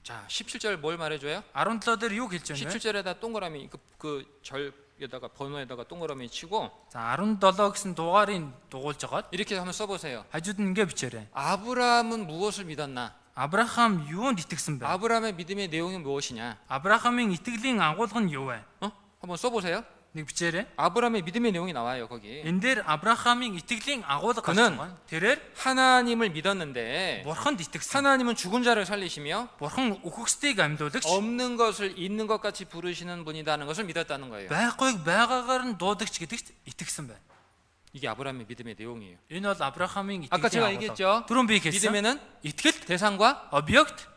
자, 17절 뭘 말해줘요? 17 дээр юу хэлж байна вэ? 17절에다 동그라미 그 절에다가 번호에다가 동그라미 치고 За 17 гэсэн дугаарыг дугуулж агаад 이렇게 한번 써보세요. хажууд нь ингэ бичээрэй. 아브라함은 무엇을 믿었나? Авраам юунд итгэсэн бэ? 아브라함의 믿음의 내용이 무엇이냐? Авраамын итгэлийн агуулга нь юу вэ? 한번 써보세요. Нэг бичээрэй. 아브라함의 믿음의 내용이 나와요 거기. Энэ дээр Авраамын итгэлийн агуулга гарч 그는 байгаа. Тэрээр 하나님을 믿었는데 бурханд итгэсэн. 하나님은 죽은 자를 살리시며 Бурхан үхэгсдийг амьдуулагч, 없는 것을 있는 것 같이 부르시는 분이라는 것을 믿었다는 거예요. байхгүйг байгаагаар нь дуудагч гэдэгт итгэсэн байна. 이게 아브라함의 믿음의 내용이에요. Энэ бол Авраамын 아까 제가 итгэлийн 얘기했죠. агуулга. Түрүүн би хэлсэн. 믿음에는 Итгэл 대상과 объект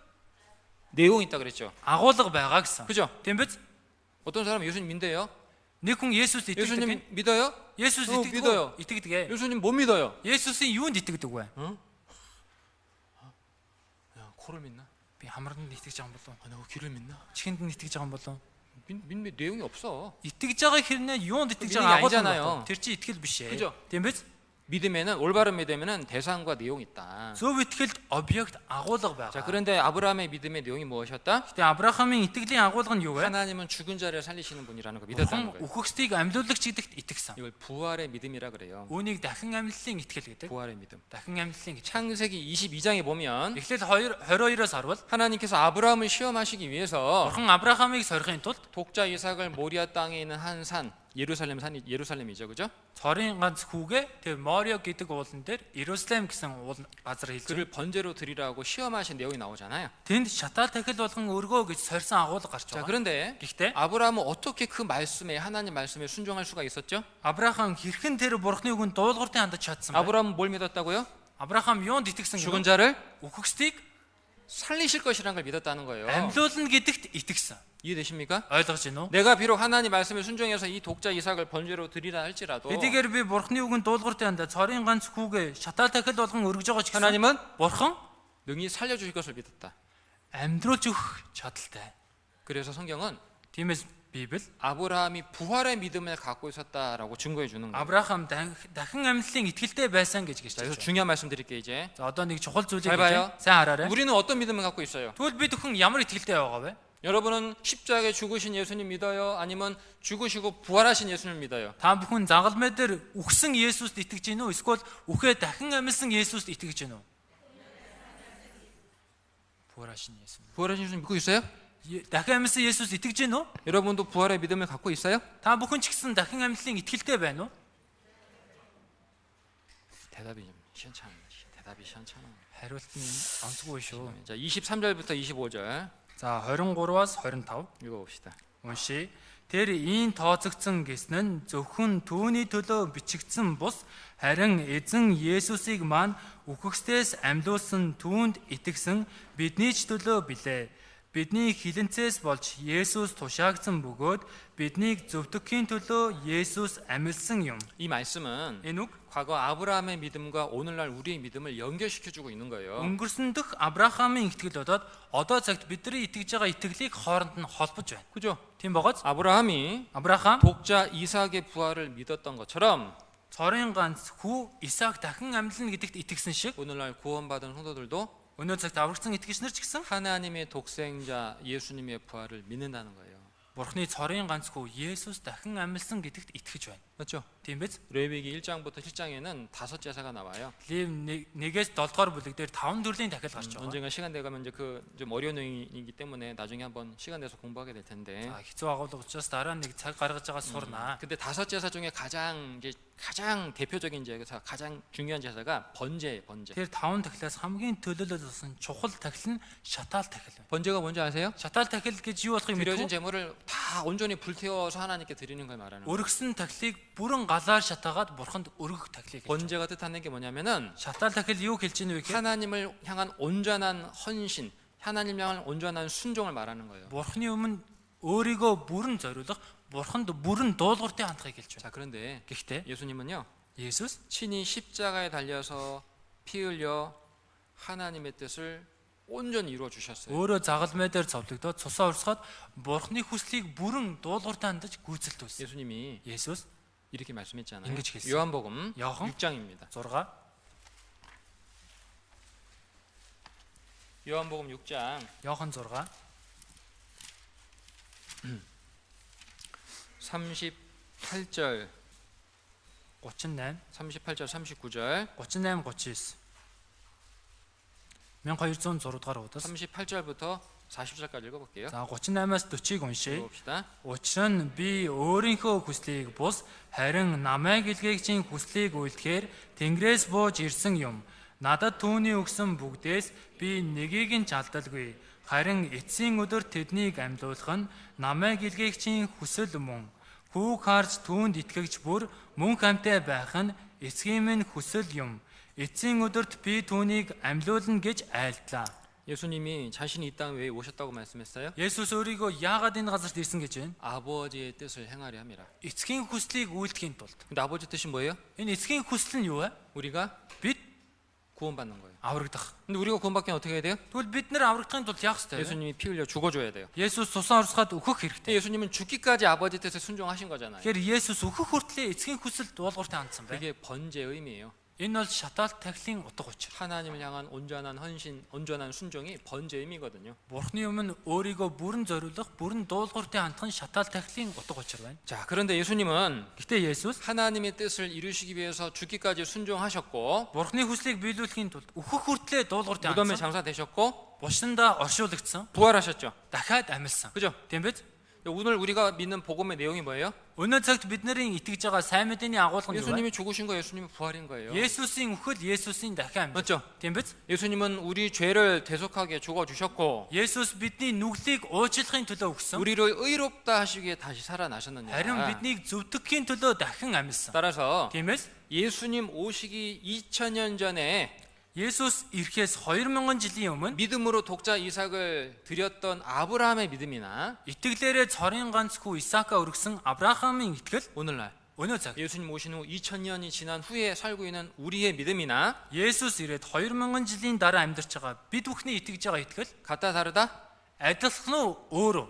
내용이 있다 그랬죠. агуулга байгаа гэсэн. 그죠? Тийм биз? 어떤 사람은 예수님 믿어요. Нэг хүн Есүс итгэдэг. 예수님 믿어요? Есүс 믿어요. итгэдэг. 예수님 못 믿어요. Есүсийн юунд итгэдэг вэ? 야, 코를 믿나? Би хамранд итгэж байгаа юм болов? 아, 내가 귀를 믿나? Чихэнд нь итгэж байгаа юм болов? 믿음의 내용이 없어. Итгэж байгаа хэрнээ юунд итгэж 믿는 게 байгаа агуулга 아니잖아요. байна. Тэр чинь итгэл биш ээ. 그죠? Тийм биз? 믿음에는 올바른 믿음에는 대상과 내용이 있다. Зөв итгэлд объект агуулга 자, байгаа. 그런데 아브라함의 믿음의 내용이 무엇이었다? Гэтэ Авраамын итгэлийн агуулга нь юу вэ? 하나님은 죽은 자를 살리시는 분이라는 걸 믿었다는 Бурхан 거예요. үхэгсдийг амьдуулагч гэдэгт итгэсэн. 이걸 부활의 믿음이라 그래요. Үүнийг дахин амьдлын итгэл гэдэг. 부활의 믿음. Дахин амьдлын гэж. 창세기 22장에 보면 Эхлээд 22-оос харвал 하나님께서 아브라함을 시험하시기 위해서 Бурхан Авраамыг сорихын тулд 독자 이삭을 모리아 땅에 있는 한 산, 예루살렘이죠, 그죠? цорын ганц хүүгээ тэр Морио гэдэг уулан дээр Иерусалим гэсэн газар хэлж 그를 번제로 드리라고 시험하신 내용이 나오잖아요. тэнд шатаа тахил болгон өргөө гэж сорьсон агуулга гарч 자, байгаа. 그런데 Гэхдээ 아브라함은 어떻게 그 말씀에 하나님 말씀에 순종할 수가 있었죠? Авраам хэрхэн тэр Бурхны үгэнд дуулууртай хандаж чадсан бэ? 아브라함은 뭘 믿었다고요? Авраам юунд итгэсэн 죽은 гэвэл 자를 үхэгсдийг 살리실 것이라는 걸 믿었다는 거예요. амьлуулна гэдэгт итгэсэн. 이해되십니까? ойлгож байна уу? 내가 비록 하나님 말씀에 순종해서 이 독자 이삭을 번제로 드리라 할지라도 Эдгээр би Бурхны үгэнд дуулууртай хандаа цорын ганц хүүгээ шатаа тахил болгон өргөж байгаа ч гэсэн 하나님은 Бурхан 능히 살려주실 것을 믿었다. амьдруулж өгөх чадaltaй. 그래서 성경은 Тиймээс Библи 아브라함이 부활의 믿음을 갖고 있었다라고 증거해 주는 거예요. Авраам дахин амьдлын итгэлтэй байсан гэж 자, хэлж 그래서 байна. 중요한 말씀 드릴게요 이제. За одоо нэг чухал зүйлийг 잘 봐요. хэлье. Сайн хараарай. 우리는 어떤 믿음을 갖고 있어요? Тэгвэл бид бүхэн ямар итгэлтэй байгаа вэ? 여러분은 십자가에 죽으신 예수님 믿어요? 아니면 죽으시고 부활하신 예수님 믿어요? Та бүхэн загалмай дээр үхсэн Есүст итгэж гин үү? Эсвэл үхээ дахин амьсан Есүст итгэж гин үү? 부활하신 예수. 부활하신 예수님 믿고 있어요? дахин амьсан Есүс итгэж гин үү? 여러분도 부활의 믿음을 갖고 있어요? Та бүхэн ч гэсэн дахин амьдлын итгэлтэй байна уу? 대답이 좀 시원찮아. 대답이 시원찮아. 하риулт нь онцгүй шүү. 자, 23절부터 25절 За 23-аас 25 읽어봅시다. уншия. Тэр ийм тооцогдсон гэсэн нь зөвхөн түүний төлөө бичигдсэн бус харин эзэн Есүсийг маань үхэгсдээс амьлуулсан түүнд итгэсэн бидний ч төлөө билээ. Бидний хилэнцээс болж Есүс тушаагдсан бөгөөд биднийг зөвтгөхийн төлөө Есүс амьлсан юм. 이 말씀은 Энэ үг 과거 아브라함의 믿음과 오늘날 우리의 믿음을 연결시켜주고 있는 거예요. өнгөрсөн дэх Авраамын итгэл бодоод одоо цагт бидний итгэж байгаа итгэлийг хооронд нь холбож байна. 그죠? Тийм богоц 아브라함이 Авраам 독자 이삭의 부활을 믿었던 것처럼 цорын ганц хүү Исаак дахин амьлна гэдэгт итгэсэн шиг 오늘날 구원받은 성도들도 өнөө цагт аврагдсан итгэгчнэр ч гэсэн 하나님의 독생자 예수님의 부활을 믿는다는 거예요. Бурхны цорын ганц хүү Есүс дахин амьлсан гэдэгт итгэж байна. 맞죠? Тийм биз? 레위기 1장부터 7장에는 5 제사가 나와요. Лев 1-ээс 7 дугаар бүлэг дээр 5 төрлийн дахил гарч байгаа. 언젠가 시간 돼 가면 이제 그 좀 어려운 내용이기 때문에 나중에 한번 시간 내서 공부하게 될 텐데. За хэцүү агуулга учраас дараа нэг цаг гаргаж байгаа сурнаа. 근데 5 제사 중에 가장 대표적인 제사, 가장 중요한 제사가 번제예요, 번제. Тэр 5 тахилаас хамгийн төлөөлөл болсон чухал тахил нь шатаал тахил байна. 번제가 뭔지 아세요? Шатаал тахил гэж юу болохыг 드려진 мэдв үү? 제물을 다 온전히 불태워서 하나님께 드리는 걸 말하는 거예요. Өргөсөн тахилыг бүрэн галаар шатаагаад бурханд өргөх тахилыг хэлж байна. 번제가 뜻하는 게 뭐냐면은 Шатаал тахил юу хэлж ийнэ вэ гэхээр 하나님을 향한 온전한 헌신, 하나님 향한 온전한 순종을 말하는 거예요. бурхны өмнө өөрийгөө бүрэн зориулах, бурханд бүрэн дуулууртай хандахыг хэлж байна. 자, 그런데 Гэхдээ 예수님은요, Есүс 친히 십자가에 달려서 피 흘려 하나님의 뜻을 온전히 이루어 주셨어요. өөрөө загалмай дээр зовлогдоод цусаа урсгаад бурхны хүслийг бүрэн дуулууртай хандаж гүйцэлдүүлсэн. 예수님이 Есүс 이렇게 말씀했잖아요. ингэж хэлсэн. 요한복음 요한? 6장입니다. 6 요한복음 6장 Иохан 6 38절 38 38절 39절 38 39 1206 дугаар удаас 38절부터 40절까지 읽어볼게요. за 38-аас 40-ыг уншия. 읽어봅시다. Учир нь би өөрийнхөө хүслийг бус харин намайг илгээгчийн хүслийг үйлдэхээр Тэнгэрээс бууж ирсэн юм. Надад түүний өгсөн бүгдээс би нэгийг нь чалдалгүй. Харин эцсийн өдөр тэднийг амьлуулах нь намайг илгээгчийн хүсэл мөн. Хүүг харж түүнд итгэгч бүр мөн хамтаа байх нь эцгийн минь хүсэл юм. эцсийн өдөрт би түүнийг амьлуулна гэж айлдлаа. 예수님이 자신이 이 땅에 왜 오셨다고 말씀했어요? Есүс өөрийгөө яагаад энэ газарт ирсэн гэж байна? 아버지의 뜻을 행하려 함이라. Эцгийн хүслийг үйлдэхийн тулд. 근데 아버지 뜻이 뭐예요? Энэ эцгийн хүсэл нь юу вэ? 우리가 Бид 구원받는 거예요. аврагдах. 근데 우리가 구원받기는 어떻게 해야 돼요? Тэгвэл бид нэр аврагдахын тулд яах ёстой вэ? 예수님이 피 흘려 죽어줘야 돼요. Есүс цусаа урсгаад өөхөх хэрэгтэй. 근데 예수님은 죽기까지 아버지 뜻에 순종하신 거잖아요. Тэгэхээр Есүс өөхөх хүртлээр эцгийн хүсэл дуулууртай хандсан байна. 그게 번제의 의미예요. Энэ бол шатаал тахилын утга учир. 하나님을 향한 온전한 헌신, 온전한 순종이 번제 의미거든요. Бурхны өмнө өөрийгөө бүрэн зориулах, бүрэн дуулууртай хандах нь шатаал тахилын утга учир байна. 자, 그런데 예수님은 Гэхдээ Есүс 하나님의 뜻을 이루시기 위해서 죽기까지 순종하셨고 Бурхны хүслийг биелүүлэхийн тулд өөхөх хүртлээр дуулууртай 무덤에 хандсан. 장사되셨고 Булшиндаа оршуулгдсан. 부활하셨죠. Дахиад амьсан. 그죠? Тийм биз? 오늘 우리가 믿는 복음의 내용이 뭐예요? Өнөө цагт бидний итгэж байгаа сайн мэдээний агуулга нь юу вэ? 예수님이 죽으신 거 예수님이 부활인 거예요. Есүсийн үхэл Есүсийн дахин амьд. 맞죠? Тийм биз? 예수님은 우리 죄를 대속하게 죽어 주셨고 Есүс бидний нүглийг уучлахын төлөө өгсөн. 우리를 의롭다 하시기에 다시 살아나셨느냐. Харин биднийг зөвтгөхийн төлөө дахин амьсан. 따라서 Тиймээс 예수님 오시기 2000년 전에 Есүс ирэхээс 2000 жилийн өмнө 믿음으로 독자 이삭을 드렸던 아브라함의 믿음이나 итгэлээрээ цорын ганц хүү Исаака өргөсөн Авраамын итгэл 오늘날 өнөө цаг 예수님 오신 후 2000년이 지난 후에 살고 있는 우리의 믿음이나 Есүс ирээд 2000 жилийн дараа амьдарч байгаа бид бүхний итгэж байгаа итгэл 같다 다르다? адилхан уу өөрөө?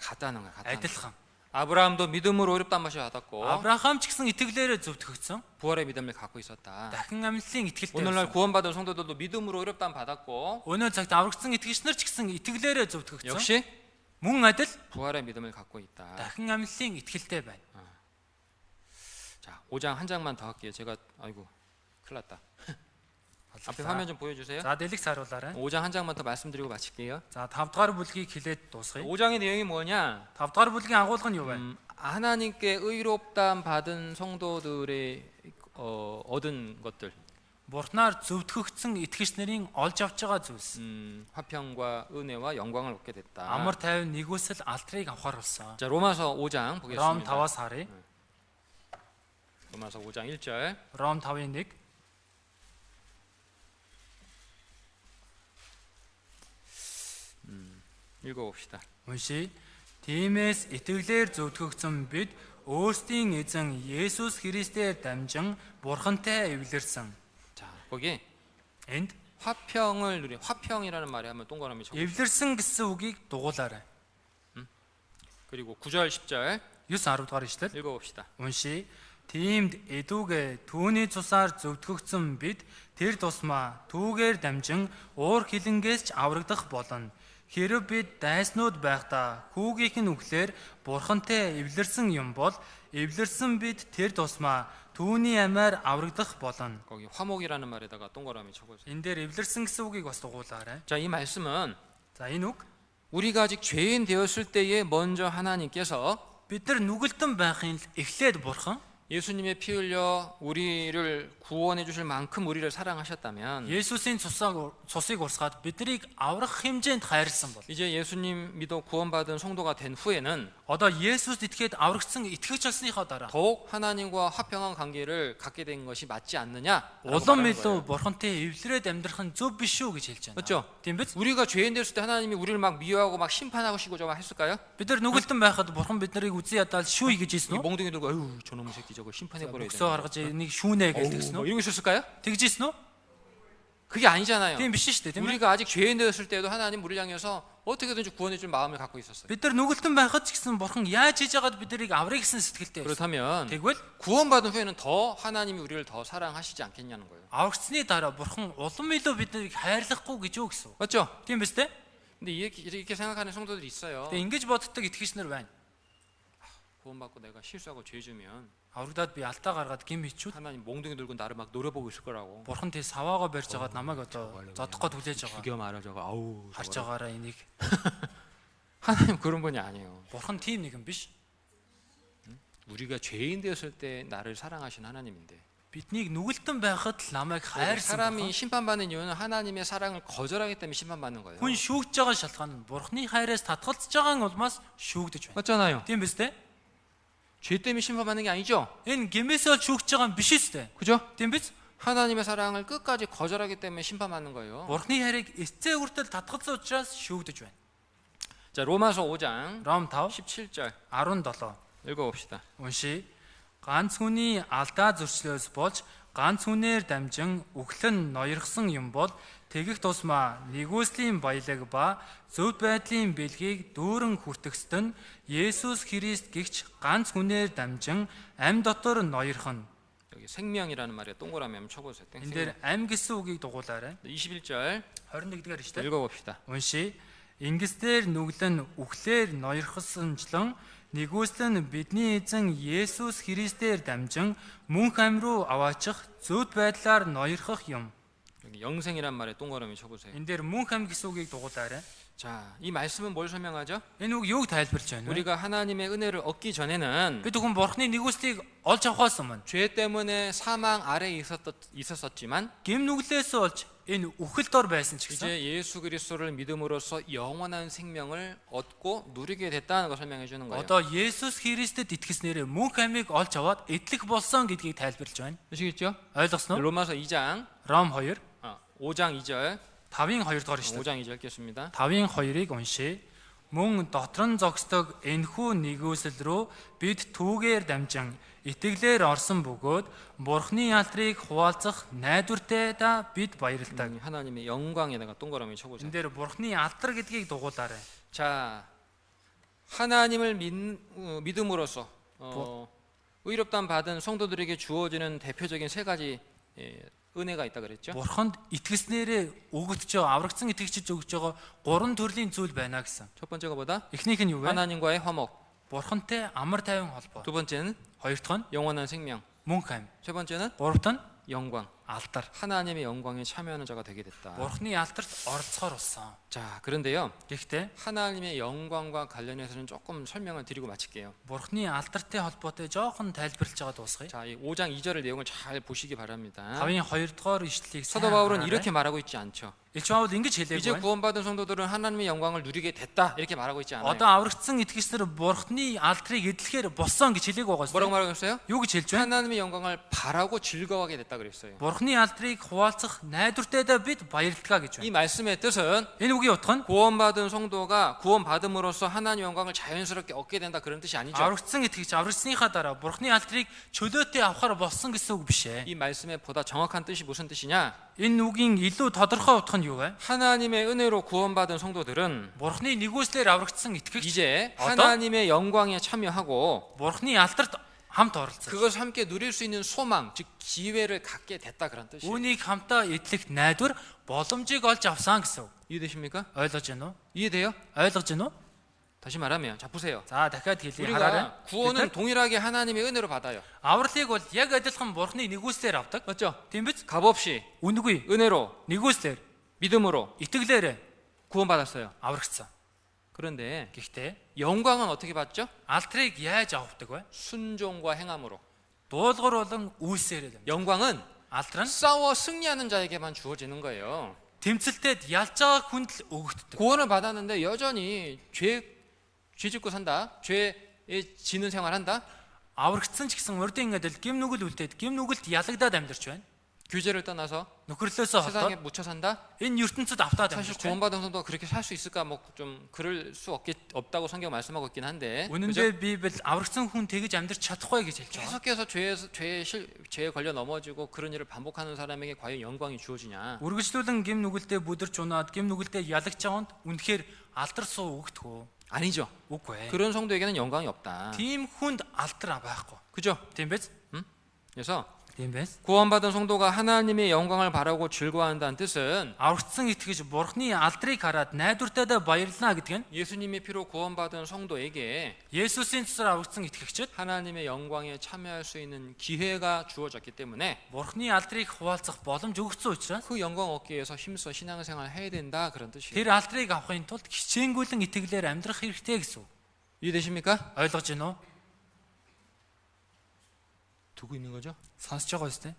같다는 거야. 같다는 거야. Адилхан. 아브라함도 믿음으로 의롭다는 것을 받았고 Авраам ч гэсэн итгэлээрээ зөвтгөгдсөн. 부활의 믿음을 갖고 있었다. Дахин амьдлын итгэлтэй. 오늘날 구원받은 성도들도 믿음으로 의롭다는 받았고 Өнөө цагт аврагдсан итгэгчнэр ч гэсэн итгэлээрээ зөвтгөгдсөн. 역시 Мөн адил 부활의 믿음을 갖고 있다. дахин амьлалын итгэлтэй байна. 자, 5장 한 장만 더 할게요. 제가 아이고 큰일 났다. 앞에 화면 좀 보여주세요. За дэлгц харуулаарай. 5장 한 장만 더 말씀드리고 마칠게요. За 5 дугаар бүлгийг хэлээд дуусгая. 5장의 내용이 뭐냐? 5 дугаар бүлгийн агуулга нь юу вэ? 하나님께 의롭다함 받은 성도들의 얻은 것들, Бурхнаар зөвтгөгдсөн итгэгч нарын олж авч байгаа зүйлс. 화평과 은혜와 영광을 얻게 됐다. Амар тайван нэгүсэл алдрыг авахар болсон. 자, 로마서 5장 Ром 보겠습니다. 5-аас харъя. 로마서 5장 1절. Ром 5:1. 읽어봅시다. Уншия. Тиймээс итгэлээр зөвтгөгдсөн бид өөрсдийн эзэн Есүс Христээр дамжин Бурхантай эвлэрсэн. 자, 거기 Энд 화평을 누리. 화평이라는 말에 한번 동그라미 쳐. эвлэрсэн гэсэн үгийг дугуулаарай. 그리고 9절 10절 9-10 дугаар ишлэл. 읽어봅시다. Уншия. Тиймд эдүүгээ түүний цусаар зөвтгөгдсөн бид тэр тусмаа түүгээр дамжин уур хилэнгээс ч аврагдах болно. Хэрв бид дайснууд байхдаа хүүгийнх нь үхлээр Бурхантай эвлэрсэн юм бол эвлэрсэн бид тэр тусмаа түүний амиар аврагдах болно. 거기 화목이라는 말에다가 동그라미 쳐보세요. Энэ дээр эвлэрсэн гэсэн үгийг бас дугуулаарай. 자, 이 말씀은 За энэ үг 우리가 아직 죄인 되었을 때에 먼저 하나님께서 бид нар нүгэлтэн байхын л эхлээд Бурхан 예수님의 피 흘려 우리를 구원해 주실 만큼 우리를 사랑하셨다면 Есүсийн цусыг урсгаад биднийг аврах хэмжээнд хайрлсан бол 이제 예수님 믿어 구원받은 성도가 된 후에는 одоо Есүст итгээд аврагдсан итгэгч болсныхоо дараа 더욱 하나님과 화평한 관계를 갖게 된 것이 맞지 않느냐? улам илүү Бурхантай эвлэрээд амьдрах нь зөв биш үү гэж хэлж байна. 맞죠? Тийм биз? 우리가 죄인 됐을 때 하나님이 우리를 막 미워하고 막 심판하시고 저 했을까요? Бид нар нүгэлтэн байхад Бурхан биднийг үзий ядаад шүүе гэж 이 хэлсэн үү? 몽둥이 들고 아유 저놈의 새끼 저거 심판해 버려야 Бөксөө 돼. гаргаж энийг шүүнэ гэж тэгсэн 뭐 үү? 이러고 있었을까요? Тэгж хэлсэн үү? 그게 아니잖아요. Тийм биш шүү дээ, тийм ээ. 우리가 아직 죄인 되었을 때도 하나님 우리를 향해서 어떻게든지 구원해 줄 마음을 갖고 있었어요. Бид нар нүгэлтэн байхад ч гэсэн Бурхан яаж хийж яагаад биднийг аврах гэсэн сэтгэлтэй байсан. 그렇다면 Тэгвэл 구원받은 후에는 더 하나님이 우리를 더 사랑하시지 않겠냐는 거예요. аврагцсны дараа Бурхан улам илүү биднийг хайрлахгүй гэж юу гэсэн үг? 맞죠? Тийм биз дээ? 근데 이렇게 생각하는 성도들이 있어요. Тэгээ ингэж боддог итгэгч нар байна. 구원받고 내가 실수하고 죄 지으면 Аврагдаад би алдаа гаргаад гим хийчүүд 하나님 몽둥이 들고 나를 막 노려보고 있을 거라고. Бурхан тий саваагаа барьж агаад намайг одоо зодох гээд хүлээж байгаа. 죽여 말아 저거. 아우. Харж 저거라. байгаараа энийг. 하나님 그런 분이 아니에요. Бурхан тийм нэгэн биш. 우리가 죄인 되었을 때 나를 사랑하신 하나님인데. Биднийг нүгэлтэн байхад л намайг хайрсан. 사람이 심판받는 이유는 하나님의 사랑을 거절하기 때문에 심판받는 거예요. Хүн шүүгж байгаа шалтгаан нь Бурханы хайраас татгалзаж байгаа улмаас шүүгдэж байна. 맞잖아요. Тийм биз дээ? 죄 때문에 심판받는 게 아니죠. Энэ гэмээсээ шүүгж байгаа юм биш үстэй. 그죠? Тийм биз? 하나님의 사랑을 끝까지 거절하기 때문에 심판받는 거예요. Бурханы хайрыг эцээ хүртэл татгалзсан учраас шүүгдэж байна. 자, 로마서 5장 Ром 5 17절 17 읽어봅시다. уншия. Ганц хүний алдаа зөрчлөөс болж ганц хүнээр дамжин үхлэн ноёрхсон юм бол тэгэх тусмаа нэгүслийн баялаг ба зөв байдлын бэлгийг дүүрэн хүртэгсэд нь Есүс Христ гэгч ганц хүнээр дамжин ам дотор ноёрхон. 여기 생명이라는 말에 동그라미 한번 쳐보세요. Энэ дээр ам гэсэн үгийг дугуулаарай. 21절 21-р эшлэл. 읽어봅시다. Уншия. Ингэснээр нүглэн үхлээр ноёрхсончлон нэгүслэн бидний эзэн Есүс Христээр дамжин мөнх ам руу аваачих зөв байдлаар ноёрхох юм. 여기 영생이란 말에 동그라미 쳐보세요. Энэ дээр мөнх ам гэсэн үгийг дугуулаарай. 자, 이 말씀은 뭘 설명하죠? Энэ үг юуг тайлбарч байна вэ? 우리가 하나님의 은혜를 얻기 전에는 Бид хүн Бурхны нэгүслийг олж авахаас өмнө 죄 때문에 사망 아래에 있었지만 гэм нүглээс олж энэ үхэл дор байсан ч гэсэн 이제 예수 그리스도를 믿음으로써 영원한 생명을 얻고 누리게 됐다는 걸 설명해 주는 거예요. одоо Есүс Христэд итгэснээр мөнх амийг олж аваад эдлэх болсон гэдгийг тайлбарлаж байна. 아시겠죠? Ойлгосноо? 로마서 2장 Ром 2 5장 2절 5-ын 2 дугаар эшлэл. 5장 2절 읽겠습니다. 5-ын 2-ыг уншия. Мөн дотор нь зогсдог энэхүү нэгүсэл рүү бид түүгээр дамжин итгэлээр орсон бөгөөд Бурхны алдрыг хуваалцах найдвартай да бид баярлалдаг. 하나님의 영광에다가 동그라미 쳐보세요. Энэ дээр Бурхны алдар гэдгийг дугуулаарай. 자, 하나님을 믿음으로써 의롭다함 받은 성도들에게 주어지는 대표적인 세 가지 은혜가 있다 그랬죠. Бурханд итгэснээрээ өгөгдөж байгаа аврагдсан итгэгчид өгж байгаа гурван төрлийн зүйл байна гэсэн. 첫 번째가 뭐다? Эхнийх нь юу вэ? 하나님과의 화목. Бурхантай амар тайван холбоо. 두 번째는 Хоёр дахь нь 영원한 생명. мөнх ам. 세 번째는 Гурав дахь нь 영광. алдар. 하나님의 영광에 참여하는 자가 되게 됐다. Бурхны алдарт оролцохоор болсон. 자, 그런데요. Гэхдээ 하나님의 영광과 관련해서는 조금 설명을 드리고 마칠게요. Бурхны алдартай холбоотой жоохон тайлбарлаж байгаа дуусгая. 자, 이 5장 2절의 내용을 잘 보시기 바랍니다. 5-ын 2-р ишлэлийг 사도 바울은 이렇게 말하고 있지 않죠. Илч Паул ингэж 이제 хэлээгүй. 구원받은 성도들은 하나님의 영광을 누리게 됐다 이렇게 말하고 있지 않아요. Одоо аврагдсан итгэгчнэр Бурхны алдрыг эдлэхээр болсон гэж хэлээг байгаа 뭐라고 шүү. 말하고 있어요? Юу гэж хэлж байна? 하나님의 영광을 바라고 즐거워하게 됐다 그랬어요. Бурхны алдрыг хуваалцах найдвартайдаа бид баярлалгаа гэж 이 байна. 말씀의 뜻은 Энэ үгийн утга нь 구원받은 성도가 구원받음으로써 하나님 영광을 자연스럽게 얻게 된다 그런 뜻이 아니죠. аврагдсан итгэгч аврагдсныхаа дараа Бурхны алдрыг чөлөөтэй авахар болсон гэсэн үг биш ээ. 이 말씀의 보다 정확한 뜻이 무슨 뜻이냐? Энэ үгийн илүү тодорхой утга нь юу вэ? 하나님의 은혜로 구원받은 성도들은 Бурхны нэгүслэр аврагдсан итгэгч 이제 어떤? 하나님의 영광에 참여하고 Бурхны алдарт хамт оролцох. 그것을 함께 누릴 수 있는 소망, 즉 기회를 갖게 됐다 그런 뜻이에요. Үүнийг хамтаа эдлэх найдвар боломжийг олж авсан гэсэн үг. 이해되십니까? ойлгож байна уу? 이해돼요? ойлгож байна уу? 다시 말하면 자 보세요. За дахиад хэлье хараарай. 우리가 구원은 동일하게 하나님의 은혜로 받아요. Авралыг бол яг адилхан Бурхны нэгүслэр авдаг. 맞죠? Тийм биз? 값없이 Үнэгүй. 은혜로 Нэгүслэр 믿음으로 итгэлээр 구원받았어요. аврагдсан. 그런데 Гэхдээ 영광은 어떻게 받죠? алдрыг яаж авдаг вэ? 순종과 행함으로. Дуулгар болон үйлсээр л. 영광은 Алдар нь 싸워 승리하는 자에게만 주어지는 거예요. тэмцэлтэд ялж байгаа хүнд л өгөгддөг. 구원을 받았는데 여전히 죄 짓고 산다. 죄에 지는 생활한다. Аврагдсан ч гэсэн урдын адил гим нүгэл үлдээд гим нүгэлд ялагдаад амьдарч байна. 규제를 떠나서 Нөхөрлөөсөө 세상에 холдоод 묻혀 산다. энэ ертөнцид автаад 사실 амьдарч байна. 구원받은 성도가 그렇게 살 수 있을까 뭐 좀 그럴 수 없다고 성경 말씀하고 있긴 한데. 그죠? Үнэндээ Библи аврагдсан хүн тэгж амьдарч чадахгүй гэж хэлж байгаа. 계속해서 죄에 걸려 넘어지고 그런 일을 반복하는 사람에게 과연 영광이 주어지냐? Үргэлжлүүлэн гим нүгэлдээ бүдэрч унаад гим нүгэлдээ ялагдж байгаанд үнэхээр алдар суу өгдөгөө. 아니죠. Үгүй ээ. 그런 성도에게는 영광이 없다. Тийм хүнд алдар байхгүй. 그죠? Тийм биз? 그래서 Тийм биз? 구원받은 성도가 하나님의 영광을 바라고 즐거워한다는 뜻은 Аврагдсан итгэж Бурхны алдрыг хараад найдвартайдаа баярлана гэдэг нь 예수님의 피로 구원받은 성도에게 Есүсийн цэсээр аврагдсан итгэгчид 하나님의 영광에 참여할 수 있는 기회가 주어졌기 때문에 Бурхны алдрыг хуваалцах боломж өгсөн учраас 그 영광 얻기 위해서 힘써 신앙생활을 해야 된다 그런 뜻이에요. тэр алдрыг авахын тулд хичээнгүйлэн итгэлээр амьдрах хэрэгтэй гэсэн үг. 이해되십니까? Ойлгож байна уу? 두고 있는 거죠? Сонсож байгаа үстэй?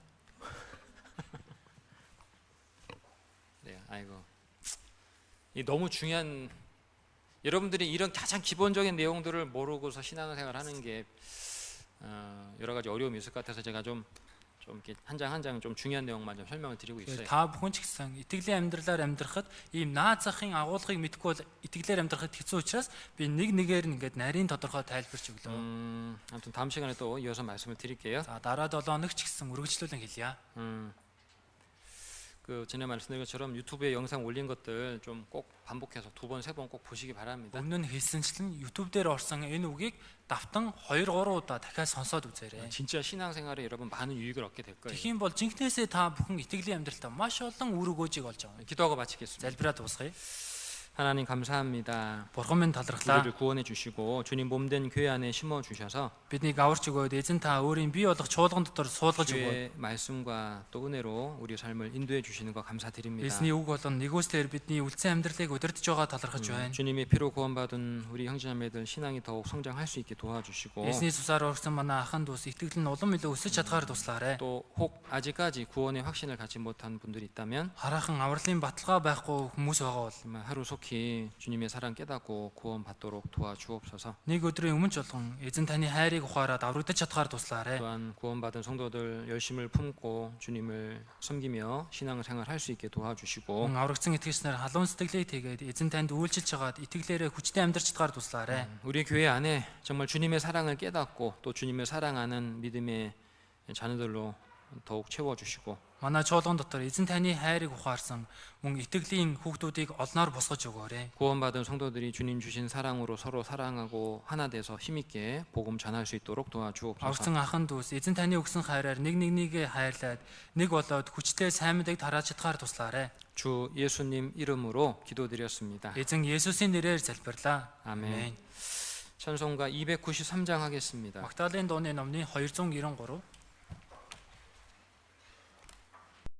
네, 아이고. 이 너무 중요한 여러분들이 이런 가장 기본적인 내용들을 모르고서 신앙생활 하는 게 여러 가지 어려움이 있을 것 같아서 제가 좀 이렇게 한 장 한 장 좀 중요한 내용만 좀 설명을 드리고 있어요. Та бүхэн ч гэсэн итгэлийн амьдралаар амьдрахад ийм наад захын агуулгыг мэдэхгүй бол итгэлээр амьдрахад хэцүү учраас би нэг нэгээр нь ингээд нарийн тодорхой тайлбарч өглөө. 아무튼 다음 시간에 또 이어서 말씀을 드릴게요. За дараа 7 хоног ч гэсэн үргэлжлүүлэн хэлье. 그 전에 말씀드린 것처럼 유튜브에 영상 올린 것들 좀 꼭 반복해서 2번, 3번 꼭 보시기 바랍니다. Өмнө нь хэлсэнчлэн YouTube дээр орсон энэ үгийг давтан 2, 3 удаа дахиад сонсоод үзээрэй. 진짜 신앙생활에 여러분 많은 유익을 얻게 될 거예요. Тэгхийн бол жинкнээсээ та бүхэн итгэлийн амьдралтаа маш олон үр өгөөжийг олж авна. 기도하고 마치겠습니다. Залбираад дуусгая. 하나님 감사합니다. Бурхан минь талархлаа. 우리를 구원해 주시고 주님 몸된 교회 안에 심어 주셔서 Биднийг аварч өгөөд эзэн та өөрийн бий болох чуулган дотор суулгаж өгөөд 주의 말씀과 또 은혜로 우리 삶을 인도해 주시는 거 감사드립니다. эзний үг болон нэгүслэр бидний үлцэн амьдралыг удирдах байгаа талархаж байна. 주님의 피로 구원받은 우리 형제자매들 신앙이 더욱 성장할 수 있게 도와주시고 Эзний цусаар орсон манай ахын дүүс итгэл нь улам илүү өсөж чадхаар туслаарай. 또 혹 아직까지 구원의 확신을 갖지 못한 분들이 있다면 Хараахан авралын баталгаа байхгүй хүмүүс байгаа бол 정말 하루속히 주님의 사랑 깨닫고 구원받도록 도와주옵소서. нэг өдрийн өмнө ч болгон эзэн таны хайрыг ухаарад аврагдаж чадхаар туслаарай. 또한 구원받은 성도들 열심을 품고 주님을 섬기며 신앙생활 할 수 있게 도와주시고 Аврагдсан итгэгчнэр халуун сэтгэлээ тэгээд эзэн танд үйлчилж хагаад итгэлээрээ хүчтэй амьдарч чадхаар туслаарай. 우리 교회 안에 정말 주님의 사랑을 깨닫고 또 주님을 사랑하는 믿음의 자녀들로 더욱 채워주시고 Манай чуулган дотор эзэн таны хайрыг ухаарсан мөн итгэлийн хүүхдүүдийг олноор босгож өгөөрэй. 구원받은 성도들이 주님 주신 사랑으로 서로 사랑하고 하나 돼서 힘있게 복음 전할 수 있도록 도와주옵소서. Аврагсан ахын дүүс эзэн таны өгсөн хайраар нэг нэгнийгээ хайрлаад нэг болоод хүчтэй сайн мэдээг тарааж чадхаар туслаарай. 주 예수님 이름으로 기도드렸습니다. Эзэн Есүсийн нэрээр залбирлаа. 아멘. 찬송가 293장 하겠습니다. Магдалины дууны номны 293